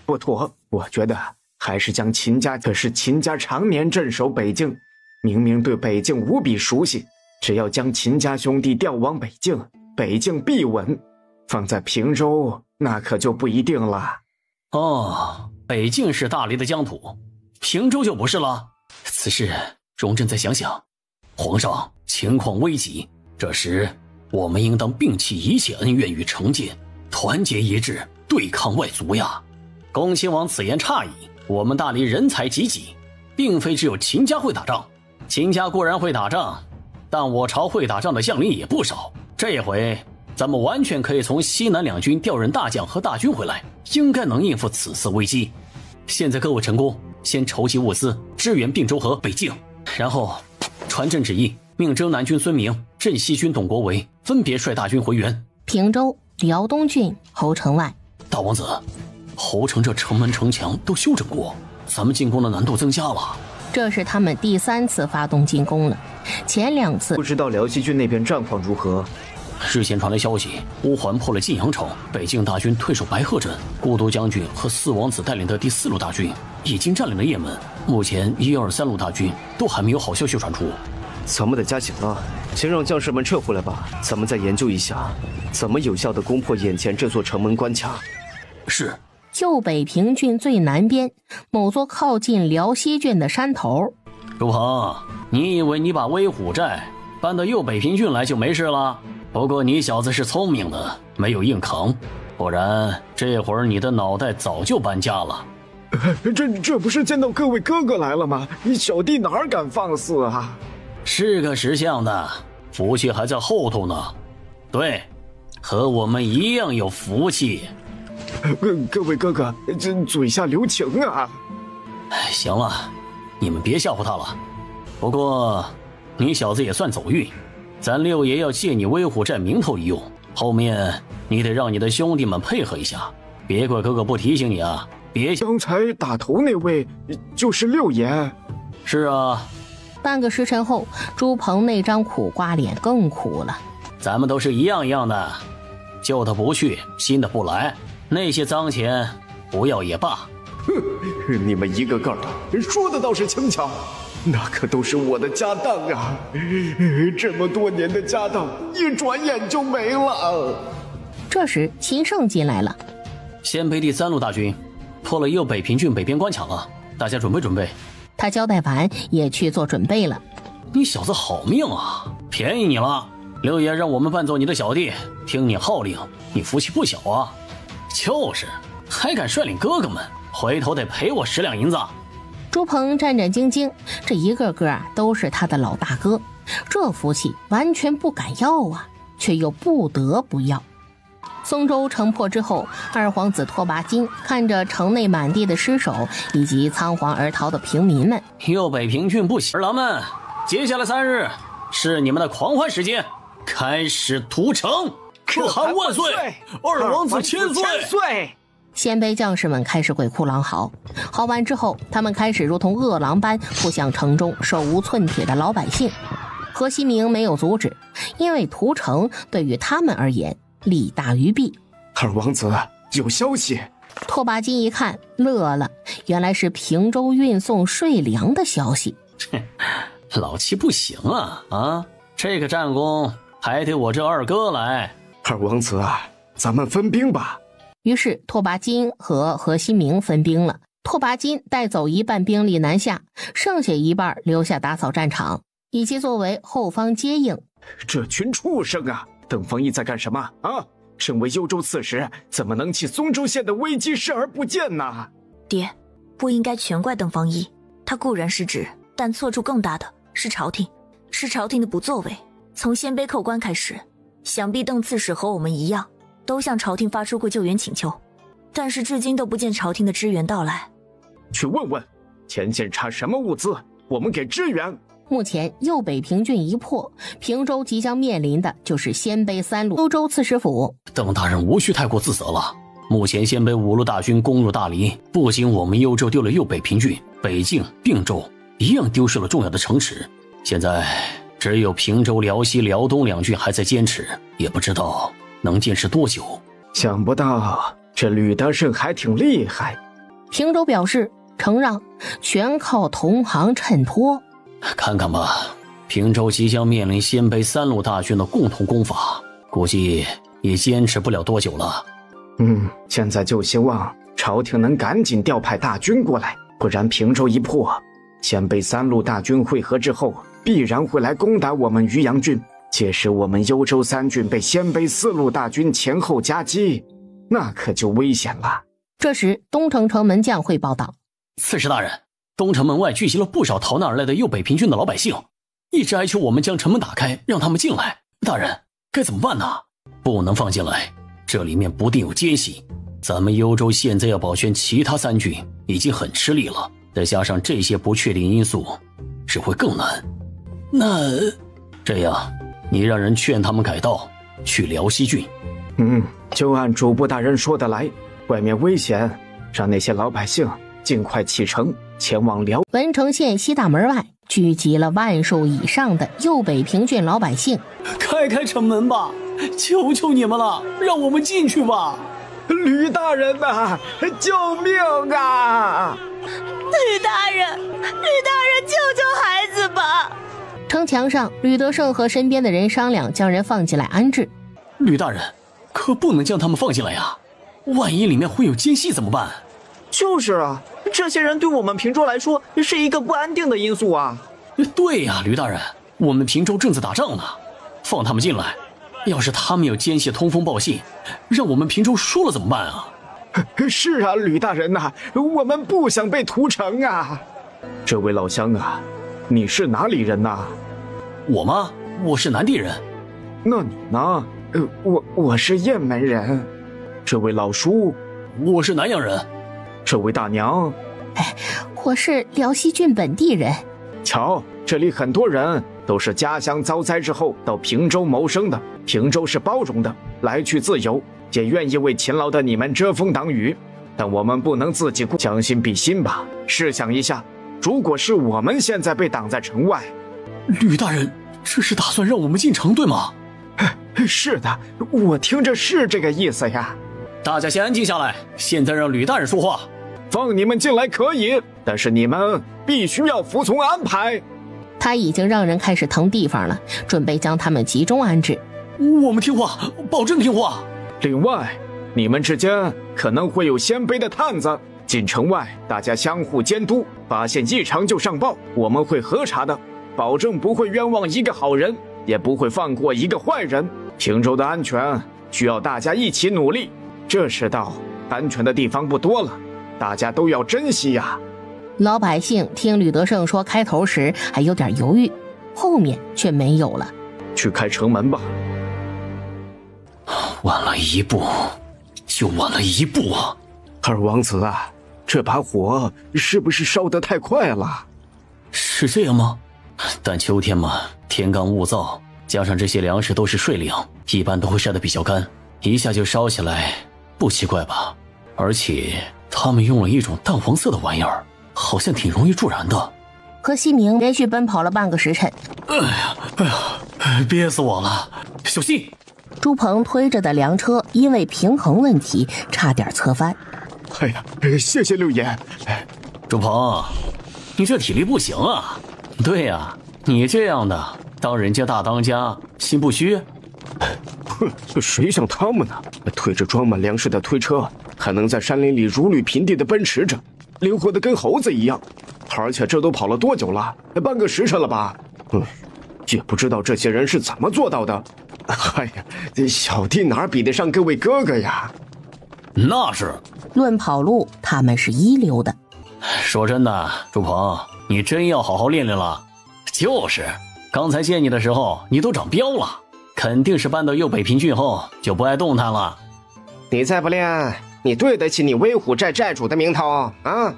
不妥，我觉得还是将秦家，可是秦家常年镇守北境，明明对北境无比熟悉，只要将秦家兄弟调往北境，北境必稳。放在平州，那可就不一定了。哦，北境是大黎的疆土，平州就不是了。此事容朕再想想。皇上，情况危急，这时我们应当摒弃一切恩怨与成见，团结一致，对抗外族呀。恭亲王此言差矣，我们大黎人才济济，并非只有秦家会打仗。秦家固然会打仗，但我朝会打仗的将领也不少。这回咱们完全可以从西南两军调任大将和大军回来，应该能应付此次危机。现在各位臣工先筹集物资，支援并州和北境，然后传朕旨意，命征南军孙明、镇西军董国维分别率大军回援。平州、辽东郡侯城外，大王子，侯城这城门城墙都修整过，咱们进攻的难度增加了。这是他们第3次发动进攻了，前2次不知道辽西军那边战况如何？日前传来消息，乌桓破了晋阳城，北境大军退守白鹤镇，孤独将军和四王子带领的第4路大军已经占领了雁门。目前1、2、3路大军都还没有好消息传出。咱们得加紧了，先让将士们撤回来吧。咱们再研究一下，怎么有效地攻破眼前这座城门关卡。是。旧北平郡最南边，某座靠近辽西郡的山头。朱鹏，你以为你把威虎寨搬到右北平郡来就没事了？不过你小子是聪明的，没有硬扛，不然这会儿你的脑袋早就搬家了。这不是见到各位哥哥来了吗？小弟哪敢放肆啊？是个识相的，福气还在后头呢。对，和我们一样有福气。各位哥哥，这嘴下留情啊！行了，你们别吓唬他了。不过你小子也算走运，咱六爷要借你威虎寨名头一用，后面你得让你的兄弟们配合一下，别怪哥哥不提醒你啊！别刚才打头那位就是六爷。是啊。半个时辰后，朱鹏那张苦瓜脸更苦了。咱们都是一样的，旧的不去，新的不来，那些脏钱不要也罢。哼，你们一个个的说的倒是轻巧，那可都是我的家当啊！这么多年的家当，一转眼就没了。这时，秦胜进来了。鲜卑第3路大军破了右北平郡北边关卡了，大家准备准备。他交代完，也去做准备了。你小子好命啊，便宜你了。六爷让我们扮作你的小弟，听你号令，你福气不小啊。就是，还敢率领哥哥们，回头得赔我10两银子。朱鹏战战兢兢，这一个个都是他的老大哥，这福气完全不敢要啊，却又不得不要。松州城破之后，二皇子拓跋金看着城内满地的尸首以及仓皇而逃的平民们，右北平郡不行，儿郎们，接下来3日是你们的狂欢时间，开始屠城，可汗万岁，二王子千岁。鲜卑将士们开始鬼哭狼嚎，嚎完之后，他们开始如同饿狼般扑向城中手无寸铁的老百姓。何西明没有阻止，因为屠城对于他们而言利大于弊。二王子有消息。拓跋金一看乐了，原来是平州运送税粮的消息。老七不行啊，这个战功还得我这二哥来。二王子啊，咱们分兵吧。于是拓跋金和何西明分兵了。拓跋金带走一半兵力南下，剩下一半留下打扫战场，以及作为后方接应。这群畜生啊！邓方毅在干什么啊？身为幽州刺史，怎么能弃松州县的危机视而不见呢？爹，不应该全怪邓方毅，他固然失职，但错处更大的是朝廷，是朝廷的不作为。从鲜卑寇关开始，想必邓刺史和我们一样，都向朝廷发出过救援请求，但是至今都不见朝廷的支援到来。去问问前线差什么物资，我们给支援。目前右北平郡一破，平州即将面临的就是鲜卑3路幽州刺史府。邓大人无需太过自责了。目前鲜卑5路大军攻入大黎，不仅我们幽州丢了右北平郡，北境、并州一样丢失了重要的城池。现在只有平州、辽西、辽东2郡还在坚持，也不知道能坚持多久。想不到这吕大胜还挺厉害。平州表示承让，全靠同行衬托。看看吧，平州即将面临鲜卑3路大军的共同攻伐，估计也坚持不了多久了。现在就希望朝廷能赶紧调派大军过来，不然平州一破，鲜卑3路大军会合之后，必然会来攻打我们渔阳郡。届时我们幽州3郡被鲜卑4路大军前后夹击，那可就危险了。这时，东城城门将汇报道：刺史大人，东城门外聚集了不少逃难而来的右北平郡的老百姓，一直哀求我们将城门打开，让他们进来。大人，该怎么办呢？不能放进来，这里面不定有奸细。咱们幽州现在要保全其他3郡已经很吃力了，再加上这些不确定因素，只会更难。那这样，你让人劝他们改道，去辽西郡。就按主簿大人说的来，外面危险，让那些老百姓尽快启程前往辽文城县西大门外聚集了万数以上的右北平郡老百姓。开城门吧，求求你们了，让我们进去吧。吕大人呐，救命啊！吕大人，救救孩子吧！城墙上，吕德胜和身边的人商量，将人放进来安置。吕大人，可不能将他们放进来呀，万一里面会有奸细怎么办？就是啊，这些人对我们平州来说是一个不安定的因素啊。对呀，吕大人，我们平州正在打仗呢，放他们进来，要是他们有奸细通风报信，让我们平州输了怎么办啊？是啊，吕大人呐，我们不想被屠城啊。这位老乡啊，你是哪里人呐？我吗？我是南地人。那你呢？我是雁门人。这位老叔，我是南阳人。这位大娘，我是辽西郡本地人。瞧，这里很多人都是家乡遭灾之后到平州谋生的，平州是包容的，来去自由，也愿意为勤劳的你们遮风挡雨。但我们不能自己将心比心吧？试想一下，如果是我们现在被挡在城外，吕大人，这是打算让我们进城对吗？是的，我听着是这个意思呀。大家先安静下来，现在让吕大人说话。放你们进来可以，但是你们必须要服从安排。他已经让人开始腾地方了，准备将他们集中安置。我们听话，保证听话。另外，你们之间可能会有鲜卑的探子进城外，大家相互监督，发现异常就上报，我们会核查的，保证不会冤枉一个好人，也不会放过一个坏人。平州的安全需要大家一起努力，这世道安全的地方不多了，大家都要珍惜呀。老百姓听吕德胜说开头时还有点犹豫，后面却没有了。去开城门吧。晚了一步，就晚了一步啊！二王子啊，这把火是不是烧得太快了？是这样吗？但秋天嘛，天干物燥，加上这些粮食都是税粮，一般都会晒得比较干，一下就烧起来，不奇怪吧？而且他们用了一种淡黄色的玩意儿，好像挺容易助燃的。何西明连续奔跑了半个时辰。哎呀，憋死我了！小心！朱鹏推着的粮车因为平衡问题差点侧翻。哎呀，谢谢六爷。朱鹏，你这体力不行啊。对呀，你这样的当人家大当家，心不虚？哼，谁像他们呢？推着装满粮食的推车，还能在山林里如履平地的奔驰着，灵活的跟猴子一样。而且这都跑了多久了？半个时辰了吧？也不知道这些人是怎么做到的。哎呀，小弟哪比得上各位哥哥呀？那是。论跑路，他们是一流的。说真的，朱鹏，你真要好好练练了。就是，刚才见你的时候，你都长膘了，肯定是搬到右北平郡后就不爱动弹了。你再不练，你对得起你威虎寨寨主的名头啊？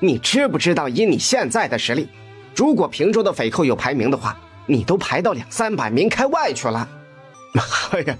你知不知道以你现在的实力，如果平州的匪寇有排名的话，你都排到200-300名开外去了。哎呀，